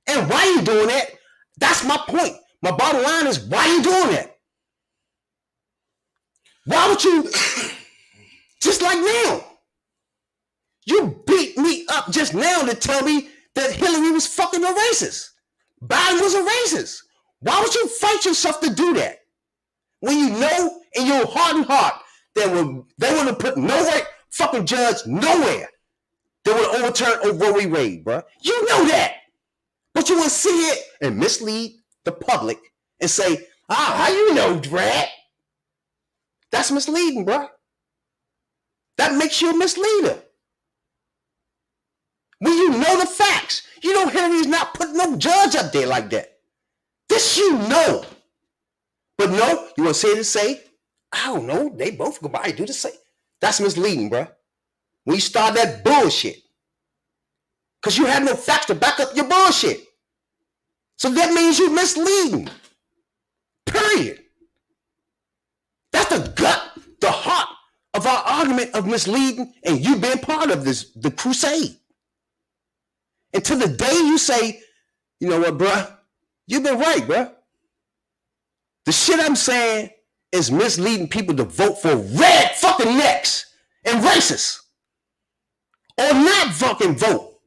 And why you doing that? That's my point. My bottom line is, why you doing that? Why would you, just like now, you beat me up just now to tell me that Hillary was fucking a racist. Biden was a racist. Why would you fight yourself to do that? When you know in your heart and heart that they would have put no right fucking judge nowhere that would overturn Roe v. Wade, bro. You know that. But you want to sit here and mislead the public and say, how you know, Brad? That's misleading, bro. That makes you a misleader. When you know the facts, you know Hillary's not putting no judge up there like that. This you know. But no, you want to say, I don't know, they both go by and do the same. That's misleading, bro. When you start that bullshit. Because you have no facts to back up your bullshit. So that means you're misleading. Period. That's the gut, the heart of our argument of misleading and you being part of the crusade. Until the day you say, you know what, bruh, you've been right, bruh. The shit I'm saying is misleading people to vote for red fucking necks and racists. Or not fucking vote.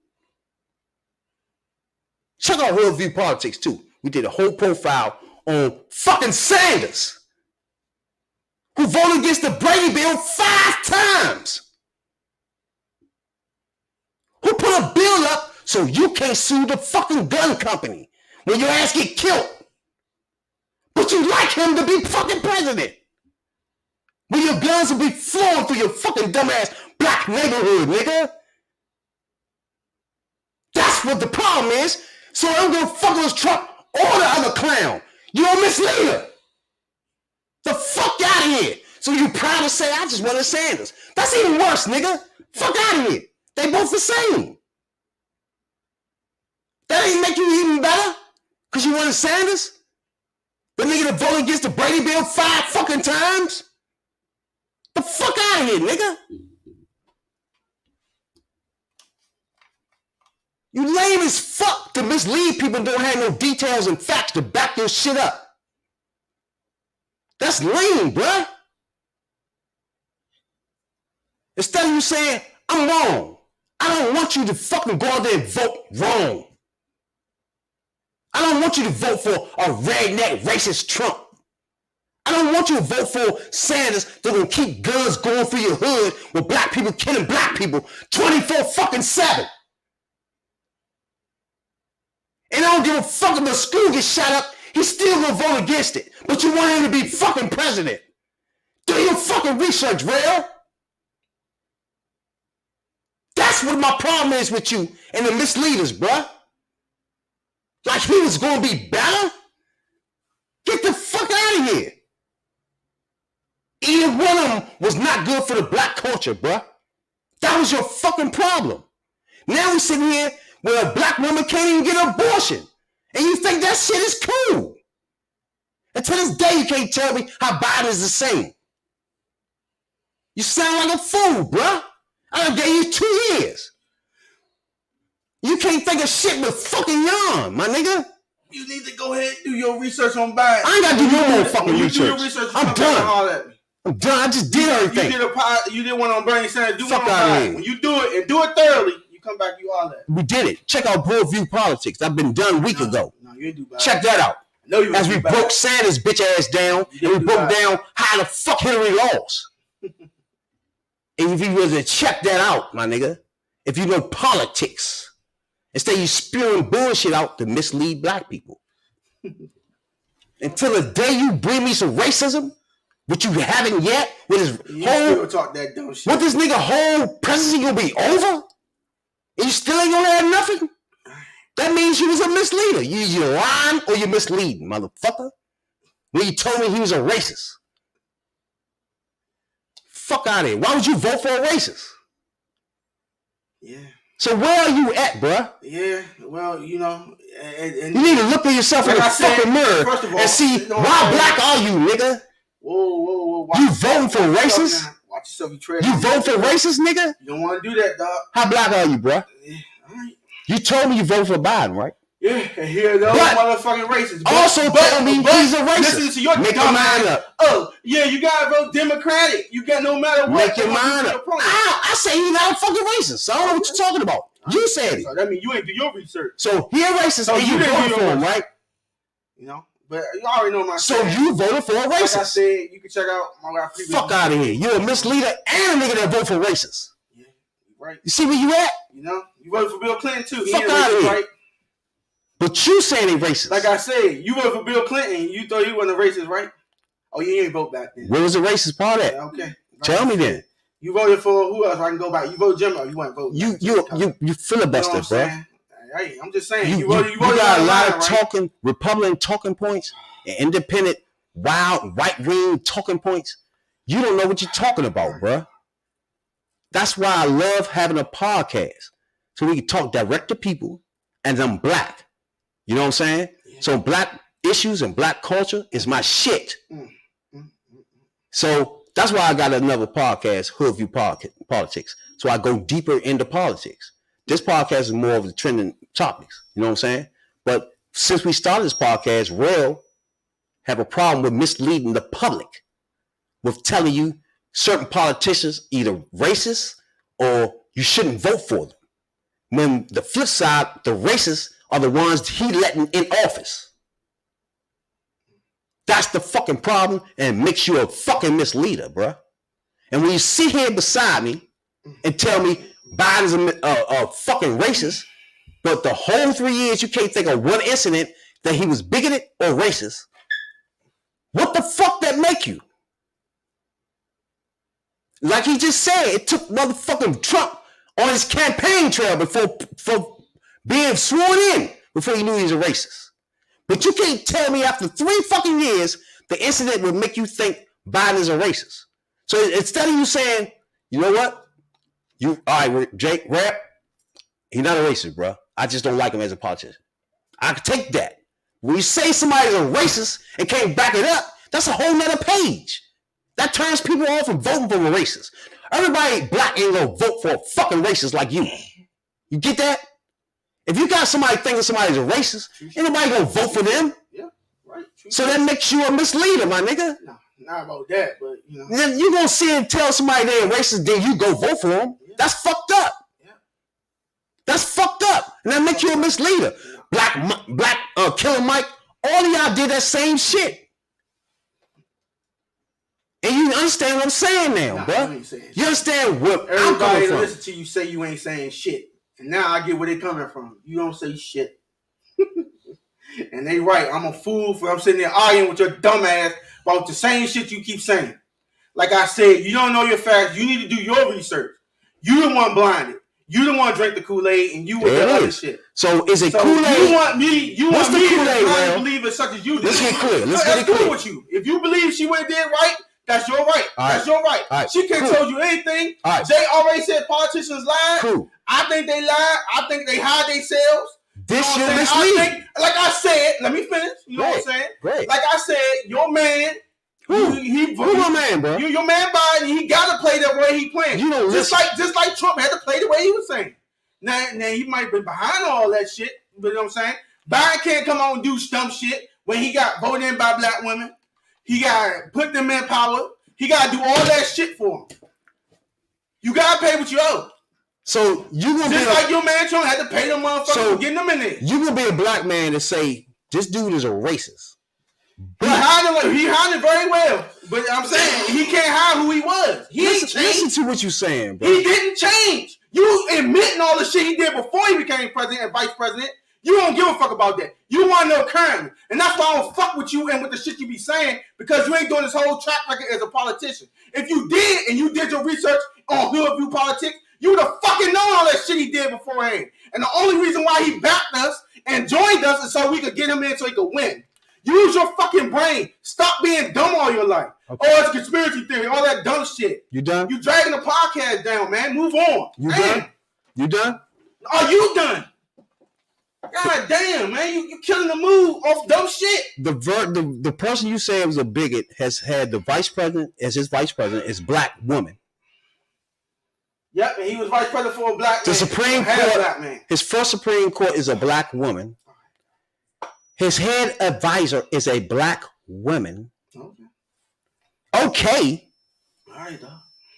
Check out Worldview Politics too. We did a whole profile on fucking Sanders, who voted against the Brady Bill 5 times. Who put a bill up so you can't sue the fucking gun company when your ass get killed. But you like him to be fucking president. When your guns will be flowing through your fucking dumbass black neighborhood, nigga. That's what the problem is. So I don't give a fuck with Trump or the other clown. You're a misleader. The fuck out of here. So you proud to say, I just wanted Sanders. That's even worse, nigga. Fuck out of here. They both the same. That ain't make you even better because you wanted Sanders? The nigga that voted against the Brady Bill 5 fucking times? The fuck out of here, nigga. You lame as fuck to mislead people and don't have no details and facts to back your shit up. That's lame, bruh. Instead of you saying, I'm wrong, I don't want you to fucking go out there and vote wrong. I don't want you to vote for a redneck racist Trump. I don't want you to vote for Sanders that will keep guns going through your hood with black people killing black people 24 fucking 7. And I don't give a fuck if the school gets shot up, he's still gonna vote against it. But you want him to be fucking president. Do your fucking research, real. That's what my problem is with you and the misleaders, bruh. Like he was gonna be better? Get the fuck out of here. Either one of them was not good for the black culture, bruh. That was your fucking problem. Now we sitting here where a black woman can't even get an abortion. And you think that shit is cool. And to this day, you can't tell me how Biden is the same. You sound like a fool, bruh. I done gave you 2 years. You can't think of shit but fucking yawn, my nigga. You need to go ahead and do your research on Biden. I ain't got to do no more fucking you research. Do your research I'm done. I'm done. I just did everything. You did one on Bernie Sanders. Do Fuck one on out of Biden. here. When you do it and do it thoroughly, you come back, you all that. We did it. Check out Worldview Politics. I've been done a week ago. No, you didn't do Biden. Check that out. No, you As we Biden. broke Sanders' bitch ass down, and we broke down how the fuck Hillary lost. And if you was to check that out, my nigga, if you know politics, instead of you spewing bullshit out to mislead black people. Until the day you bring me some racism, which you haven't yet, with his whole talk that dumb shit. What this nigga whole presidency gonna be over? And you still ain't gonna have nothing? That means you was a misleader. You either lying or you're misleading, motherfucker. When you told me he was a racist. Fuck out of here. Why would you vote for a racist? Yeah. So where are you at, bruh? Yeah, well, you know, and you need to look at yourself in the fucking mirror and see why black are you, nigga? Whoa. You voting for racist? Watch yourself, you trash. You vote for racist, nigga? You don't want to do that, dog. How black are you, bruh? Yeah, all right. You told me you vote for Biden, right? Yeah, and here those motherfucking racists. Also tell me he's a racist. Listen to your Make your mind up. Oh, yeah, you gotta vote Democratic. You got no matter what. Make your mind up. I say he's not a fucking racist. So I don't know what you're talking about. You said it. So that means you ain't do your research. So he a racist and you voted for him, right? You know, but you already know my. So you voted for a racist. Like I said, you can check out my rap. Fuck out of here. You're a misleader and a nigga that vote for racists. Yeah, right. You see where you at? You know, you voted for Bill Clinton too. Fuck out of here. Right? But you saying he racist. Like I said, you voted for Bill Clinton. You thought he wasn't a racist, right? Oh, you ain't vote back then. Where was the racist part at? Yeah, okay. Right. Tell me then. You voted for who else? I can go back. You voted Jim. You went vote. You filibuster, you know bro. Hey, I'm just saying. You got a lot of talking Republican talking points and independent wild right wing talking points. You don't know what you're talking about, bro. That's why I love having a podcast so we can talk direct to people, and I'm black. You know what I'm saying? Yeah. So black issues and black culture is my shit. So that's why I got another podcast, Hoodview Politics. So I go deeper into politics. This podcast is more of the trending topics. You know what I'm saying? But since we started this podcast, Rail have a problem with misleading the public, with telling you certain politicians either racist or you shouldn't vote for them. When the flip side, the racists are the ones he letting in office. That's the fucking problem, and makes you a fucking misleader, bruh. And when you sit here beside me and tell me Biden's a fucking racist, but the whole 3 years you can't think of one incident that he was bigoted or racist, what the fuck that make you? Like he just said, it took motherfucking Trump on his campaign trail before being sworn in before he knew he was a racist. But you can't tell me after 3 fucking years the incident would make you think Biden is a racist. So instead of you saying, you know what? All right, Jake, Rap, he's not a racist, bro. I just don't like him as a politician. I can take that. When you say somebody's a racist and can't back it up, that's a whole nother page. That turns people off from voting for a racist. Everybody black ain't gonna vote for a fucking racist like you. You get that? If you got somebody thinking somebody's a racist, ain't nobody gonna vote for them. Yeah, right. So that makes you a misleader, my nigga. No, not about that, but you know. Then you gonna see and tell somebody they're racist, then you go vote for them. Yeah. That's fucked up. Yeah. That's fucked up. And that makes you a misleader. Black Killer Mike, all of y'all did that same shit. And you understand what I'm saying now, bro. You understand what everybody I'm coming from. Listen to you say you ain't saying shit. And now I get where they coming from. You don't say shit. And they right. I'm a fool for I'm sitting there arguing with your dumb ass about the same shit you keep saying. Like I said, you don't know your facts. You need to do your research. You the one blinded. You the one drink the Kool-Aid and you with the other shit. So is it Kool-Aid? You want me to believe it such as you do. Let's get clear. Let's get it clear. Cool with you. If you believe she went there right, that's your right. That's your right. She can't tell you anything. Jay already said politicians lied. Cool. I think they lied. I think they hide themselves. This shit misleading. Like I said, let me finish. You know what I'm saying? Great. Like I said, your man. Who my man, bro? Your man Biden, he got to play the way he playing. You don't just like Trump had to play the way he was saying. Now he might have been behind all that shit. You know what I'm saying? Biden can't come on and do dumb shit when he got voted in by black women. He got to put them in power. He got to do all that shit for him. You got to pay what you owe. So you gonna just like your man Trump had to pay them motherfuckers for getting them in there. You gonna be a black man to say this dude is a racist. He hid it very well. But I'm saying he can't hide who he was. Listen to what you're saying, bro. He didn't change. You admitting all the shit he did before he became president and vice president. You don't give a fuck about that. You want to know currently. And that's why I don't fuck with you and with the shit you be saying, because you ain't doing this whole track record as a politician. If you did and you did your research on Hoodview politics, you would have fucking known all that shit he did beforehand. And the only reason why he backed us and joined us is so we could get him in so he could win. Use your fucking brain. Stop being dumb all your life. Okay. Oh, it's conspiracy theory, all that dumb shit. You done? You dragging the podcast down, man. Move on. You done? You done? Are you done? God damn, man. You killing the mood off dumb shit. The person you say was a bigot has had the vice president as his vice president is black woman. Yep, and he was vice president for a black man. The Supreme Court, black man. His first Supreme Court is a black woman. His head advisor is a black woman. Okay. All right, dog.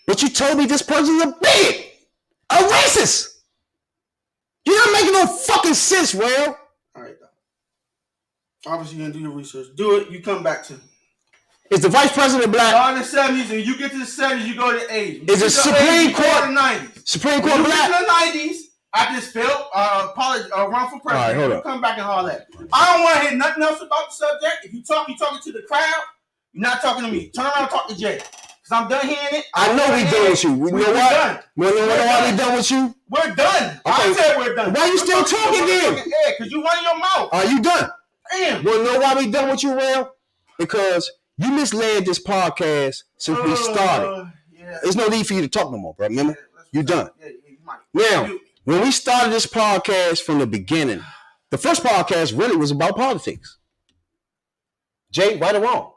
But you told me this person's a bigot, a racist. You're not making no fucking sense, Rail. All right, dog. Obviously, you're gonna do your research. Do it. You come back to me. Is the vice president black? Start in the 70s, and you get to the 70s, you go to the 80s. Is the Supreme Court in the 90s? Supreme Court black? In the 90s, I just felt run for president. All right, hold up. Come back and all that. I don't want to hear nothing else about the subject. If you talk, you're talking to the crowd. You're not talking to me. Turn around and talk to Jay. Because I'm done hearing it. I know we done with you. You know what? Done. You know why we done with you? We're done. Okay. I said we're done. Why you still talking then? Because you running your mouth. Are you done? Damn. You know why we done with you, Rail? Because you misled this podcast since we started. Yeah. There's no need for you to talk no more, bro. Remember? You done. Yeah, you might. Now, when we started this podcast from the beginning, the first podcast really was about politics. Jay, right or wrong?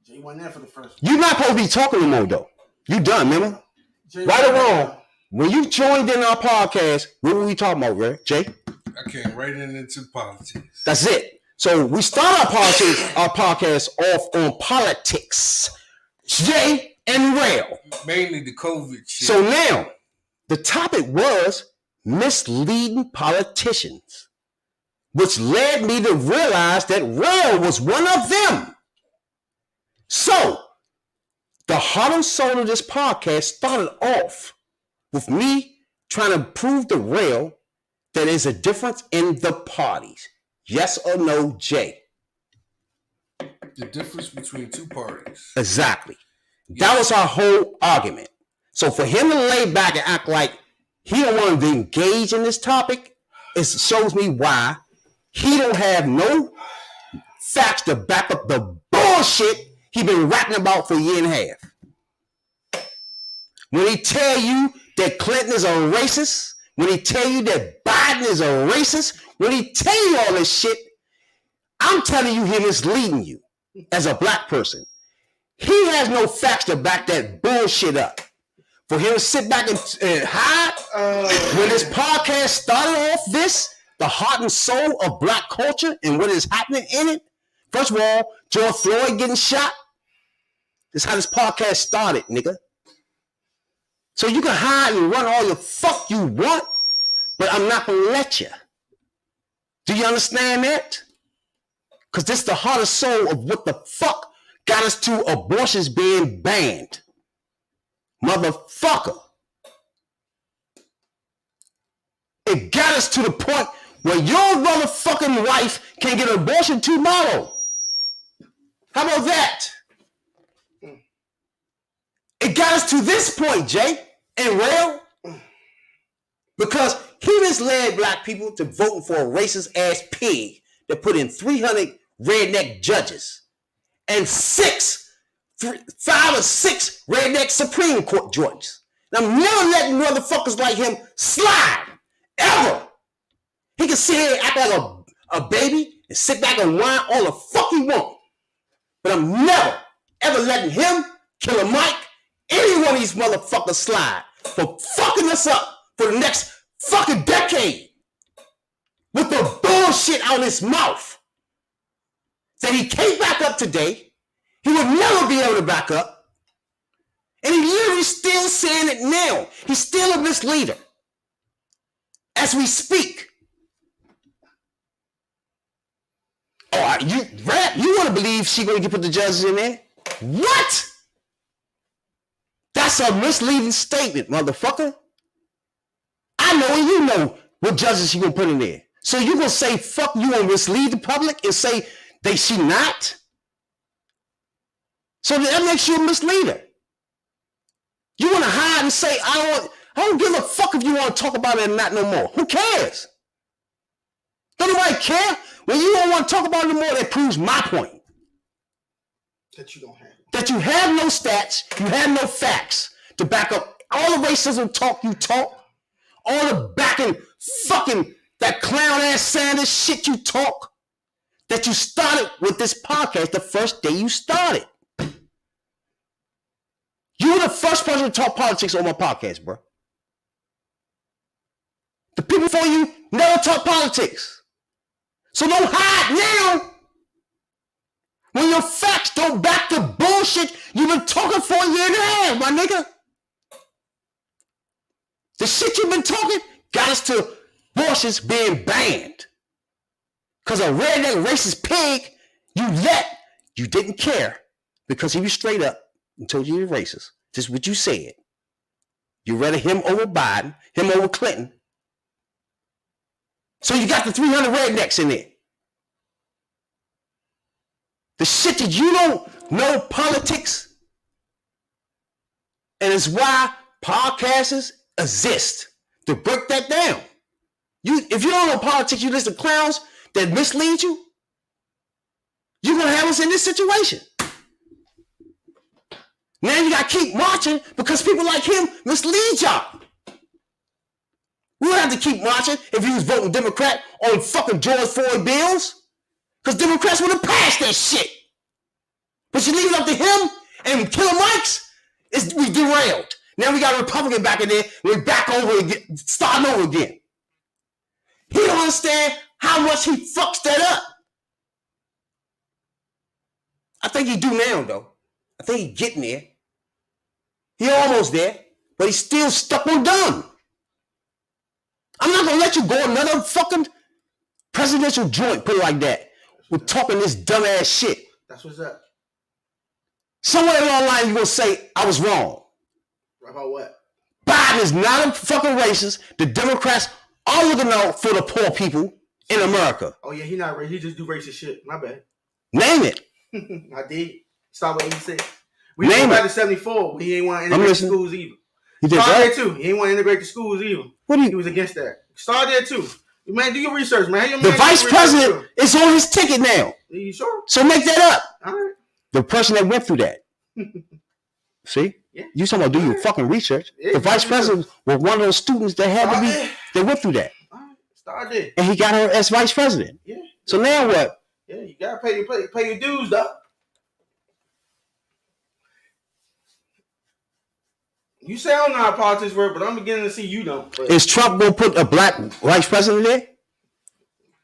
Jay wasn't there for the first one. You're not supposed to be talking anymore, though. You done, remember? Jay Right or wasn't wrong? there. When you joined in our podcast, what were we talking about, Ray? Jay? I came right into politics. That's it. So we start our podcast off on politics. Jay and Rail. Mainly the COVID shit. So now, the topic was misleading politicians, which led me to realize that Rail was one of them. So, the heart and soul of this podcast started off with me trying to prove to Rail that there's a difference in the parties. Yes or no, Jay? The difference between two parties. Exactly. That was our whole argument. So for him to lay back and act like he don't want to engage in this topic, it shows me why he don't have no facts to back up the bullshit he been rapping about for a year and a half. When he tell you that Clinton is a racist, when he tell you that Biden is a racist, when he tell you all this shit, I'm telling you he misleading you as a black person. He has no facts to back that bullshit up. For him to sit back and hide, when this podcast started off the heart and soul of black culture and what is happening in it. First of all, George Floyd getting shot. This is how this podcast started, nigga. So you can hide and run all the fuck you want, but I'm not gonna let you. Do you understand that? Because this is the heart and soul of what the fuck got us to abortions being banned. Motherfucker. It got us to the point where your motherfucking wife can get an abortion tomorrow. How about that? It got us to this point, Jay and Rail, because he misled black people to voting for a racist ass pig that put in 300 redneck judges and 5 or 6 redneck Supreme Court judges. And I'm never letting motherfuckers like him slide, ever. He can sit here and act like a baby and sit back and whine all the fuck he want. But I'm never, ever letting him, Killer Mike, any one of these motherfuckers slide for fucking us up for the next fucking decade with the bullshit out of his mouth that he came back up today. He would never be able to back up. And he literally still saying it now. He's still a misleader as we speak. Oh, you want to believe she going to put the judges in there? What? That's a misleading statement, motherfucker. I know and you know what judges she going to put in there. So you going to say, fuck, you going to mislead the public and say she not? So that makes you a misleader. You want to hide and say, I don't give a fuck if you want to talk about it or not no more. Who cares? Don't nobody care? When you don't want to talk about it anymore, that proves my point. That you don't have. That you have no stats, you have no facts to back up all the racism talk you talk, all the backing fucking that clown ass Sanders shit you talk, that you started with this podcast the first day you started. You were the first person to talk politics on my podcast, bro. The people before you never talk politics. So don't hide now when your facts don't back the bullshit you've been talking for a year and a half, my nigga. The shit you've been talking got us to abortions being banned. Because a redneck racist pig you didn't care because he was straight up and told you you're racist. This is what you said. You rather him over Biden, him over Clinton. So you got the 300 rednecks in there. The shit that you don't know politics, and it's why podcasts exist, to break that down. If you don't know politics, you listen to clowns that mislead you, you're going to have us in this situation. Now you got to keep marching because people like him mislead y'all. We don't have to keep marching if you was voting Democrat on fucking George Floyd bills, because Democrats would have passed that shit. But you leave it up to him and Killer Mike's, we derailed. Now we got a Republican back in there. We're back over again, starting over again. He don't understand how much he fucks that up. I think he do now, though. I think he getting there. He almost there, but he's still stuck on dumb. I'm not gonna let you go another fucking presidential joint, put it like that. We're talking this dumbass shit. That's what's up. Somewhere along the line, you're gonna say I was wrong. About what? Biden is not a fucking racist. The Democrats are looking out for the poor people in America. Oh yeah, he not racist. He just do racist shit. My bad. Name it. I did. Start with 86. We went back to 74. He ain't want to integrate the schools either. He did Start that? there too. He ain't want to integrate the schools either. He was against that. Start there too. Man, do your research, man. The vice president is on his ticket now. Are you sure? So make that up. All right. The person that went through that. See? Yeah. You talking about do your fucking research. Yeah, the vice president was one of those students that had to be, that went through that. All right. Start there. And he got her as vice president. Yeah. So now what? Yeah, you got to pay your dues, though. You say I don't know how politics work, but I'm beginning to see you don't. But is Trump going to put a black vice president there?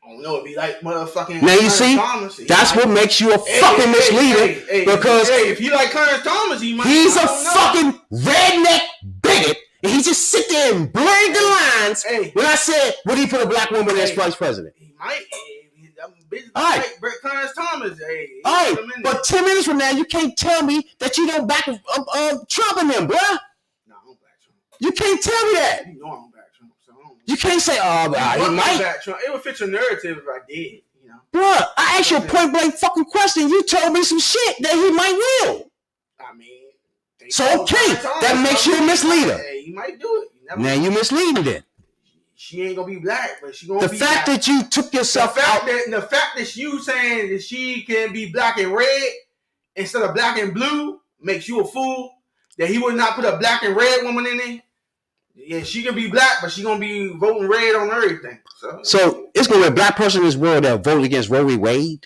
I don't know. It'd be like motherfucking. Now you see, Thomas. that's what makes you a fucking misleader. Because if you like Clarence Thomas, he's a fucking redneck bigot, and he just sit there and blur the lines. When I said, would he put a black woman as vice president? He might. I'm busy. All right, Clarence Thomas. All right, but 10 minutes from now, you can't tell me that you don't back Trump and them, bruh. You can't tell me that. You know I don't back Trump, so I don't know. You can't say, he might. Back Trump. It would fit your narrative if I did, you know. Bruh, I asked you a point blank fucking question. You told me some shit that he might will. I mean, so okay, that makes you a misleader. Hey, he might do it. Now you misleading then. She ain't gonna be black, but she gonna be. The fact that you took yourself out. The fact that you saying that she can be black and red instead of black and blue makes you a fool. That he would not put a black and red woman in there. Yeah, she can be black, but she gonna be voting red on everything. So it's gonna be a black person in this world that voted against Roe v. Wade.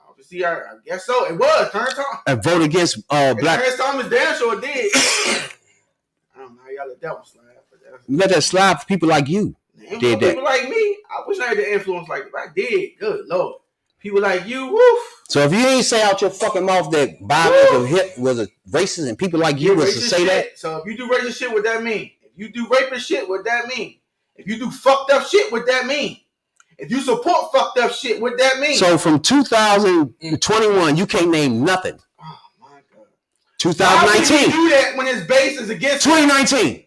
Obviously, I guess so. It was Clarence Thomas. A vote against black. Clarence Thomas damn sure did. I don't know how y'all let that one slide. You let that slide for people like you. Did that. People like me, I wish I had the influence like that. I did. Good Lord. People like you, woof. So if you ain't say out your fucking mouth that Biden was a racist and people like you was to say shit. that. So if you do racist shit, what that mean? If you do rapist shit, what that mean? If you do fucked up shit, what that mean? If you support fucked up shit, what that mean? So from 2021, you can't name nothing. Oh my God. 2019. How do you do that when his base is against 2019.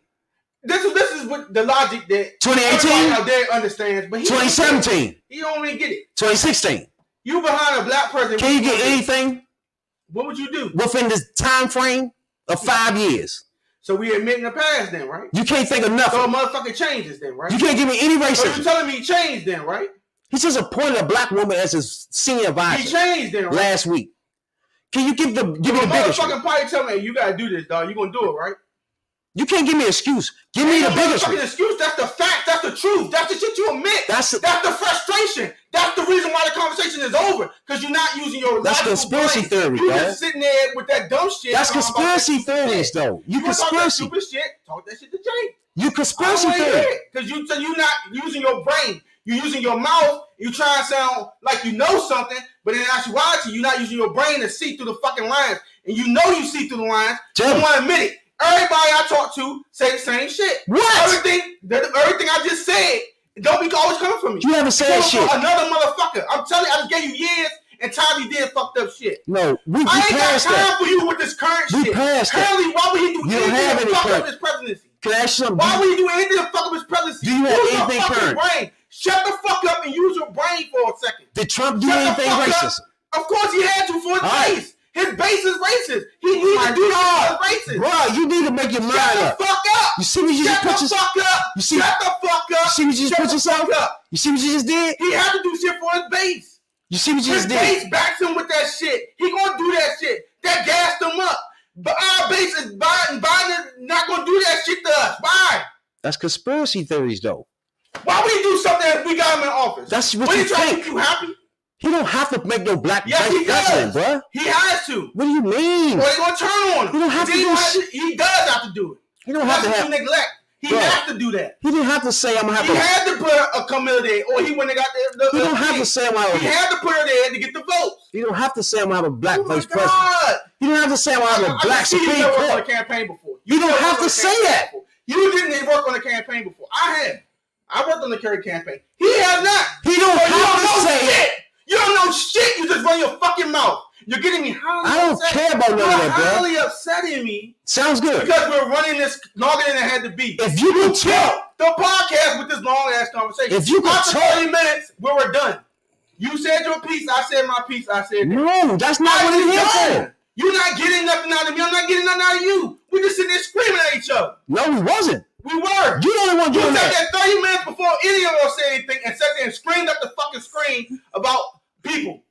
This is what the logic that 2018 out there understands, but 2017. He don't really get it. 2016. You behind a black president. Can you get anything? What would you do within this time frame of 5 years? So we admitting the past then, right? You can't think of nothing. So motherfucking changes then, right? You can't give me any racism. So you telling me he changed then, right? He just appointed a black woman as his senior advisor. He changed then, right? Last week. Can you give me the biggest? Motherfucking party tell me, hey, you gotta do this, dog. You gonna do it, right? You can't give me an excuse. Give me the biggest excuse. That's the fact. That's the truth. That's the shit you admit. That's the frustration. That's the reason why the conversation is over. Because you're not using your That's conspiracy theory, you just sitting there with that dumb shit. That's conspiracy theories, though. You conspiracy. Talk that shit. Talk that shit to Jay. You conspiracy theory. Because you're not using your brain. You're using your mouth. You try to sound like you know something, but in actuality, you're not using your brain to see through the fucking lines. And you know you see through the lines. You don't want to admit it. Everybody I talk to say the same shit. What? Everything I just said, don't be always coming from me. You haven't said shit. Another motherfucker. I'm telling you, I just gave you years and time you did fucked up shit. No, we I ain't got time for you with this current shit. We passed that. Currently, why would he do anything to fuck up his presidency? Can I ask you something? Why would he do anything to fuck up his presidency? Do you have anything current? Brain. Shut the fuck up and use your brain for a second. Did Trump do anything racist? Of course he had to for his base. His base is racist. He needs to do that racist. Bro, you need to make your mind up. Shut the fuck up. You see what you just put yourself up. You see? Shut the fuck up. You see what you just put yourself up. You see what you just did? He had to do shit for his base. You see what you just did? His base backs him with that shit. He gonna do that shit. That gassed him up. But our base is Biden. Biden is not gonna do that shit to us. Why? That's conspiracy theories, though. Why would he do something if we got him in office? That's what you trying to think. make you happy? He don't have to make no black Yes, he president, does. bro. He has to. What do you mean? Or they're gonna turn on him. He don't have to do He does have to do it. He don't have to have neglect. He Bro. has to do that. He didn't have to say I'm gonna have He had to put a Camilla there, or he wouldn't have got the He don't have to say I'm gonna He had to put her there to get the votes. He don't have to say I'm gonna have a black Oh my vice president. God. He don't have to say I'm gonna have a black You Supreme never worked on a Court. campaign before. You don't have to say that. Before. You didn't work on a campaign before. I have. I worked on the Kerry campaign. He has not. He don't So have to say shit. it. You don't know shit. You just run your fucking mouth. You're getting me highly I don't upset. care about none of that, bro. You're highly upsetting me Sounds good. because we're running this longer than it had to be. If you can talk, the podcast with this long ass conversation. If you can after talk- 30 minutes, we're done. You said your piece. I said my piece. I said that. no, that's not what it is. You're not getting nothing out of me. I'm not getting nothing out of you. We just sitting there screaming at each other. No, we wasn't. We were. You the only one You doing sat that. there 30 minutes before any of us said anything and sat there and screamed up the fucking screen about people.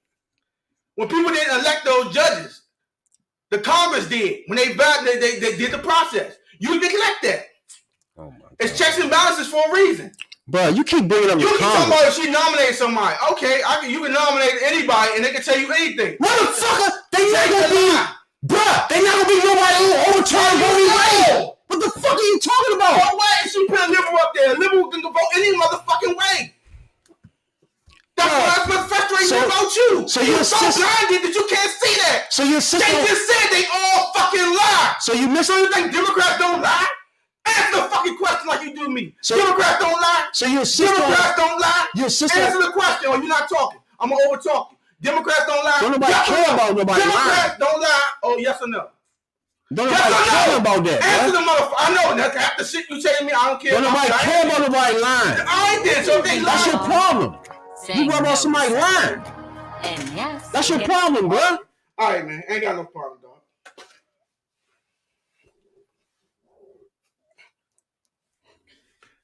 When people didn't elect those judges, the Congress did. When they did the process. You neglect that. Oh my God. It's checks and balances for a reason. Bro, you keep bringing up You the keep talking Congress. about if she nominated somebody. Okay, you can nominate anybody and they can tell you anything. Motherfucker, they not That's gonna a be, lie. bruh, they not gonna be nobody who overturn Roe v. Wade. What the fuck are you talking about? What way is she put a liberal up there? A liberal can vote any motherfucking way. That's what's frustrating So- about you. so You're your so sister- blinded that you can't see that. So your They sister, just said they all fucking lie. so you miss So you think Democrats don't lie? Answer the fucking question like you do me. So- Democrats don't lie. So your sister, Democrats don't lie. your sister, Answer the question or you're not talking. I'm going to over talk you. Democrats don't lie. Don't nobody Yes or care no? about nobody Democrats lying. don't lie. Oh, yes or no? don't Yes nobody or no? care about that, Answer bro. the motherfucker. I know. That's after shit you telling me. I don't care. Don't nobody I care about nobody lying. I ain't did. So if they That's your lie. problem. You worry about somebody lying. And yes, That's your problem, bro. All right, man. Ain't got no problem, dog.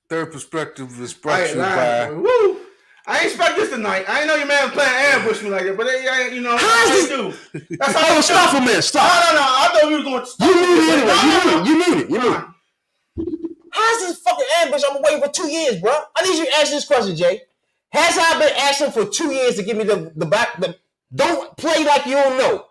Third Perspective is I brought ain't to you lying. by. Boy. Woo! I ain't expect this tonight. I ain't know your man was playing ambush me like that, but you know, How is I do. That's how Oh, I stop do. a minute, No, stop. no. I thought we was going to stop. You muted anyway. No. You muted. Fine. How's this fucking ambush? I'm waiting for 2 years, bro. I need you to answer this question, Jay. Has I been asking for 2 years to give me the back? Don't play like you don't know.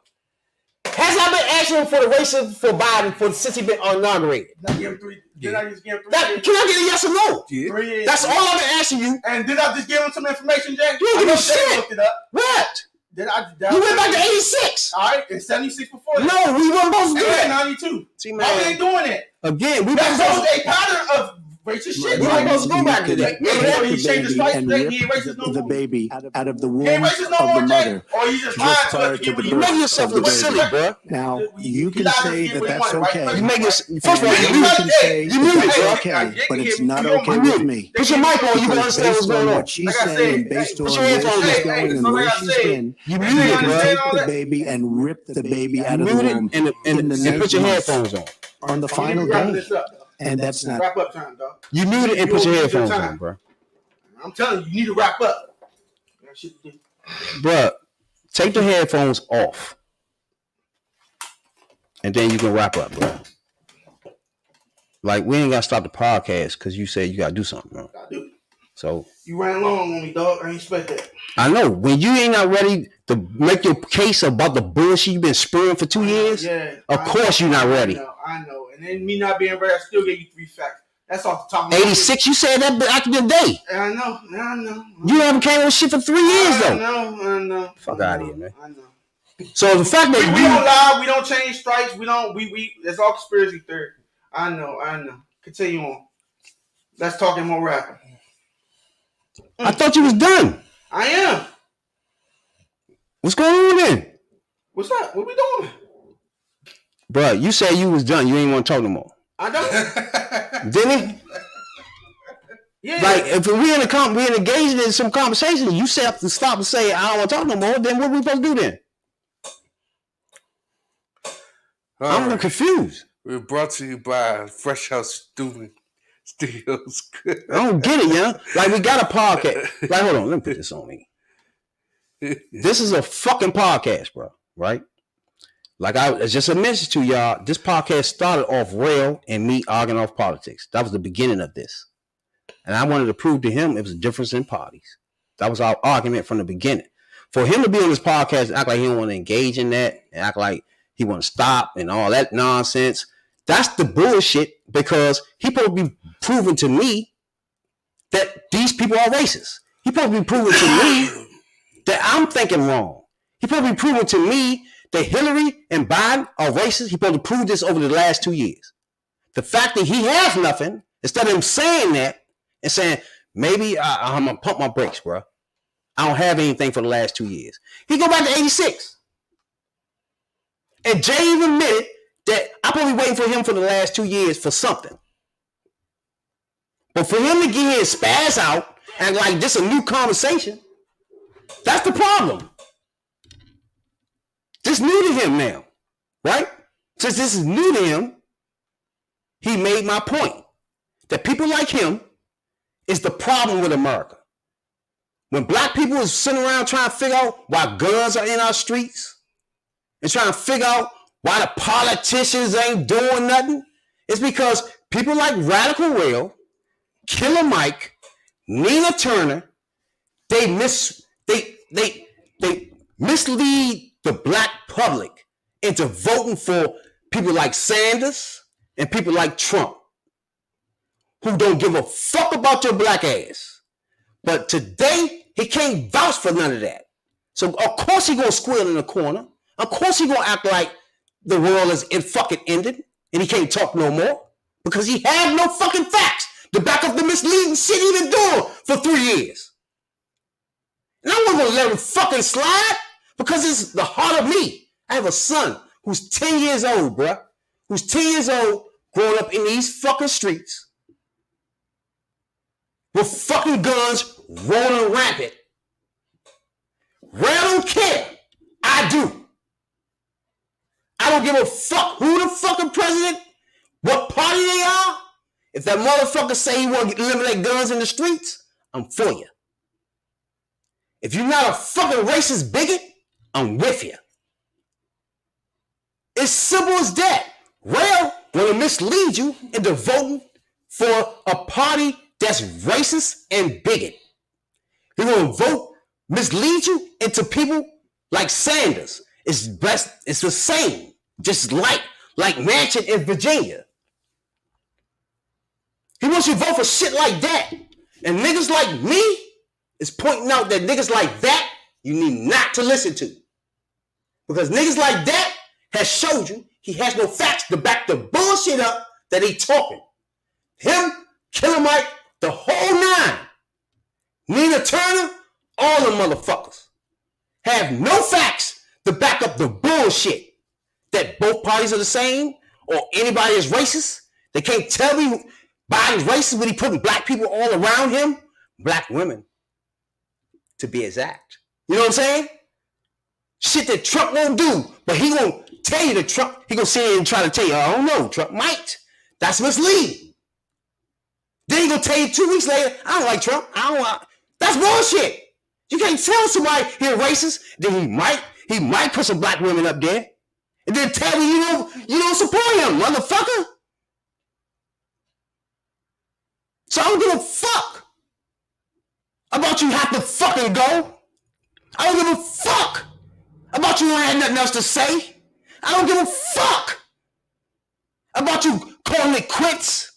Has I been asking for the racism for Biden since he been inaugurated? Did I give him 3? Did I just give him 3 That, years? can I get a yes or no? Yeah. 3 years. That's all I've been asking you. And did I just give him some information, Jay? You didn't I give know me Jay shit. looked it up. What? Did I? You went back to 86. All right, and 76 before that. No, we weren't supposed to do And that. 92. See, Why we man. ain't doing it? Again, we That weren't supposed shows a pattern of racist shit. We Right? weren't supposed to go back to that. Yeah, Remember he changed the stripes. and He rip ain't racist no the more. baby out of the womb He ain't racist no of more, the Jay? mother. Or you just Just lied to prior us to to get the what You you birth make yourself of look the silly, baby. bro. Now, you You can lied to say get that what you that's want, right? okay. You make yourself. Hey, First of all, And you you muted. can say You that muted, that's bro. okay, but it's not You okay muted. with me. Put your mic on. You can Because understand what's based going on on. what she's Like I saying, said, based hey, on put your where headphones she's on. going Hey, and so where like I she's said, been, You you muted, can bro. take all the that. baby and rip the baby out of the Muted womb and in the put ninth your month headphones on. on the You final need to wrap day. this up, dog. And that's not Wrap up time, dog. You muted and put your You need headphones time. on, bro. I'm telling you, you need to wrap up. That shit to do. Bruh, take the headphones off. And then you can wrap up, bro. Like, we ain't got to stop the podcast because you said you got to do something, bro. I do. So, You ran long on me, dog. I ain't expect that. I know. When you ain't not ready to make your case about the bullshit you've been spewing for 2 years, Yeah. of course you're not ready. I know. And then me not being ready, I still gave you 3 facts. That's off the top of my 86, you said that back in the day. head. I know. You haven't came with shit for 3 years, though. I know. Fuck outta here, man. I know. So the fact We that don't lie. We don't change stripes. We it's all conspiracy theory. I know. Continue on. Let's talk more rapping. I thought you was done. I am. What's going on then? What's up? What we doing? Bruh, you said you was done. You ain't want to talk no more. I don't. Didn't he? Yeah. Like, if we engaged in some conversation, you say have to stop and say, I don't want to talk no more, then what we supposed to do then? I'm confused. We're brought to you by Fresh House Studios. I don't get it, yeah. Like, we got a podcast. Like, hold on, let me put this on me. This is a fucking podcast, bro. Right? Like, I just a message to y'all. This podcast started off real and me arguing off politics. That was the beginning of this. And I wanted to prove to him it was a difference in parties. That was our argument from the beginning. For him to be on this podcast and act like he don't want to engage in that and act like he want to stop and all that nonsense, that's the bullshit, because he supposed to be proving to me that these people are racist. He supposed to be proving to me that I'm thinking wrong. He supposed to be proving to me that Hillary and Biden are racist. He supposed to prove this over the last 2 years. The fact that he has nothing, instead of him saying that and saying, maybe I'm going to pump my brakes, bro. I don't have anything for the last 2 years. He go back to 86. And Jay even admitted that I'm probably waiting for him for the last 2 years for something. But for him to get here and spaz out and like this a new conversation, that's the problem. This new to him now, right? Since this is new to him, he made my point that people like him is the problem with America. When black people is sitting around trying to figure out why guns are in our streets and trying to figure out why the politicians ain't doing nothing, it's because people like Radical Rail, Killer Mike, Nina Turner, they mislead the black public into voting for people like Sanders and people like Trump, who don't give a fuck about your black ass. But today, he can't vouch for none of that. So of course he gonna squeal in the corner. Of course he gonna act like the world is fucking ended and he can't talk no more, because he had no fucking facts to back up the misleading shit he been doing for 3 years. And I wasn't gonna let him fucking slide, because it's the heart of me. I have a son who's 10 years old, bruh. Who's 10 years old, growing up in these fucking streets with fucking guns rolling rampant. I don't care. I do. I don't give a fuck who the fucking president, what party they are. If that motherfucker say he want to eliminate guns in the streets, I'm for you. If you're not a fucking racist bigot, I'm with you. It's simple as that. Rail want to mislead you into voting for a party that's racist and bigot. He going to vote, mislead you into people like Sanders. It's the same, just like Manchin in Virginia. He wants you to vote for shit like that. And niggas like me is pointing out that niggas like that you need not to listen to. Because niggas like that has showed you he has no facts to back the bullshit up that he talking. Him, Killer Mike, the whole nine. Nina Turner, all them motherfuckers have no facts to back up the bullshit that both parties are the same or anybody is racist. They can't tell me Biden's racist when he putting black people all around him. Black women, to be exact. You know what I'm saying? Shit that Trump won't do, but he won't tell you that Trump, he gonna sit here and try to tell you, I don't know, Trump might. That's misleading. Then he gonna tell you 2 weeks later, I don't like Trump. That's bullshit. You can't tell somebody he's a racist, then he might put some black women up there, and then tell me you don't support him, motherfucker. So I don't give a fuck about you have to fucking go. I don't give a fuck about you don't have nothing else to say. I don't give a fuck about you calling it quits,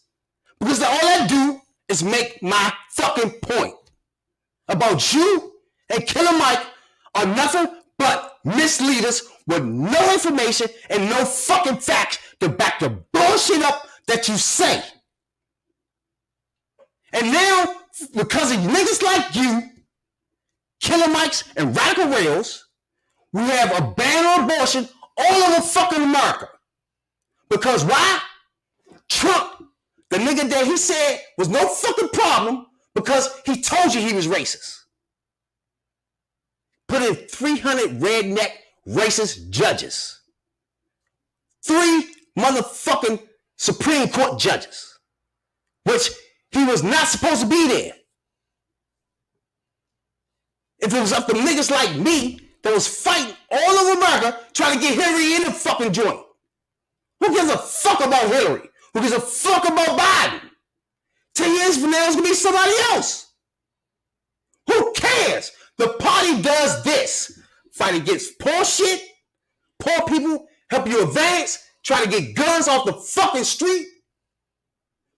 because all that do is make my fucking point about you and Killer Mike are nothing but misleaders with no information and no fucking facts to back the bullshit up that you say. And now, because of niggas like you, Killer Mikes and Radical Rails, we have a ban on abortion all over fucking America. Because why? Trump, the nigga that he said was no fucking problem because he told you he was racist, put in 300 redneck racist judges. 3 motherfucking Supreme Court judges, which he was not supposed to be there. If it was up to niggas like me that was fighting all over America trying to get Hillary in the fucking joint. Who gives a fuck about Hillary? Who gives a fuck about Biden? 10 years from now, it's going to be somebody else. Who cares? The party does this. Fight against poor shit, poor people, help you advance, try to get guns off the fucking street.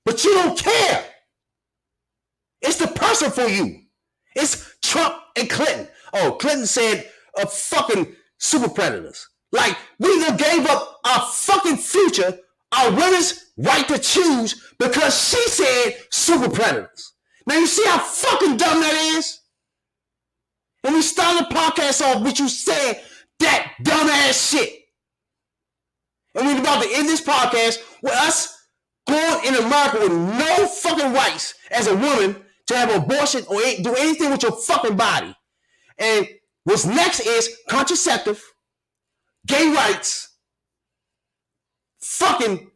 But you don't care. It's the person for you. It's Trump and Clinton. Oh, Clinton said fucking super predators. Like, we done gave up our fucking future, our women's right to choose because she said super predators. Now you see how fucking dumb that is? And we started the podcast off with you saying that dumbass shit. And we're about to end this podcast with us going in America with no fucking rights as a woman to have an abortion or do anything with your fucking body. And what's next is contraceptive, gay rights, fucking,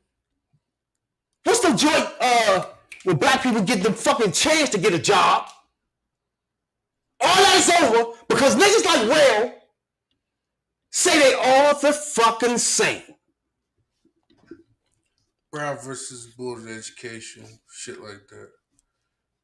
what's the joint when black people get the fucking chance to get a job? All that is over because niggas like Will say they all the fucking same. Brown versus Board of Education, shit like that.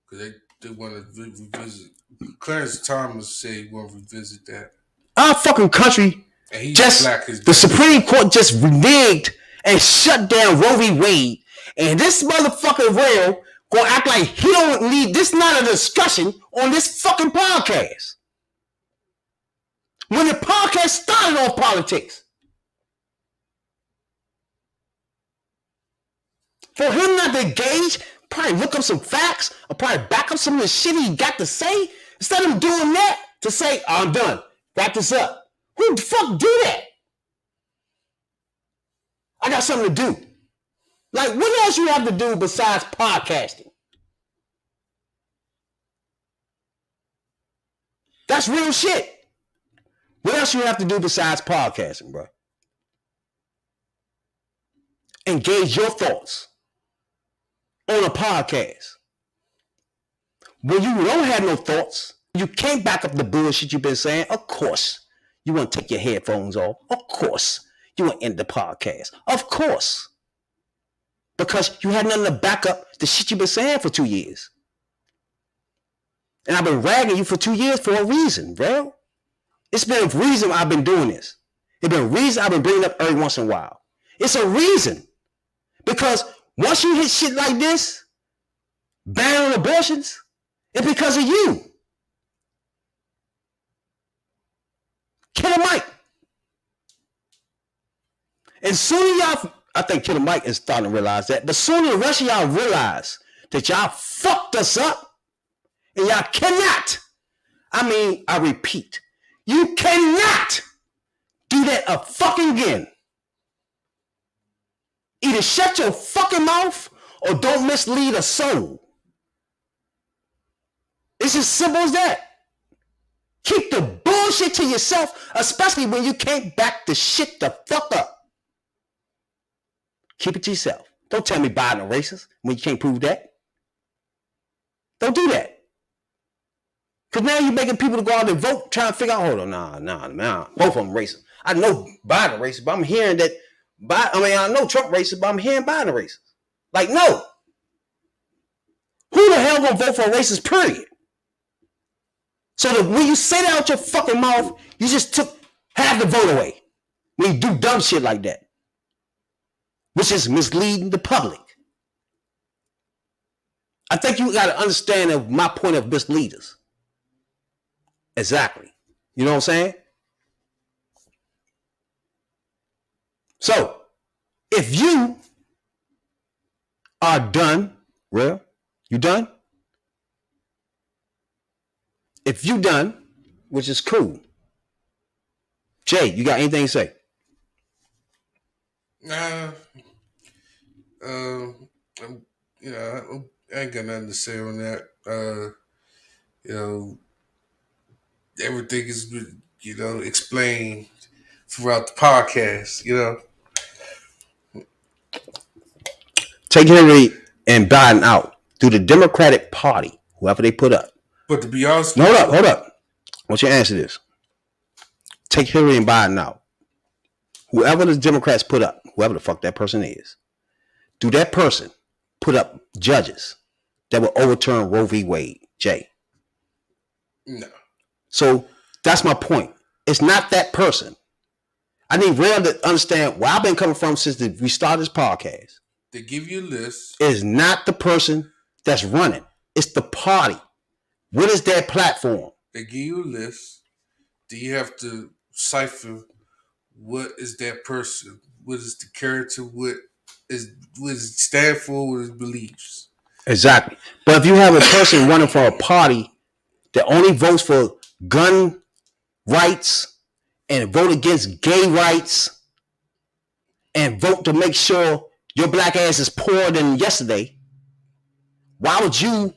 Because they want to revisit. Clarence Thomas said he want to revisit that. Our fucking country, just the Supreme Court just reneged and shut down Roe v. Wade. And this motherfucker Will gonna act like he don't need this. Not a discussion on this fucking podcast. When the podcast started off politics, for him not to engage, probably look up some facts or probably back up some of the shit he got to say instead of doing that to say, oh, I'm done, wrap this up. Who the fuck do that? I got something to do. Like, what else you have to do besides podcasting? That's real shit. What else you have to do besides podcasting, bro? Engage your thoughts on a podcast. When you don't have no thoughts, you can't back up the bullshit you've been saying. Of course, you want to take your headphones off. Of course, you want to end the podcast. Of course. Because you had nothing to back up the shit you've been saying for 2 years. And I've been ragging you for 2 years for a reason, bro. It's been a reason I've been doing this. It's been a reason I've been bringing up every once in a while. It's a reason. Because once you hit shit like this, banning abortions, it's because of you. Killer Mike. And soon y'all, I think Killer Mike is starting to realize that, but soon the rest of y'all realize that y'all fucked us up and y'all cannot, I repeat, you cannot do that a fucking again. Either shut your fucking mouth or don't mislead a soul. It's as simple as that. Keep the bullshit to yourself, especially when you can't back the shit the fuck up. Keep it to yourself. Don't tell me Biden a racist when you can't prove that. Don't do that. Because now you're making people to go out and vote, trying to figure out, hold on, nah, both of them racist. I know Biden racist, but I'm hearing that, I know Trump racist, but I'm hearing Biden racist. Like, no. Who the hell gonna vote for a racist, period? So that when you say that out your fucking mouth, you just took half the vote away. When you do dumb shit like that. Which is misleading the public. I think you got to understand of my point of misleaders. Exactly. You know what I'm saying? So, if you are done, real, you done? If you done, which is cool. Jay, you got anything to say? Nah. I ain't got nothing to say on that. Everything is, explained throughout the podcast, Take Hillary and Biden out through the Democratic Party, whoever they put up. But to be honest, hold up. I want you to answer this. Take Hillary and Biden out. Whoever the Democrats put up, whoever the fuck that person is, do that person put up judges that will overturn Roe v. Wade? Jay. No. So that's my point. It's not that person. I need Real to understand where I've been coming from since we started this podcast. They give you a list. It is not the person that's running. It's the party. What is their platform? They give you a list. Do you have to cipher what is that person? What is the character? What does it stand for? What it beliefs? Exactly. But if you have a person running for a party that only votes for gun rights and vote against gay rights and vote to make sure your black ass is poorer than yesterday, why would you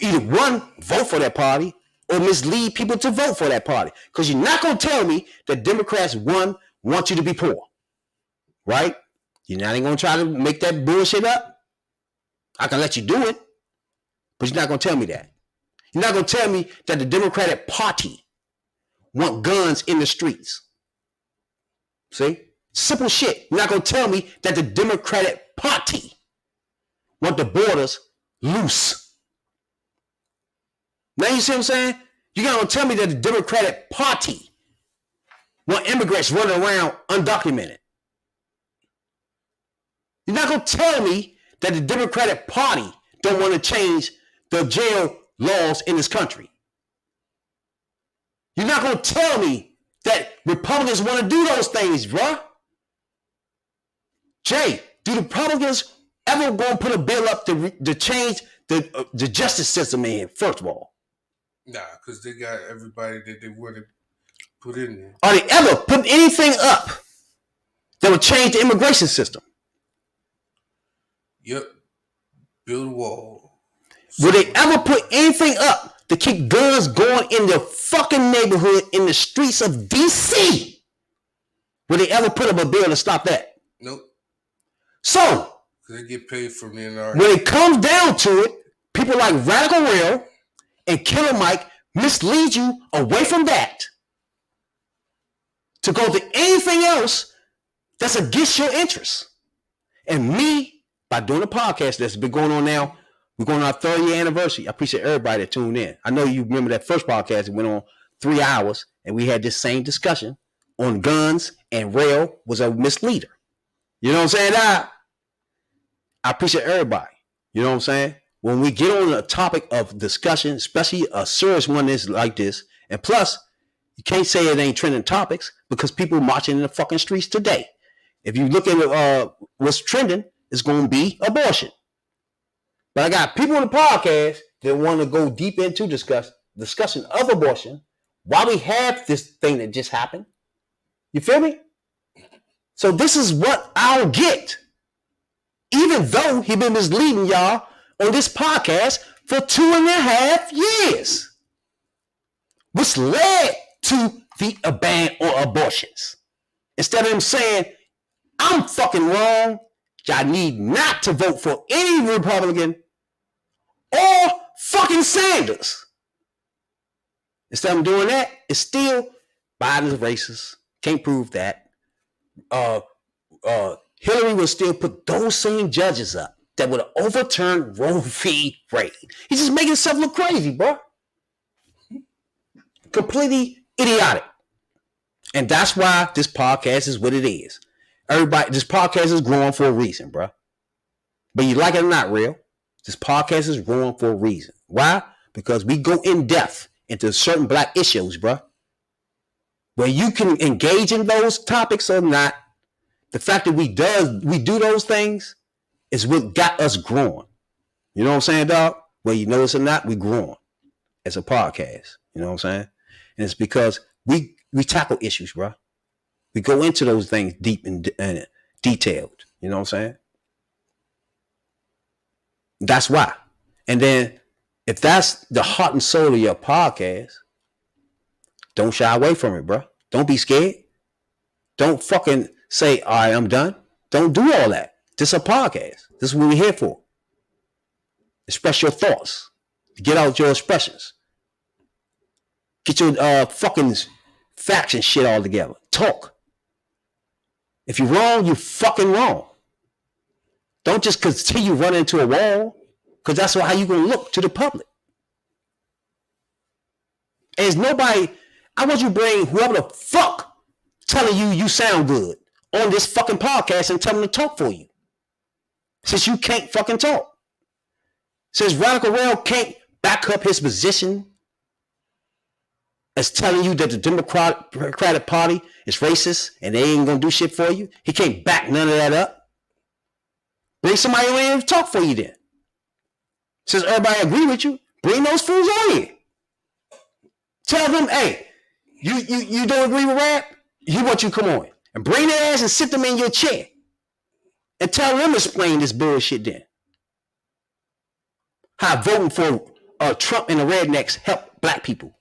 either one, vote for that party or mislead people to vote for that party? Because you're not going to tell me that Democrats, one, want you to be poor, right? You're not even going to try to make that bullshit up. I can let you do it, but you're not going to tell me that. You're not going to tell me that the Democratic Party want guns in the streets. See? Simple shit. You're not going to tell me that the Democratic Party want the borders loose. Now you see what I'm saying? You're not going to tell me that the Democratic Party want immigrants running around undocumented. You're not going to tell me that the Democratic Party don't want to change the jail laws in this country. You're not going to tell me that Republicans want to do those things, bruh. Jay, do the Republicans ever going to put a bill up to change the justice system in here, first of all? Nah, because they got everybody that they want to put in there. Are they ever put anything up that would change the immigration system? Yep. Build a wall. Will they ever put anything up to keep guns going in the fucking neighborhood in the streets of D.C.? Will they ever put up a bill to stop that? Nope. So, they get paid from the NRA. When it comes down to it, people like Radical Real and Killer Mike mislead you away from that to go to anything else that's against your interests. And me, by doing a podcast that's been going on now, we're going on our 30th anniversary. I appreciate everybody that tuned in. I know you remember that first podcast that went on 3 hours, and we had this same discussion on guns, and Rail was a misleader. You know what I'm saying? I appreciate everybody. You know what I'm saying? When we get on a topic of discussion, especially a serious one like this, and plus, you can't say it ain't trending topics because people marching in the fucking streets today. If you look at what's trending, it's going to be abortion. But I got people on the podcast that want to go deep into discussion of abortion while we have this thing that just happened. You feel me? So this is what I'll get. Even though he been misleading y'all on this podcast for 2.5 years. Which led to the ban on abortions. Instead of him saying, I'm fucking wrong, y'all need not to vote for any Republican or fucking Sanders. Instead of doing that, it's still Biden's racist. Can't prove that. Hillary will still put those same judges up that would overturn Roe v. Wade. He's just making himself look crazy, bro. Completely idiotic. And that's why this podcast is what it is. Everybody, this podcast is growing for a reason, bro. But you like it or not, Real, this podcast is growing for a reason. Why? Because we go in depth into certain black issues, bro. Where you can engage in those topics or not, the fact that we do those things is what got us growing. You know what I'm saying, dog? Whether you notice or not, we growing as a podcast. You know what I'm saying? And it's because we tackle issues, bro. We go into those things deep and detailed. You know what I'm saying? That's why. And then if that's the heart and soul of your podcast, don't shy away from it, bro. Don't be scared. Don't fucking say, all right, I'm done. Don't do all that. This is a podcast. This is what we're here for. Express your thoughts. Get out your expressions. Get your fucking facts and shit all together. Talk. If you're wrong, you're fucking wrong. Don't just continue running into a wall, because that's how you're going to look to the public. There's nobody. I want you to bring whoever the fuck telling you sound good on this fucking podcast and tell them to talk for you. Since you can't fucking talk. Since Radical Rail can't back up his position as telling you that the Democratic Party is racist and they ain't gonna do shit for you. He can't back none of that up. Bring somebody on here to talk for you then. Since everybody agree with you, bring those fools on here. Tell them, hey, you don't agree with rap? He want you to come on and bring their ass and sit them in your chair and tell them to explain this bullshit then. How voting for Trump and the rednecks help black people.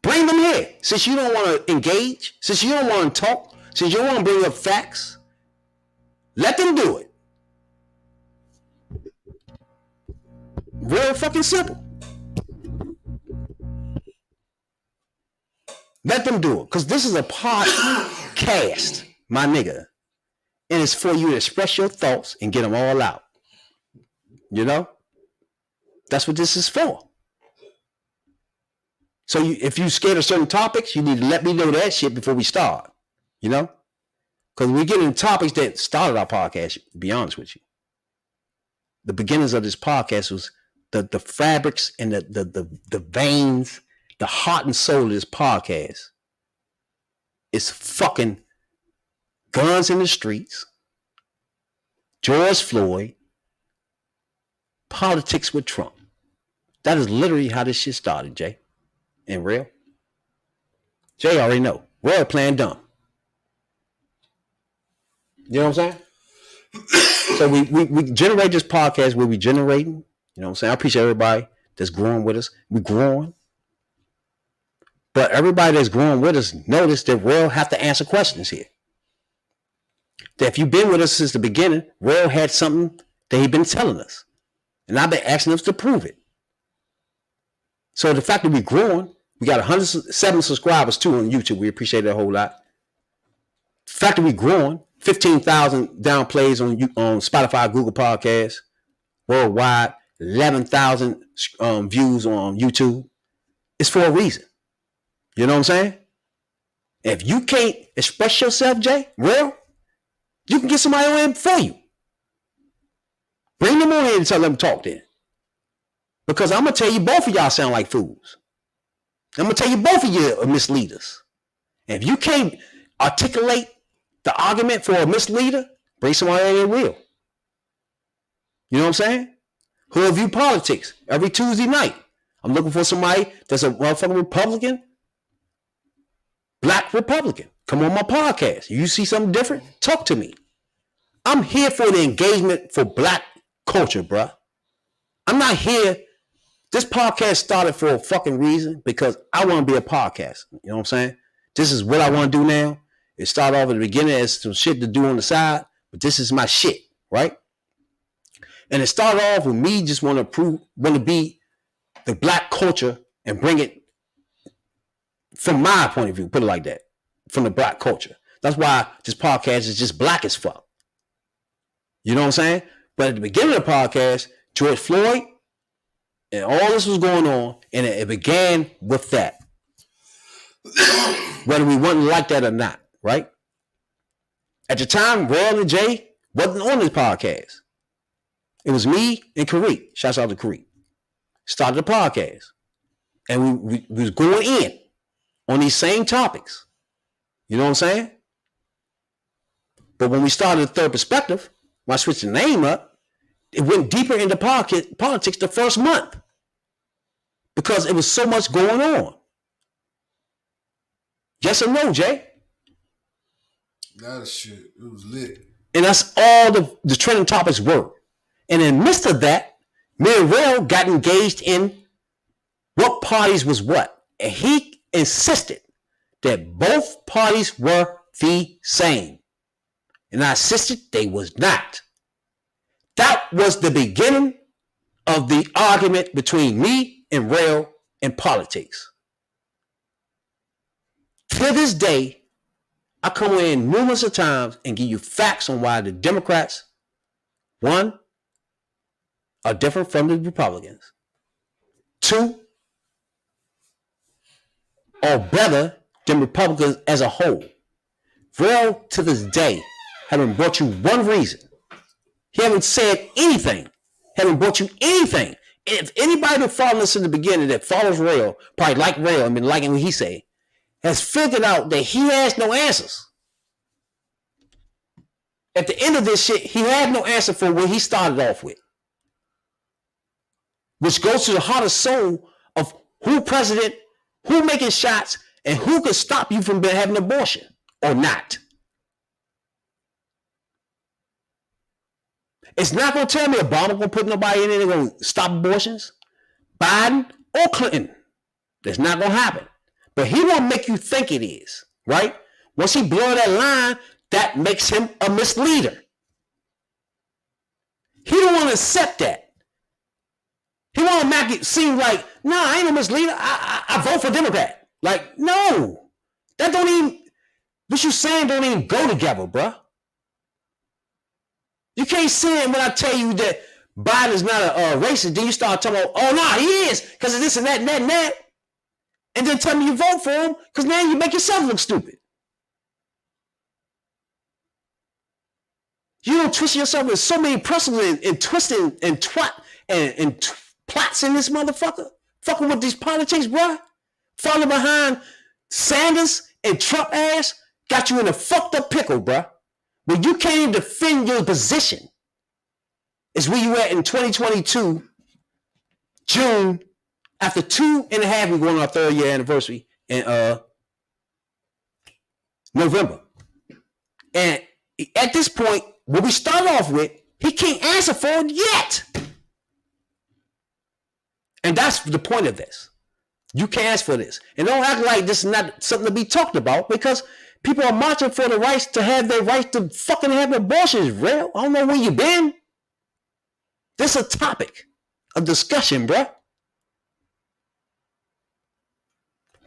Bring them here. Since you don't want to engage, since you don't want to talk, since you don't want to bring up facts, let them do it. Real fucking simple. Let them do it. Because this is a podcast, my nigga. And it's for you to express your thoughts and get them all out. You know? That's what this is for. So if you scared of certain topics, you need to let me know that shit before we start. You know? Because we get into topics that started our podcast, to be honest with you. The beginnings of this podcast was the fabrics and the veins, the heart and soul of this podcast. It's fucking guns in the streets, George Floyd, politics with Trump. That is literally how this shit started, Jay. And Real. Jay already know. We're playing dumb. You know what I'm saying? So we generate this podcast where we generating. You know what I'm saying? I appreciate everybody that's growing with us. We're growing. But everybody that's growing with us, notice that we'll have to answer questions here. That if you've been with us since the beginning, Will had something that he's been telling us. And I've been asking us to prove it. So the fact that we're growing, we got 107 subscribers too on YouTube. We appreciate that a whole lot. The fact that we're growing, 15,000 down plays on Spotify, Google Podcasts, worldwide, 11,000 views on YouTube. It's for a reason. You know what I'm saying? If you can't express yourself, Jay, well, you can get somebody on in for you. Bring them on in and tell them to talk then. Because I'm going to tell you both of y'all sound like fools. I'm going to tell you both of you are misleaders. And if you can't articulate the argument for a misleader, bring somebody on in real. You know what I'm saying? Who review politics every Tuesday night. I'm looking for somebody that's a motherfucking Republican, black Republican. Come on my podcast. You see something different? Talk to me. I'm here for the engagement for black culture, bruh. I'm not here. This podcast started for a fucking reason because I want to be a podcast. You know what I'm saying? This is what I want to do now. It started off at the beginning as some shit to do on the side, but this is my shit, right? And it started off with me just want to be the black culture and bring it from my point of view, put it like that, from the black culture. That's why this podcast is just black as fuck. You know what I'm saying? But at the beginning of the podcast, George Floyd and all this was going on, and it began with that. Whether we wouldn't like that or not, right? At the time, Rail and Jay wasn't on this podcast. It was me and Kareem. Shouts out to Kareem. Started the podcast. And we was going in on these same topics. You know what I'm saying? But when we started the Third Perspective, when I switched the name up, it went deeper into politics the first month. Because it was so much going on. Yes or no, Jay? That shit, it was lit. And that's all the trending topics were. And in the midst of that, me and Rail got engaged in what parties was what. And he insisted that both parties were the same. And I insisted they was not. That was the beginning of the argument between me and Rail in politics. To this day, I come in numerous of times and give you facts on why the Democrats, one, are different from the Republicans. Two, are better than Republicans as a whole. Real to this day haven't brought you one reason. He haven't said anything. Haven't brought you anything. If anybody that followed us in the beginning that follows Rail, probably like Rail and been liking what he say, has figured out that he has no answers. At the end of this shit, he had no answer for what he started off with. Which goes to the heart and soul of who president, who making shots, and who can stop you from having an abortion or not. It's not going to tell me Obama going to put nobody in there that's going to stop abortions. Biden or Clinton. That's not going to happen. But he won't make you think it is, right? Once he blow that line, that makes him a misleader. He don't want to accept that. He want to make it seem like, nah, I ain't a misleader. I vote for Democrat. Like, no. That don't even, what you saying don't even go together, bruh. You can't say it when I tell you that Biden is not a racist. Then you start talking about, oh, no, he is because of this and that and that and that. And then tell me you vote for him because now you make yourself look stupid. You don't twist yourself with so many precedents and twisting and twat and plots in this motherfucker. Fucking with these politics, bruh. Falling behind Sanders and Trump ass got you in a fucked up pickle, bruh. When you can't even defend your position is where you at in 2022, June, after 2.5 we're going on our 3rd year anniversary in November. And at this point, what we start off with, he can't answer for it yet. And that's the point of this. You can't ask for this. And don't act like this is not something to be talked about because people are marching for the rights to have their right to fucking have abortions, real. I don't know where you been. This is a topic of discussion, bruh.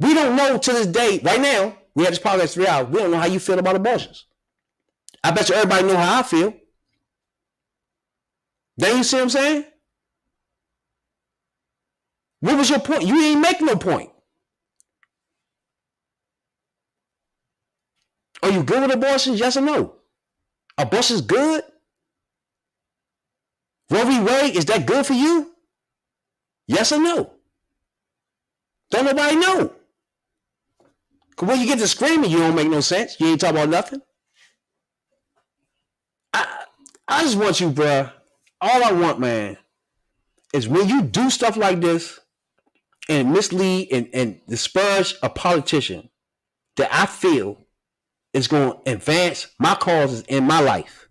We don't know to this day, right now, we had this podcast 3 hours, we don't know how you feel about abortions. I bet you everybody know how I feel. Then you see what I'm saying? What was your point? You ain't make no point. Are you good with abortions? Yes or no? Abortion's good? Roe v. Wade, is that good for you? Yes or no? Don't nobody know. Because when you get to screaming, you don't make no sense. You ain't talking about nothing. I just want you, bruh. All I want, man, is when you do stuff like this and mislead and disparage a politician that I feel is going to advance my causes in my life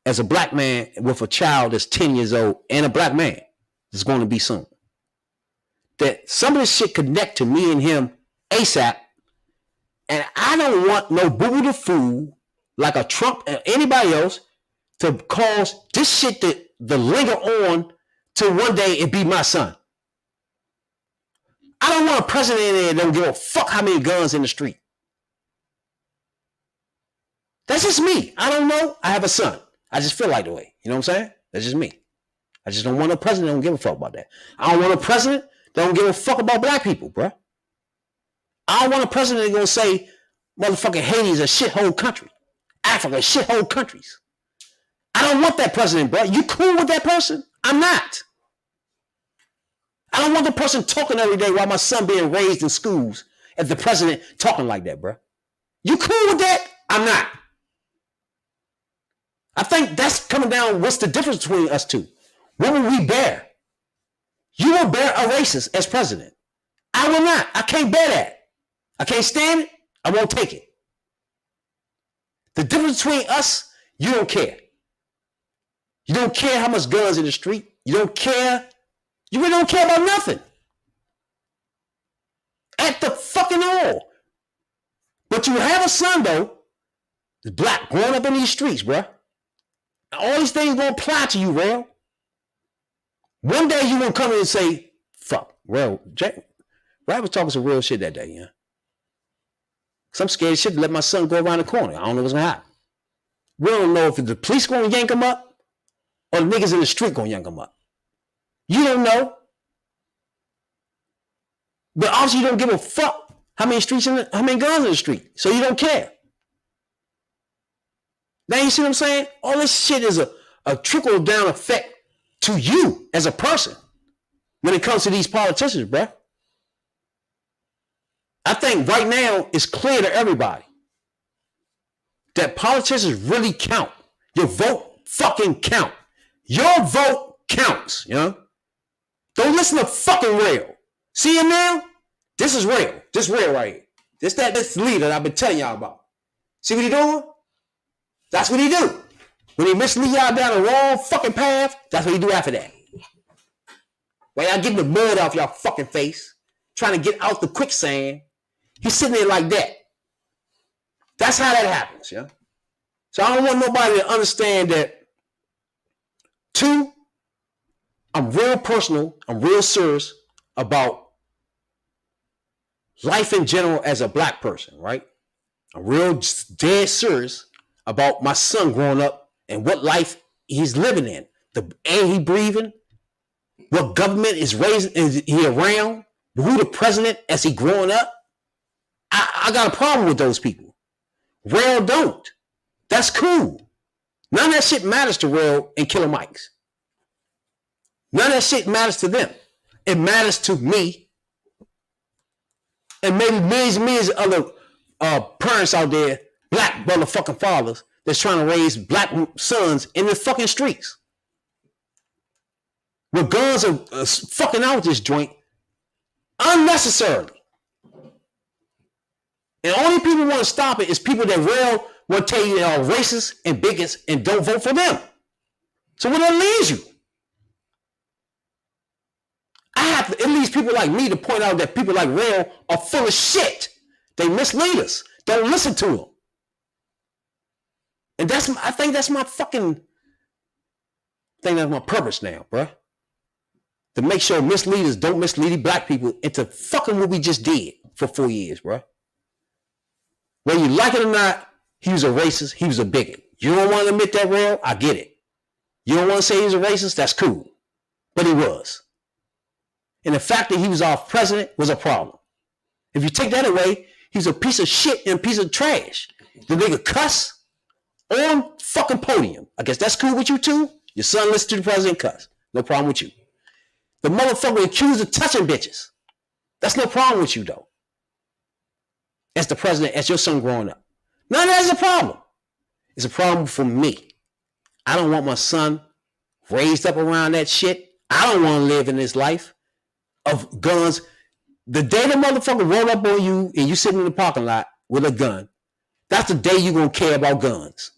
as a black man with a child that's 10 years old and a black man is going to be soon. That some of this shit connect to me and him ASAP. And I don't want no boo the fool like a Trump or anybody else to cause this shit to linger on to one day it be my son. I don't want a president in there that don't give a fuck how many guns in the street. That's just me. I don't know. I have a son. I just feel like the way. You know what I'm saying? That's just me. I just don't want a president that don't give a fuck about that. I don't want a president that don't give a fuck about black people, bro. I don't want a president that's gonna say motherfucking Haiti is a shithole country. Africa is shithole countries. I don't want that president, bro. You cool with that person? I'm not. I don't want the person talking every day while my son being raised in schools as the president talking like that, bro. You cool with that? I'm not. I think that's coming down. What's the difference between us two? What will we bear? You will bear a racist as president. I will not. I can't bear that. I can't stand it. I won't take it. The difference between us, you don't care. You don't care how much guns in the street. You don't care. You really don't care about nothing. At the fucking all. But you have a son, though, that's black, growing up in these streets, bruh. All these things gonna apply to you, Rail. One day you gonna come in and say, fuck, Rail, Rail was talking some real shit that day, yeah. Cause I'm scared of shit to let my son go around the corner. I don't know what's gonna happen. We don't know if the police gonna yank him up or the niggas in the street gonna yank him up. You don't know. But obviously you don't give a fuck How many guns in the street? So you don't care. Now you see what I'm saying? All this shit is a trickle down effect to you as a person when it comes to these politicians, bro. I think right now it's clear to everybody that politicians really count. Your vote fucking count. Your vote counts, you know? Don't listen to fucking Rail. See him now? This is Rail. This Rail right here. This leader that I've been telling y'all about. See what he doing? That's what he do. When he mislead y'all down the wrong fucking path, that's what he do after that. While y'all getting the mud off y'all fucking face, trying to get out the quicksand, he's sitting there like that. That's how that happens, yeah? So I don't want nobody to understand that. 2, I'm real personal, I'm real serious about life in general as a black person, right? I'm real dead serious about my son growing up and what life he's living in, the air he breathing, what government is raising, is he around, who the president as he growing up. I got a problem with those people. Rail don't. That's cool. None of that shit matters to Rail and Killer Mike's. None of that shit matters to them. It matters to me and maybe millions and millions of other parents out there, black motherfucking fathers, that's trying to raise black sons in the fucking streets. With guns are fucking out this joint unnecessarily. And only people want to stop it is people that Rail will tell you they are racist and bigots and don't vote for them. So where that leaves you? It leaves people like me to point out that people like Rail are full of shit. They mislead us. Don't listen to them. And I think that's my purpose now, bruh. To make sure misleaders don't mislead black people into fucking what we just did for 4 years, bruh. Whether you like it or not, he was a racist, he was a bigot. You don't want to admit that, Rail? I get it. You don't want to say he was a racist? That's cool. But he was. And the fact that he was our president was a problem. If you take that away, he's a piece of shit and a piece of trash. The nigga cuss on fucking podium. I guess that's cool with you too? Your son listens to the president cuss. No problem with you. The motherfucker accused of touching bitches. That's no problem with you though. As the president, as your son growing up. None of that is a problem. It's a problem for me. I don't want my son raised up around that shit. I don't want to live in this life of guns. The day the motherfucker roll up on you and you sitting in the parking lot with a gun, that's the day you're going to care about guns.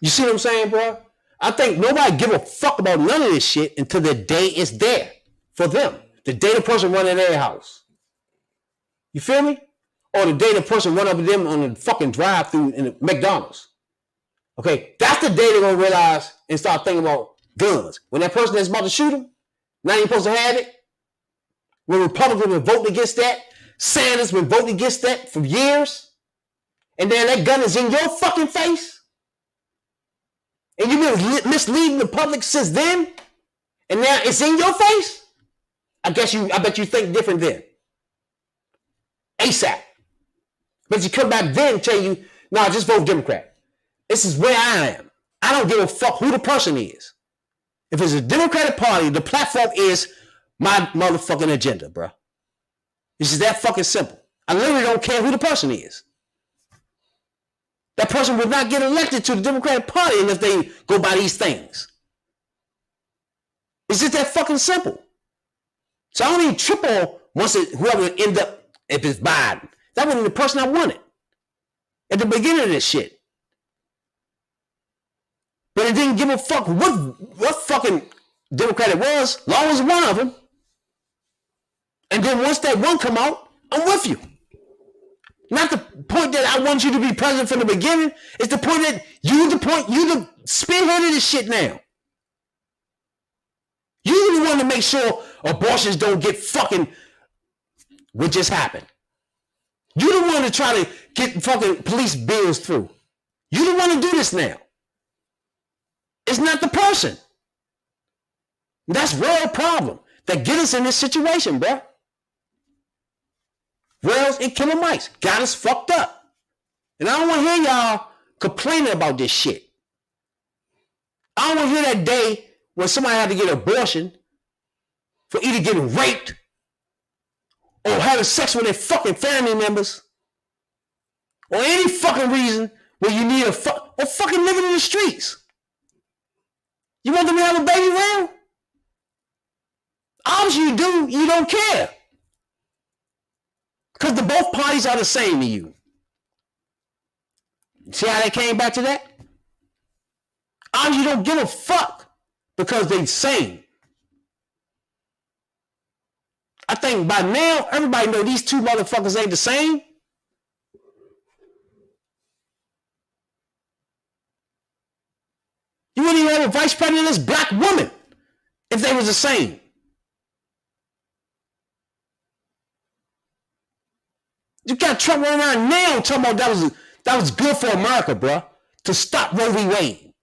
You see what I'm saying, bro? I think nobody give a fuck about none of this shit until the day it's there for them. The day the person run in their house. You feel me? Or the day the person run up to them on the fucking drive-thru in the McDonald's. Okay, that's the day they're going to realize and start thinking about guns. When that person that's about to shoot them, now you're supposed to have it. When Republicans been voting against that, Sanders been voting against that for years, and then that gun is in your fucking face, and you've been misleading the public since then, and now it's in your face. I bet you think different then. ASAP. But you come back then and tell you, nah, just vote Democrat. This is where I am. I don't give a fuck who the person is. If it's a Democratic Party, the platform is my motherfucking agenda, bro. This is that fucking simple. I literally don't care who the person is. That person would not get elected to the Democratic Party unless they go by these things. It's just that fucking simple. So I don't even trip on whoever end up, if it's Biden. That wasn't the person I wanted at the beginning of this shit. But it didn't give a fuck what fucking Democrat it was, long as one of them. And then once that one come out, I'm with you. Not the point that I want you to be president from the beginning. It's the point that you the spearhead of this shit now. You're the one to make sure abortions don't get fucking what just happened. You're the one to try to get fucking police bills through. You're the one to do this now. It's not the person. That's real problem that get us in this situation, bro. Rails and Killer Mike's got us fucked up. And I don't want to hear y'all complaining about this shit. I don't want to hear that day when somebody had to get an abortion for either getting raped or having sex with their fucking family members or any fucking reason where you need or fucking living in the streets. You want them to have a baby round? Obviously you do. You don't care. Because the both parties are the same to you. See how they came back to that? Obviously you don't give a fuck because they the same. I think by now everybody know these two motherfuckers ain't the same. You wouldn't even have a vice president black woman if they was the same. You got Trump running around now talking about that was good for America, bro, to stop Roe v. Wade.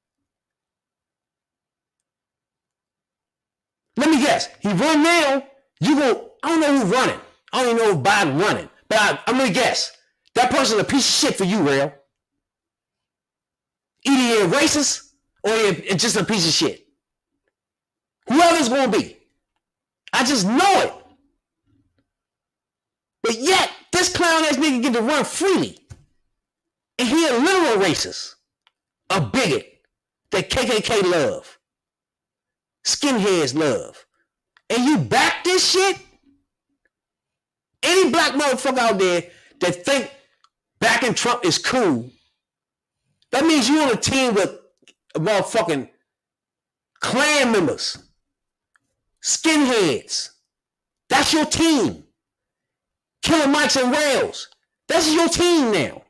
Let me guess. He run now. I don't know who's running. I don't even know if Biden running. But I'm going to guess. That person's a piece of shit for you, Rail. Either you're racist or you're just a piece of shit. Whoever's going to be. I just know it. But yet, this clown-ass nigga get to run freely. And he a literal racist. A bigot. That KKK love. Skinheads love. And you back this shit? Any black motherfucker out there that think backing Trump is cool, that means you on a team with motherfucking Klan members. Skinheads. That's your team. Killer Mikes and Rails. That's your team now.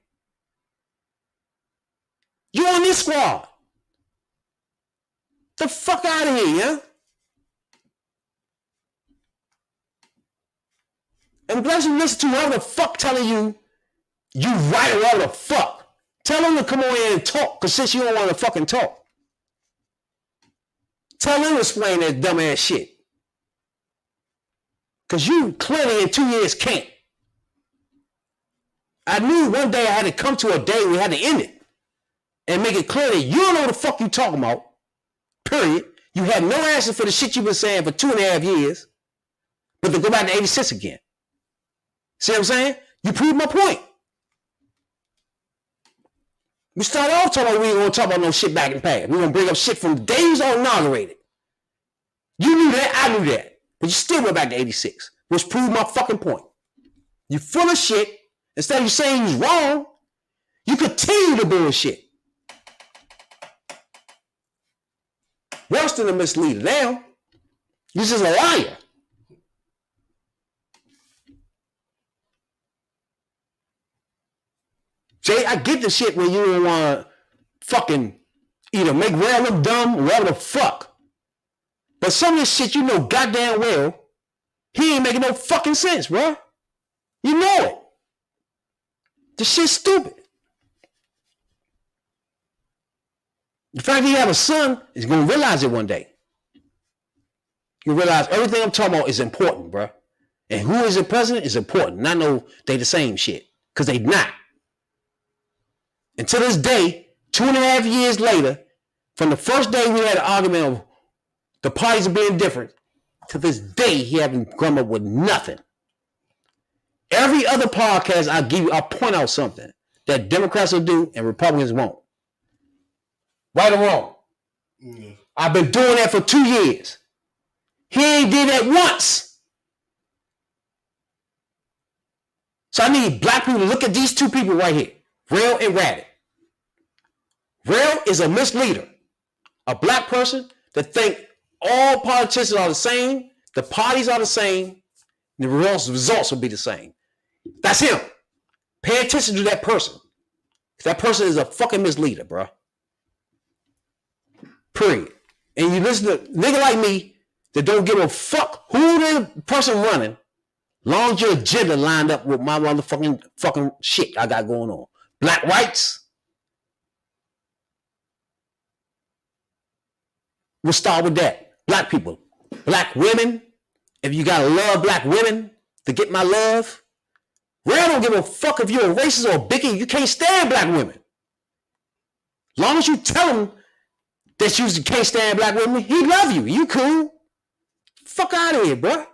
You on this squad. The fuck out of here, yeah? I'm glad you listen to whoever the fuck telling you right or whatever the fuck. Tell them to come on in and talk, because since you don't want to fucking talk. Tell them to explain that dumb ass shit. Because you clearly in 2 years can't. I knew one day I had to come to a day we had to end it. And make it clear that you don't know what the fuck you talking about. Period. You had no answer for the shit you've been saying for 2.5 years. But to go back to 86 again. See what I'm saying? You proved my point. We started off talking about we ain't gonna talk about no shit back in the past. We gonna bring up shit from the days on inaugurated. You knew that, I knew that. But you still went back to 86, which proved my fucking point. You full of shit. Instead of you saying you was wrong, you continue to bullshit. Worse than a misleader. Now, you're just a liar. Jay, I get the shit where you don't want to fucking either make Rail look dumb or whatever the fuck. But some of this shit you know goddamn well, he ain't making no fucking sense, bro. You know it. This shit's stupid. The fact that you have a son is going to realize it one day. You realize everything I'm talking about is important, bro. And who is the president is important. And I know they the same shit. Because they not. And to this day, 2.5 years later, from the first day we had an argument of the parties are being different, to this day, he haven't come up with nothing. Every other podcast I'll point out something that Democrats will do and Republicans won't. Right or wrong? Yeah. I've been doing that for 2 years. He ain't did that once. So I need black people to look at these two people right here. Rail and Rabbit. Rail is a misleader. A black person that think all politicians are the same, the parties are the same, and the results will be the same. That's him. Pay attention to that person. That person is a fucking misleader, bro. Period. And you listen to a nigga like me that don't give a fuck who the person running, long as your agenda lined up with my motherfucking fucking shit I got going on. Black rights. We'll start with that. Black people. Black women. If you gotta love black women to get my love, Real don't give a fuck if you're a racist or a bigot. You can't stand black women. Long as you tell him that you can't stand black women, he love you. You cool. Fuck out of here, bro.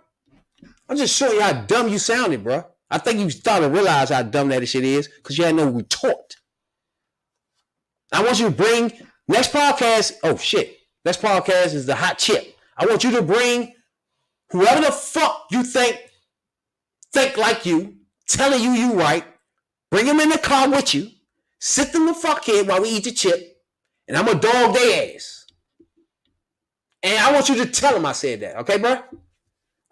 I'm just showing you how dumb you sounded, bro. I think you started to realize how dumb that shit is because you had no retort. I want you to bring next podcast. Oh shit. Next podcast is the hot chip. I want you to bring whoever the fuck you think like you, telling you right. Bring them in the car with you. Sit them the fuck here while we eat the chip. And I'm gonna dog their ass. And I want you to tell them I said that. Okay, bro?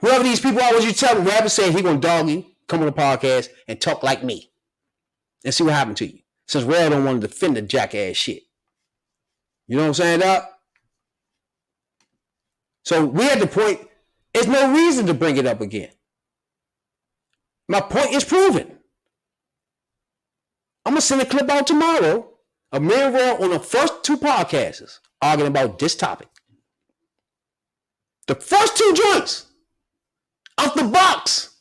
Whoever these people are, I want you to tell them whoever said he gonna dog you, come on the podcast and talk like me. And see what happened to you. Since Red don't want to defend the jackass shit. You know what I'm saying, Doc? So we at the point, there's no reason to bring it up again. My point is proven. I'm going to send a clip out tomorrow of me and Raw on the first 2 podcasts arguing about this topic. The first 2 joints out the box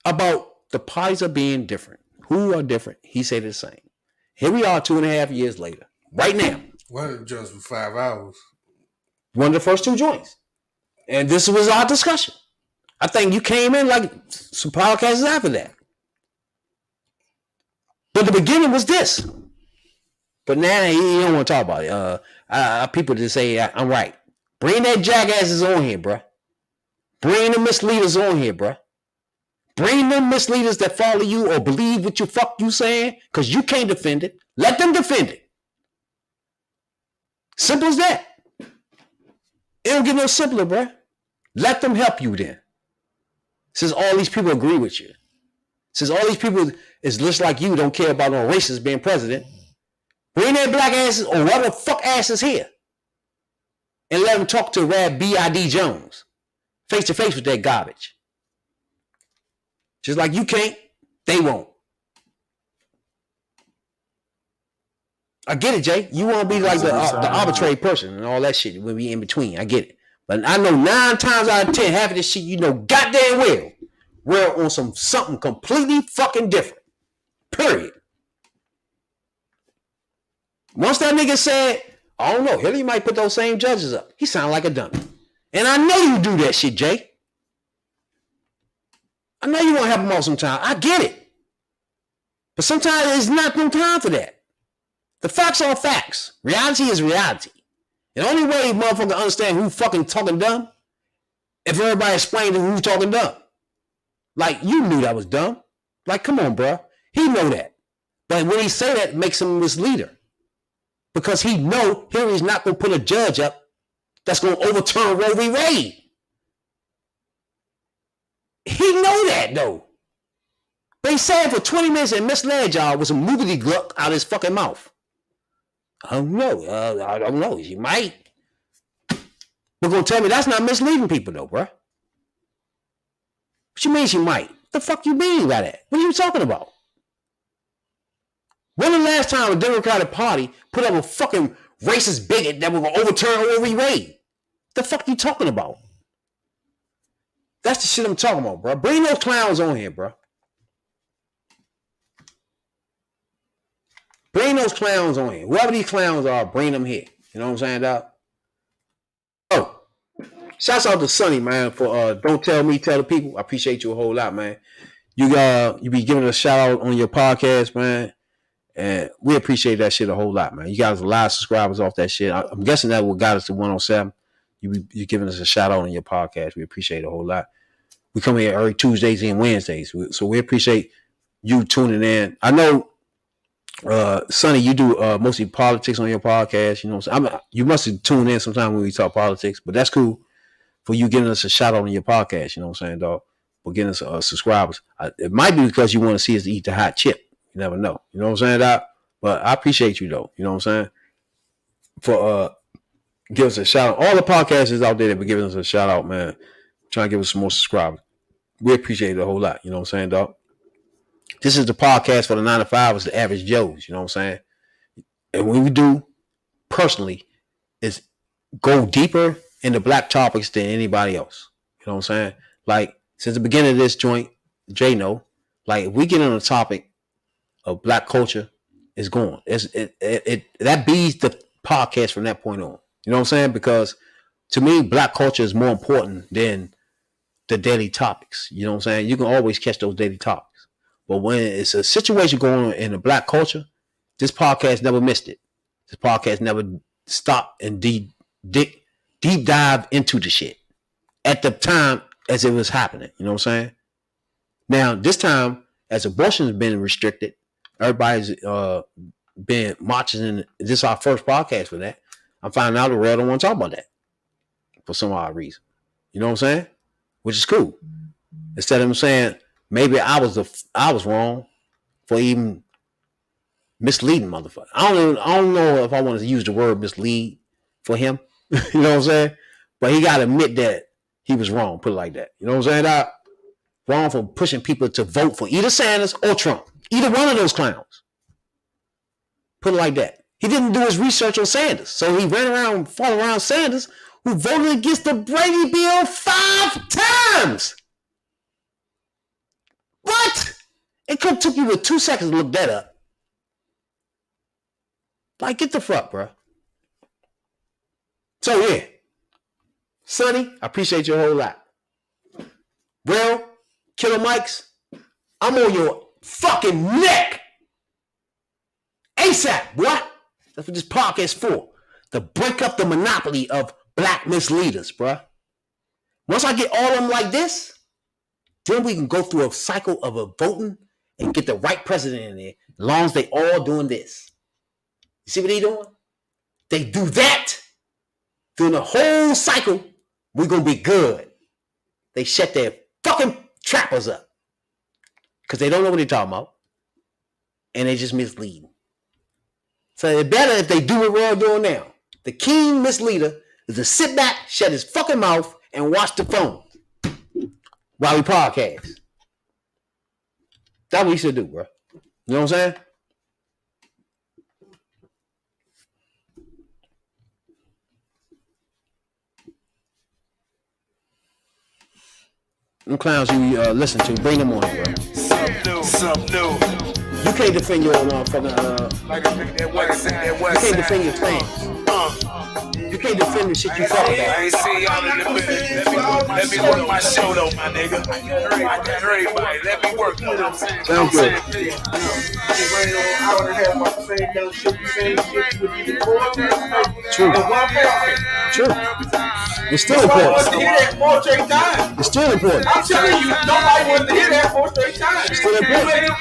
about the parties are being different. Who are different? He said the same. Here we are 2.5 years later. Right now. One of the joints for 5 hours. One of the first 2 joints. And this was our discussion. I think you came in like some podcasts after that. But the beginning was this. But now you don't want to talk about it. People just say, I'm right. Bring that jackasses on here, bruh. Bring the misleaders on here, bruh. Bring them misleaders that follow you or believe what you fuck you saying, because you can't defend it. Let them defend it. Simple as that. It don't get no simpler, bruh. Let them help you then. Since all these people agree with you. Since all these people is just like you, don't care about no racist being president. Bring their black asses or whatever the fuck asses here. And let them talk to Rad B.I.D. Jones. Face to face with that garbage. Just like you can't, they won't. I get it, Jay. You want to be like the arbitrary person and all that shit. We'll be in between. I get it. But I know 9 times out of 10, half of this shit you know goddamn well. We're on something completely fucking different. Period. Once that nigga said, I don't know, Hillary might put those same judges up. He sound like a dummy. And I know you do that shit, Jay. I know you want to help them all sometimes. I get it. But sometimes there's not no time for that. The facts are facts. Reality is reality. The only way motherfucker understand who fucking talking dumb, if everybody explained to who's talking dumb. Like, you knew that was dumb. Like, come on, bro. He know that. But when he say that, it makes him a misleader. Because he know Hillary's not going to put a judge up that's going to overturn Roe v. Wade. He know that, though. But he said for 20 minutes and misled y'all with some moogity gluck out of his fucking mouth. I don't know. I don't know. She might. But going to tell me that's not misleading people, though, bro. What you mean she might? What the fuck you mean by that? What are you talking about? When the last time a Democratic Party put up a fucking racist bigot that was going to overturn Roe v. Wade? What the fuck you talking about? That's the shit I'm talking about, bro. Bring those clowns on here, bro. Bring those clowns on here. Whoever these clowns are, bring them here. You know what I'm saying, Doc? Oh, shouts out to Sonny, man, for Don't Tell Me, Tell the People. I appreciate you a whole lot, man. You be giving a shout out on your podcast, man. And we appreciate that shit a whole lot, man. You guys a lot of subscribers off that shit. I'm guessing that what got us to 107. You giving us a shout out on your podcast. We appreciate it a whole lot. We come here every Tuesdays and Wednesdays. So we appreciate you tuning in. I know, Sonny, you do mostly politics on your podcast. You know, you must tune in sometime when we talk politics, but that's cool for you giving us a shout out on your podcast. You know what I'm saying, dog? For getting us subscribers. It might be because you want to see us eat the hot chip. You never know. You know what I'm saying, Doc? But I appreciate you, though. You know what I'm saying? For give us a shout out. All the podcasters out there that be giving us a shout out, man. Trying to give us some more subscribers. We appreciate it a whole lot. You know what I'm saying, dog? This is the podcast for the 9 to 5, the average Joes. You know what I'm saying? And what we do personally is go deeper into black topics than anybody else. You know what I'm saying? Like, since the beginning of this joint, Jay know, like if we get on the topic of black culture, it's gone. It that beats the podcast from that point on. You know what I'm saying? Because to me, black culture is more important than the daily topics. You know what I'm saying? You can always catch those daily topics. But when it's a situation going on in the black culture, this podcast never missed it. This podcast never stopped and deep dive into the shit at the time as it was happening. You know what I'm saying? Now, this time, as abortion has been restricted, everybody's been marching in. This is our first podcast for that. I'm finding out the world don't want to talk about that for some odd reason. You know what I'm saying? Which is cool. Instead of them saying maybe I was wrong for even misleading motherfucker. I don't know if I want to use the word mislead for him. You know what I'm saying? But he got to admit that he was wrong. Put it like that. You know what I'm saying? Wrong for pushing people to vote for either Sanders or Trump. Either one of those clowns. Put it like that. He didn't do his research on Sanders. So he ran around, followed around Sanders, who voted against the Brady bill 5 times. What? It could have took you with 2 seconds to look that up. Like, get the fuck, bro. So, yeah. Sonny, I appreciate you a whole lot. Well, Killer Mikes, I'm on your fucking neck. ASAP, boy. That's what this podcast is for. To break up the monopoly of black misleaders, bro. Once I get all of them like this, then we can go through a cycle of a voting and get the right president in there, as long as they all doing this. You see what they doing? They do that during the whole cycle, we're going to be good. They shut their fucking trappers up because they don't know what they're talking about and they just mislead. So it's better if they do what we're doing now. The king misleader is to sit back, shut his fucking mouth, and watch the phone while we podcast. That's what we should do, bro. You know what I'm saying? Them clowns you listen to, bring them on here, bro. Something new. You can't defend your motherfucking you can't defend your fans. You can't defend the shit you talk about. I ain't see y'all in the minute. Let me work my show though, my nigga. Everybody, let me work though. Sounds good. True. True. It's still important. It's still important. I'm telling you, nobody wants to hear that 4 straight times. It's still important.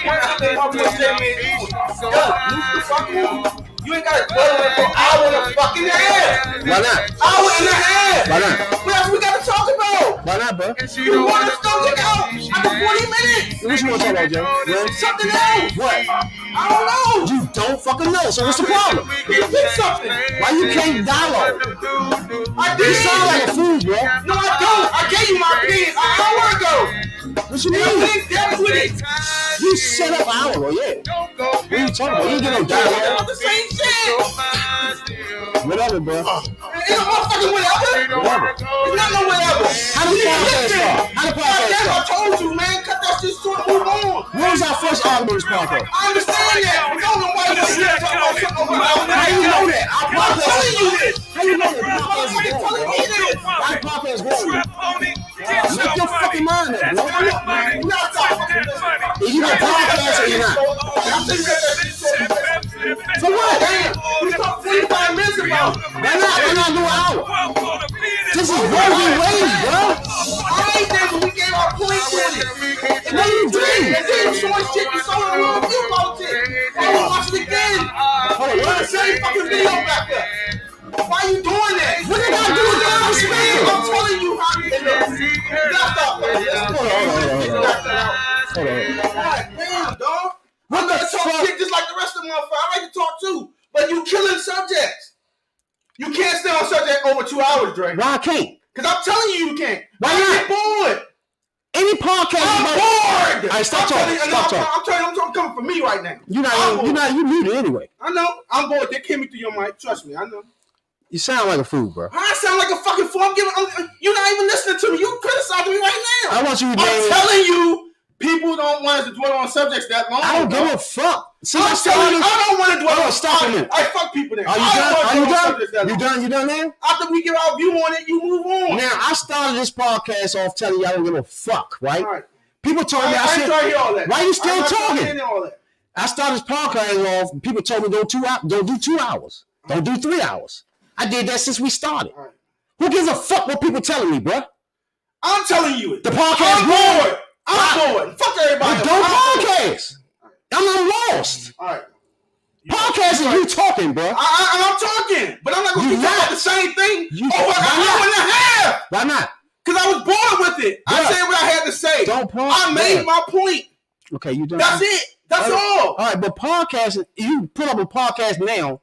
You ain't got to dwell on it for an hour and a fucking half. Why not? Hour and a half. Why not? What else we got to talk about? Why not, bro? You want us to look out after 40 minutes? What you want to talk about, Joe? Yeah? Something else. What? I don't know. You don't fucking know, so what's the problem? You pick something. Why you can't dialogue? I You did. sound like a fool, bro. No, I don't. I gave you my opinion an hour ago. What you mean? You set up an hour ago, yeah. What are you talking about? You ain't get no dialogue. The same shit. Whatever, bro. Ain't no motherfucking whatever. Whatever. It's not no whatever. How the podcast start? How the podcast I start? told you, man. Cut that shit short. Move on. When was our first album on this podcast? I understand that. I don't know why you want to talk about something about How you know that? Our I'm podcast. telling you this. How you know that? The Why podcast are you is telling going, me bro. this? Our podcast is going. Make your fucking mind up, bro. We're not talking about this. Is you gonna podcast or you not? I'm telling you that shit. For what? Damn, we talked 45 minutes about it. Why not? Why not do an hour? This is working ways, bro. I ain't there, but we gave our points on it. No, you didn't. And then you showing shit you saw on a review about it. I want to watch it again. Hold on, Run the what? same fucking video back up. Why you doing that? What they gotta do with that? I'm telling you how you end up. Stop. Hold on. God damn, dog. What I'm the gonna talk fuck? shit just like the rest of them motherfuckers. I like to talk too, but you killing subjects. You can't stay on subject over 2 hours, Dre. Why I can't? Because I'm telling you, you can't. Why I not? get bored. Any podcast I'm about bored. All right, stop talking. Stop talking. I'm telling you, I'm coming for me right now. You muted anyway. I know. I'm bored. They came me through your mic. Trust me. I know. You sound like a fool, bro. I sound like a fucking fool. You're not even listening to me. You criticizing me right now. I want you to I'm telling you, People don't want us to dwell on subjects that long. I don't give a fuck. I'm telling you, I don't want to dwell on. Stop a minute. I fuck people then. Are you done? You done now? After we give our view on it, you move on. Now I started this podcast off telling you I don't give a fuck, right? All right. People told me I ain't trying to hear all that. Why you still talking? All that. I started this podcast off. People told me don't do 2 hours. Don't do 3 hours. I did that since we started. Right. Who gives a fuck what people telling me, bro? I'm telling you it. The podcast. I'm bored. I'm bored. Fuck everybody. Don't podcast. I'm lost. All right. Podcasting, you talking, bro? I'm talking, but I'm not gonna keep talking about the same thing over an hour and a half. Why not? Because I was bored with it. I said what I had to say. I made my point. Okay, you done. That's it. That's all. All right, but podcasting, you put up a podcast now,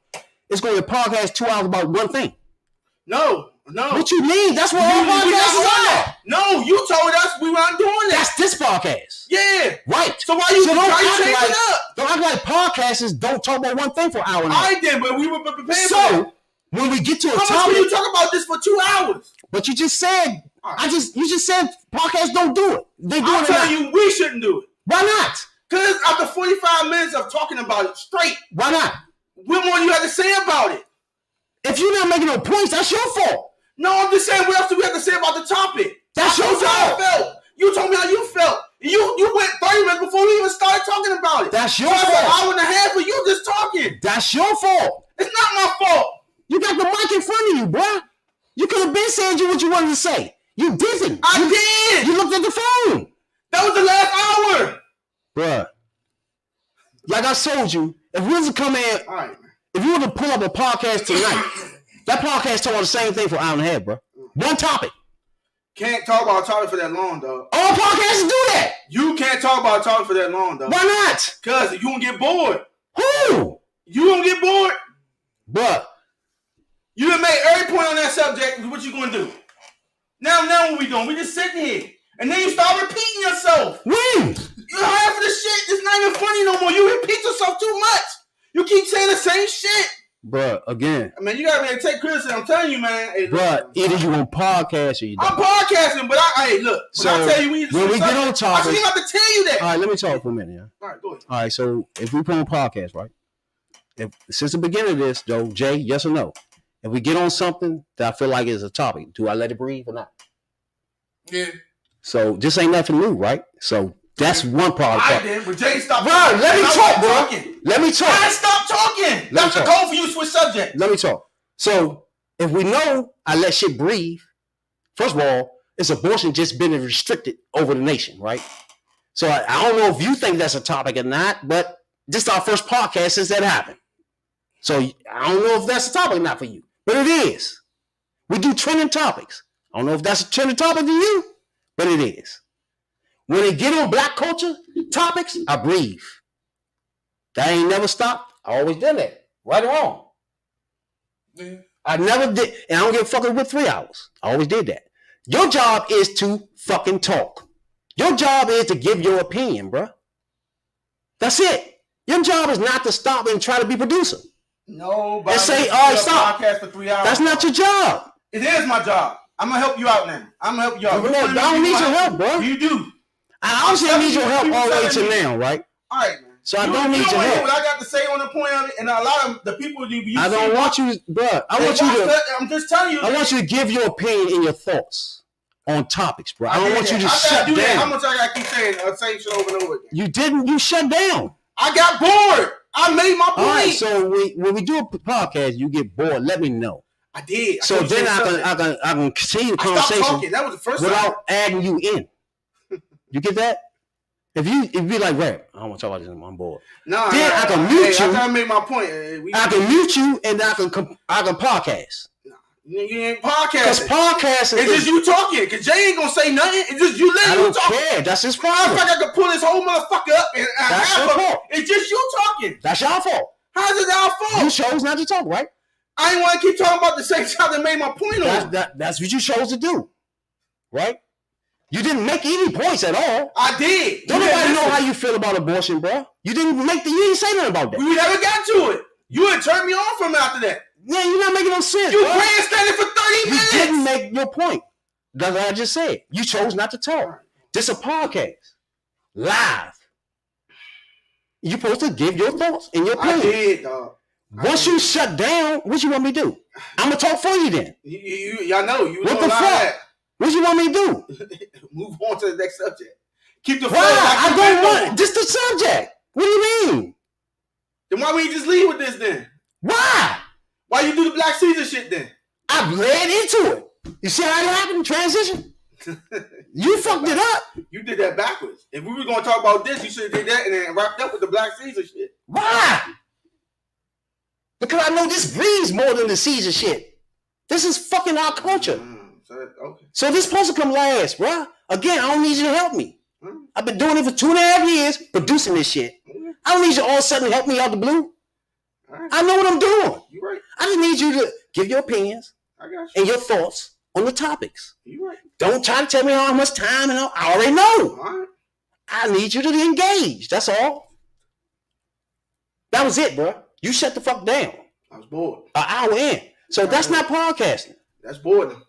it's going to podcast 2 hours about one thing. No. What you mean? That's what all podcasts are. No, you told us we weren't doing that. That's this podcast. Yeah. Right. So why you change it up? Don't act like podcasters don't talk about one thing for an hour and a half. I did, but we were prepared for that. So, when we get to a topic... How much will you talk about this for 2 hours? But you just said... You just said podcasts don't do it. They do it. I'm telling you, we shouldn't do it. Why not? Because after 45 minutes of talking about it straight... Why not? What more you have to say about it? If you're not making no points, that's your fault. No, I'm just saying, what else do we have to say about the topic? That's your fault. How I felt. You told me how you felt. You went 30 minutes before we even started talking about it. That's your fault. An hour and a half of you just talking. That's your fault. It's not my fault. You got the mic in front of you, bruh. You could have been saying what you wanted to say. You didn't. I did. You looked at the phone. That was the last hour. Bruh. Like I told you, if we was to come in, all right, if you were to pull up a podcast tonight, that podcast talk about the same thing for an hour and a half, bro. One topic. Can't talk about a topic for that long, though. All podcasts do that. You can't talk about a topic for that long, though. Why not? Because you gonna get bored. Who? You gonna get bored? Bruh. You done made every point on that subject. What you gonna do? Now what we doing? We just sitting here. And then you start repeating yourself. When? You're half of the shit. It's not even funny no more. You repeat yourself too much. You keep saying the same shit. Bruh, again. I mean, you gotta be able to take criticism. I'm telling you, man. Hey, bruh, either you on podcast or you don't. I'm podcasting, but hey, look. So I tell you, when we get on topic, I have to tell you that. All right, let me talk for a minute. Yeah. All right, go ahead. All right, so if we put on podcast, right? If since the beginning of this, Joe, Jay, yes or no? If we get on something that I feel like is a topic, do I let it breathe or not? Yeah. So this ain't nothing new, right? So that's one part. I did, but Jay stopped. Bro, let me talk, bro. Let me talk. I stopped talking. That's the goal for you to switch subject. Let me talk. So if we know I let shit breathe, first of all, is abortion just been restricted over the nation, right? So I don't know if you think that's a topic or not, but this is our first podcast since that happened. So I don't know if that's a topic or not for you, but it is. We do trending topics. I don't know if that's a trending topic to you, but it is. When they get on black culture topics, I breathe. That ain't never stopped. I always did that. Right or wrong. Yeah. I never did, and I don't give a fuck with 3 hours. I always did that. Your job is to fucking talk. Your job is to give your opinion, bro. That's it. Your job is not to stop and try to be producer. No, but and say, all right, stop. Podcast for 3 hours. That's not your job. It is my job. I'm gonna help you out now. I'm gonna help you out. I don't need your help, bro. You do. I obviously need your help all the way to now, right? All right, man. So I don't need your help. What I got to say on the point of it, and a lot of the people you I don't want you, bro. I want you to. I'm just telling you. I want you to give your opinion and your thoughts on topics, bro. I don't want you to shut down. How much I got to keep saying the same shit over and over again? You didn't. You shut down. I got bored. I made my point. All right. So when we do a podcast, you get bored. Let me know. I did. So then I can continue the conversation that was the first without adding you in. You get that? If you be like, right, I don't want to talk about this anymore. I'm bored. No, then I can mute you. I made my point. I can mute you and I can podcast. You ain't podcasting. Because podcasting it's just you talking. Because Jay ain't gonna say nothing. It's just you letting you talk. I don't care. That's his problem. I feel like I could pull this whole motherfucker up and that's your fault. It's just you talking. That's your fault. How's it our fault? You chose not to talk, right? I ain't want to keep talking about the same time that made my point on. That's what you chose to do, right? You didn't make any points at all. I did. Don't nobody know how you feel about abortion, bro. You didn't say nothing about that. We never got to it. You had turned me off from after that. Yeah, you're not making no sense. You grandstanding for 30 minutes. You didn't make your point. That's what I just said. You chose not to talk. This is a podcast. live. You're supposed to give your thoughts and your I opinion. did, dog. Once you shut down, what you want me to do? I'm gonna talk for you then. Y'all know you. What the fuck? What you want me to do? Move on to the next subject. Keep the flow. Why? I don't want this the subject. What do you mean? Then why would you just leave with this then? Why? Why you do the Black Caesar shit then? I led into it. You see how it happened? Transition. You fucked it up. You did that backwards. If we were gonna talk about this, you should have did that and then wrapped up with the Black Caesar shit. Why? Because I know this breeds more than the Caesar shit. This is fucking our culture. Okay. So this supposed to come last, bro. Again, I don't need you to help me. I've been doing it for 2.5 years, producing this shit. I don't need you all of a sudden to help me out the blue. Right. I know what I'm doing. You right. I just need you to give your opinions and your thoughts on the topics. You right. Don't try to tell me how much time and all. I already know. All right. I need you to engage. That's all. That was it, bro. You shut the fuck down. I was bored. An hour in. So that's not podcasting. That's boredom.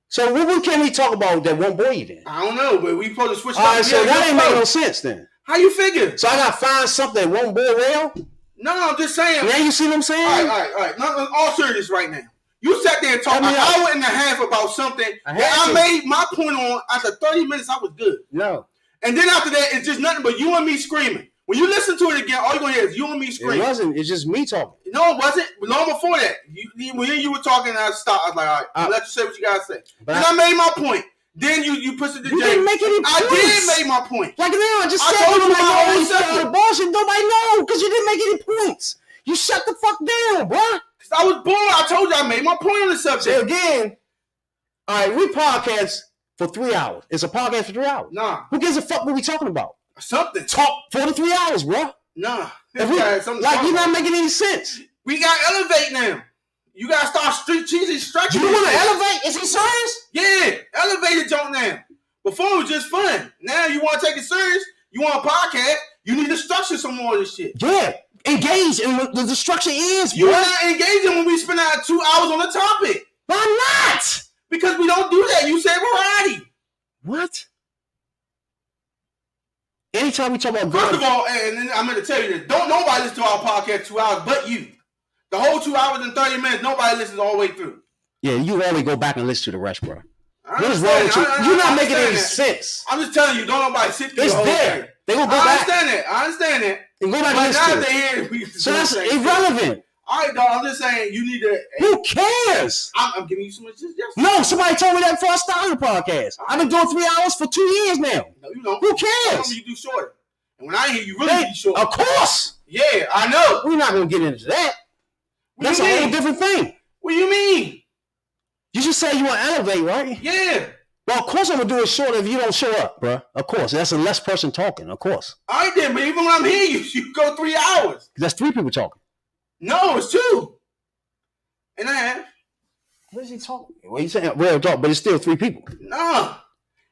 So what can we talk about that won't bore you then? I don't know, but we supposed to switch all right, so that ain't make no sense then. How you figure? So I gotta find something that won't bore Rail? No, I'm just saying. Now you see what I'm saying? All right. No, all serious right now. You sat there and talked an hour and a half about something that I made my point on. After 30 minutes, I was good. No. And then after that, it's just nothing but you and me screaming. When you listen to it again, all you're going to hear is you and me screaming. It wasn't. It's just me talking. No, it wasn't. Long before that. When you were talking, I stopped. I was like, all right, I'll let you say what you got to say. Then I made my point. Then you pushed it to Jay. You didn't make any points. I did make my point. Like now, I just said you don't my own stuff. Bullshit. Nobody know because you didn't make any points. You shut the fuck down, bro. Because I was bored. I told you I made my point on the subject. So again, all right, we podcast for 3 hours. It's a podcast for 3 hours. Nah. Who gives a fuck what we talking about? Something. Talk 4 to 3 hours, bro. Nah. Like you're not making any sense. We got to elevate now. You got to start stretching. You want to elevate? Is he serious? Yeah. Elevate the joint now. Before it was just fun. Now you want to take it serious. You want a podcast. You need to structure some more of this shit. Yeah. Engage in what the structure is, bro. You're not engaging when we spend out 2 hours on the topic. Why not? Because we don't do that. You said variety. What? Anytime we talk about first of all, and I'm going to tell you this, don't nobody listen to our podcast 2 hours but you. The whole 2 hours and 30 minutes, nobody listens all the way through. Yeah, you only go back and listen to the rest, bro. What is wrong with you? You're not making any sense. I'm just telling you, don't nobody sit through the whole thing. They gonna go back. I understand that. And go back and listen to it. So that's irrelevant. All right, dog. I'm just saying you need to. Who cares? I'm giving you so much suggestions. No, somebody told me that before I started the podcast. I've been doing 3 hours for 2 years now. No, you don't. Who cares? You do shorter. And when I hear you really do shorter. Of course. Yeah, I know. We're not gonna get into that. That's a whole different thing. What do you mean? You just say you want to elevate, right? Yeah. Well, of course I'm gonna do it shorter if you don't show up, bro. Of course, that's a less person talking. Of course. All right then, but even when I'm here, you go 3 hours. That's 3 people talking. No, it's 2 and a half. What is he talking? What are you saying? Real talk, but it's still 3 people. No,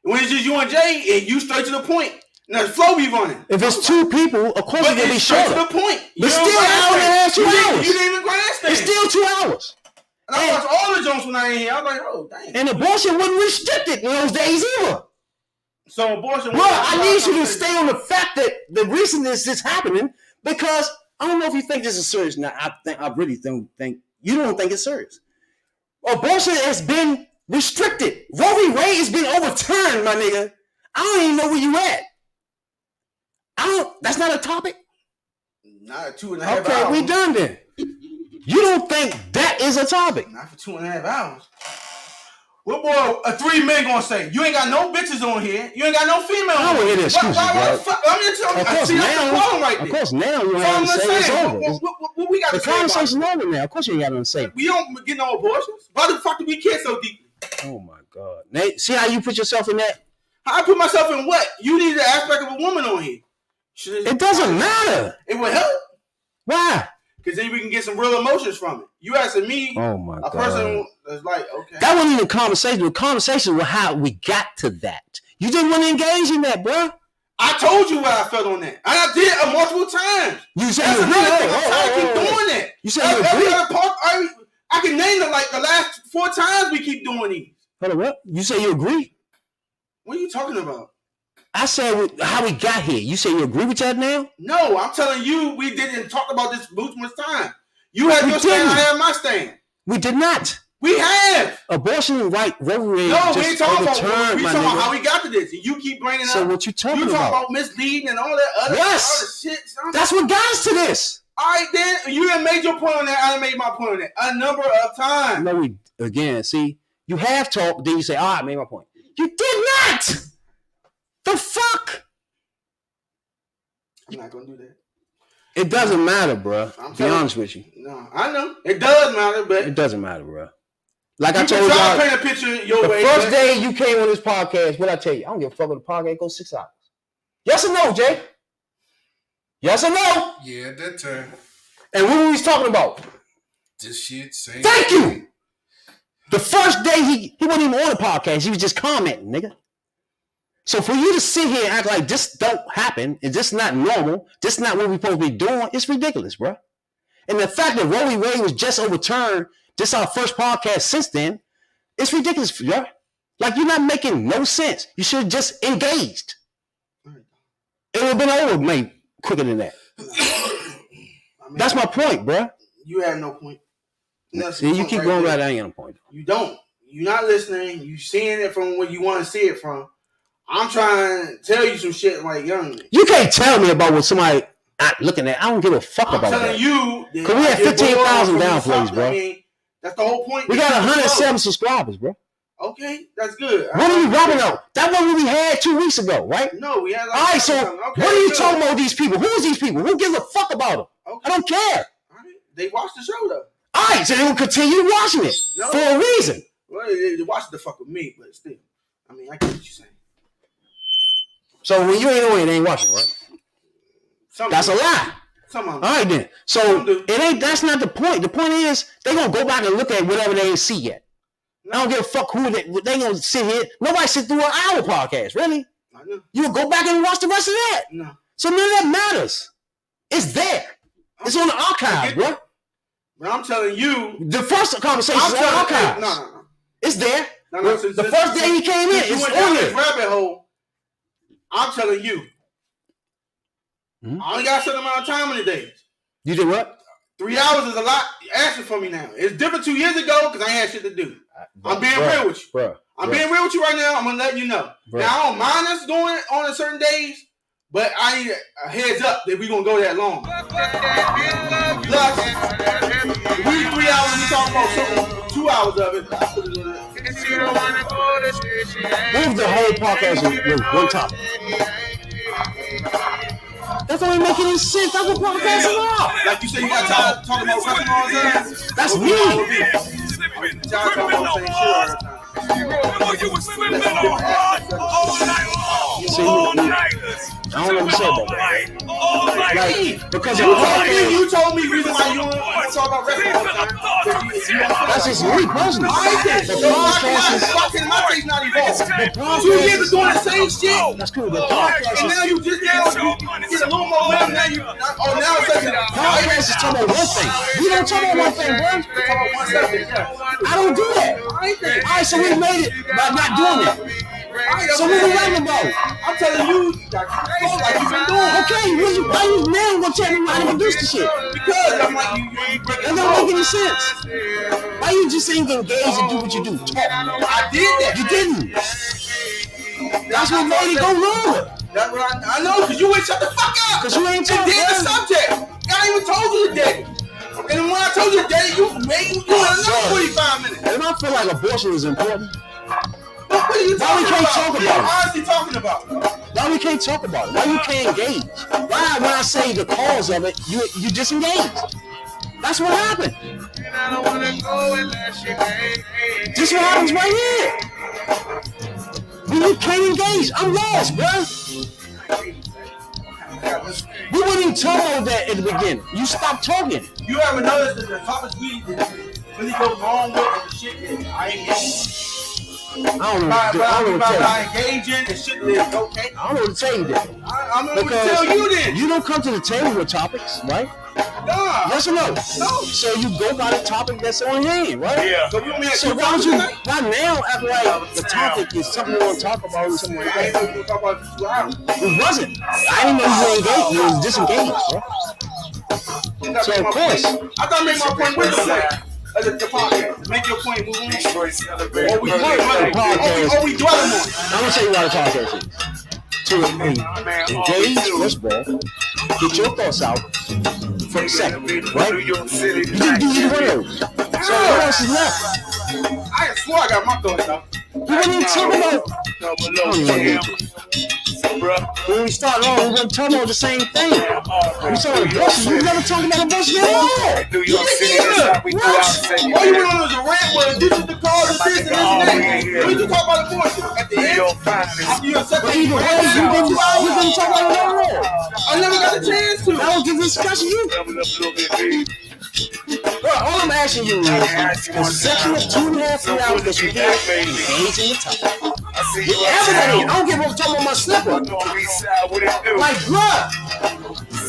when it's just you and Jay, and you straight to the point. Now the flow be running. If it's 2 people, of course it's gonna be shorter. To the point. But still an hour and a half, 2 hours. You didn't even grasp that. It's still 2 hours. And I watched all the Jones when I ain't here. I was like, oh, dang. And abortion wasn't restricted in those days either. So abortion. Well, I need you to stay on the fact that the reason this is happening because I don't know if you think this is serious. Now, I really don't think you don't think it's serious. Abortion has been restricted. Roe v. Wade has been overturned, my nigga. I don't even know where you at. That's not a topic. Not 2.5 hours. Okay, we done then. You don't think that is a topic? Not for 2.5 hours. What boy, 3 men gonna say? You ain't got no bitches on here. You ain't got no female. I don't hear the excuses, bro. I'm just telling you. That's the problem right there. Of course, now you have to say it's over. What we got to say? The conversation's over now. Of course, you ain't got nothing to say. We don't get no abortions. Why the fuck do we care so deeply? Oh my God, Nate! See how you put yourself in that? How I put myself in what? You need the aspect of a woman on here. It doesn't matter. It will help. Why? Because then we can get some real emotions from it. You asking me, a person that's like, okay. That wasn't even a conversation. The conversation was how we got to that. You didn't want to engage in that, bro. I told you what I felt on that. And I did it multiple times. You said you agree. I keep doing that. You said you agree. I can name it like the last 4 times we keep doing these. Hold on, what? You say you agree? What are you talking about? I said how we got here. You say you agree with that now? No, I'm telling you, we didn't talk about this numerous times. You had your stand, I had my stand. We did not. We have. Abortion right, Roe v. No, we ain't talking about. We talking about how we we got to this. You keep bringing up. So what you talking about? You talking about misleading and all that other shit. That's what got us to this. All right, then you done made your point on that. I done made my point on that a number of times. No, see, you have talked, then you say, I made my point. You did not. The fuck? I'm not gonna do that. It doesn't matter, bro. Be honest with you. No, I know it does matter, but it doesn't matter, bro. Like I told y'all, paint a picture your way. The first day you came on this podcast, what I tell you? I don't give a fuck if the podcast goes 6 hours. Yes or no, Jay? Yes or no? Yeah, at that time. And what were we talking about? This shit. Same Thank you. The first day he wasn't even on the podcast. He was just commenting, nigga. So for you to sit here and act like this don't happen, and this not normal, this not what we're supposed to be doing, it's ridiculous, bro. And the fact that Roe v. Wade was just overturned, this our first podcast since then, it's ridiculous, bro. Like you're not making no sense. You should have just engaged. It would have been over, mate, quicker than that. That's my point, bro. You have no point. See, you keep going right. I ain't got no point. You don't. You're not listening. You seeing it from where you want to see it from. I'm trying to tell you some shit like young. You can't tell me about what somebody not looking at. I don't give a fuck about that. I'm telling you. Because we have 15,000 downplays, bro. I mean, that's the whole point. We got 107 subscribers, bro. Okay, that's good. What are you rapping on? That one we had 2 weeks ago, right? No, we had like... All right, so what are you talking about these people? Who is these people? Who gives a fuck about them? Okay. I don't care. All right. They watched the show, though. All right, so they will continue watching it for a reason. Well, they watched the fuck with me, but still. I mean, I get what you're saying. So when you ain't on it, they ain't watching, right? That's a lie. All right, then. So it ain't. That's not the point. The point is they gonna go back and look at whatever they ain't see yet. I don't give a fuck who they gonna sit here. Nobody sit through an hour podcast, really. I know. You go back and watch the rest of that. No. So none of that matters. It's there. It's on the archive, bro. But I'm telling you, the first conversation is on the archive. No. It's there. No. The first day he came in, it's on here. Rabbit hole. I'm telling you. I only got a certain amount of time in the days. You did what? 3 hours is a lot asking for me now. It's different 2 years ago because I ain't had shit to do. I'm being real with you. I'm being real with you right now. I'm going to let you know. Now, I don't mind us going on a certain days, but I need a heads up that we're going to go that long. Plus, we 3 hours and we talking about something, 2 hours of it. Move the whole podcast with one topic. That don't even make any sense. That's what podcast is about. Like you said, you got to talk about wrestling all the time. That's me. Y'all talking about the same shit all the time. I don't know what to say about that. Like, because you told me reason why you want to talk about wrestling all the time. That's just me personally. The podcast is my taste not evolved. 2 years of doing the same shit. That's cool. The podcast and now you just get a little more momentum. Now you now it's like podcast is talking about one thing. We don't talk about one thing, bro. I don't do that. Alright, so we made it by not doing that. So what are we rapping about? I'm telling you, like you've been doing. Okay, why you now gonna tell me how to produce the shit? Because I'm like you that don't make any sense. Why you just ain't engaged and do what you do? Talk. I did that. You didn't. That's what made it go wrong. That's what I know, because you ain't shut the fuck up. Because you ain't talking. And then the subject. I even told you today. And when I told you today, you made you doing another 45 minutes. And I feel like abortion is important. What are you Why we can't talk about it? What are you talking about? Why we can't talk about it? Why you can't engage? Why when I say the cause of it, you disengage? That's what happened. This what happens right here. When you can't engage, I'm lost, bro. We wouldn't even talk about that at the beginning. You stopped talking. You ever noticed that the topics we really go wrong with and the shit that I ain't going? I don't know what to tell you. Engaging and shit is okay. I don't know what to tell you then. I'm going to tell you then. You don't come to the table with topics, right? Nah. Yes or no? No. So you go by the topic that's on hand, right? Yeah. So you want me to So why don't you? Why now act like the topic is something you want to talk about or something like I that? ain't know you talk about it for 2 hours. It wasn't. I didn't know you were engaged. You was disengaged, bro. So of course. I thought I made my point with the point. The podcast. Make your point, move on. Or we dwelling on it. I'm gonna tell you why the podcast is. To engage, first of all, get your thoughts out for a second, right? You didn't do either one of those. So what else is left? I swore I got my thoughts out. You weren't even talking about. When we started on, we weren't talking about the same thing. We talking about abortion. We never talked about abortion at all. New York City, that's how we do our all you went on was a rant where this is the cause of this and this and that. When you talk about abortion, at the end, after you accept But either way, you didn't talk about it at all. I never got a chance to. That was the discussion. Bro, all I'm asking you is the section of 2.5 3 hours that you have engaging the topic. Everybody, I don't give a fuck talking about my slipper. Like, bruh,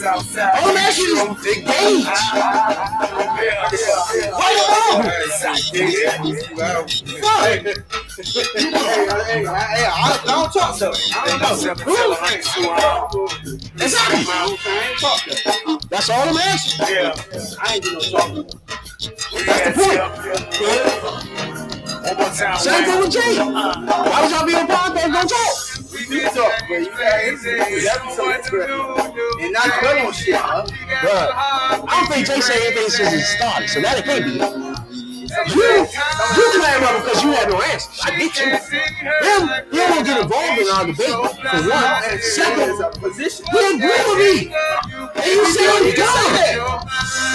all I'm asking you is engage. Why you wrong? I don't talk so. I don't know. Exactly. That's all I'm asking. Yeah. I ain't do no talking. That's the point. One more time. Same thing with Jay. Why would y'all be on podcast? Don't talk. We did talk, but you got so and not good on shit, huh? Bruh, I don't think Jay said anything since it started, so that it can't be. You claim up because you have no answers. I get you. Him, he don't want to get involved in our debate, for one. Second, he agree with me. And you said he's done.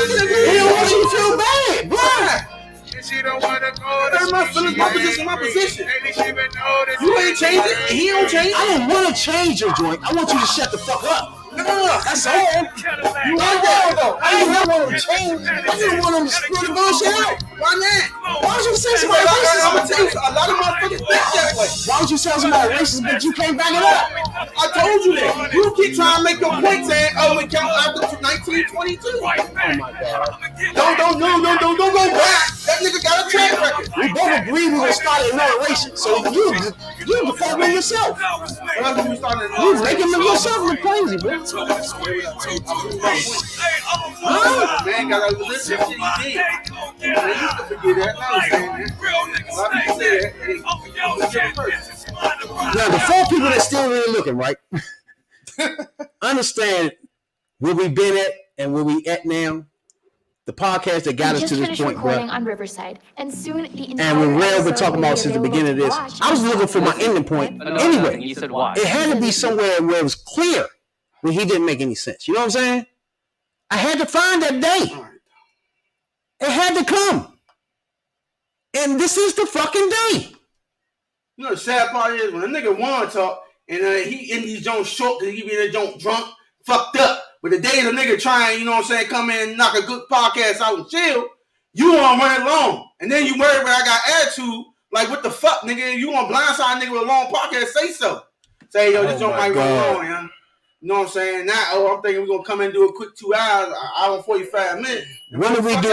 He don't want you to feel bad, bruh. My feelings, my position. You ain't changing, he don't change. I don't want to change your joint. I want you to shut the fuck up. No, that's all. You want that though? I don't want him to change. I just want him to screw the bullshit out. Why not? Why would you say somebody racist? I'm gonna tell you, a lot of motherfuckers think that way. Why would you say somebody racist, but you can't back it up? I told you that. You keep trying to make your point saying, oh, it counts after 1922. Oh my God. Don't go back. That nigga got a track record. We both agree we gonna start another race. So you default on yourself. You making yourself look crazy, bro. Man got a listen to shit he did. Man, you used to forget that. Now he's saying that. A lot of people say that. Now, the 4 people that still really looking, right? Understand where we've been at and where we at now. The podcast that got us to this point, bro. On Riverside, and soon the and when Rail been talking about since the beginning of this, I was looking for my ending point anyway. You said why? It had to be somewhere where it was clear when he didn't make any sense. You know what I'm saying? I had to find that day. It had to come. And this is the fucking day. You know the sad part is when a nigga want to talk and he in these joints short because he be in the joint drunk, fucked up. But the day the nigga trying, you know what I'm saying, come in and knock a good podcast out and chill, you want to run it long. And then you worry when I got attitude, like what the fuck, nigga? You want to blindside a nigga with a long podcast, say so. Say, yo, this joint might run long, yeah. You know what I'm saying? Now, I'm thinking we're going to come in and do a quick 2 hours, hour and 45 minutes. When do we do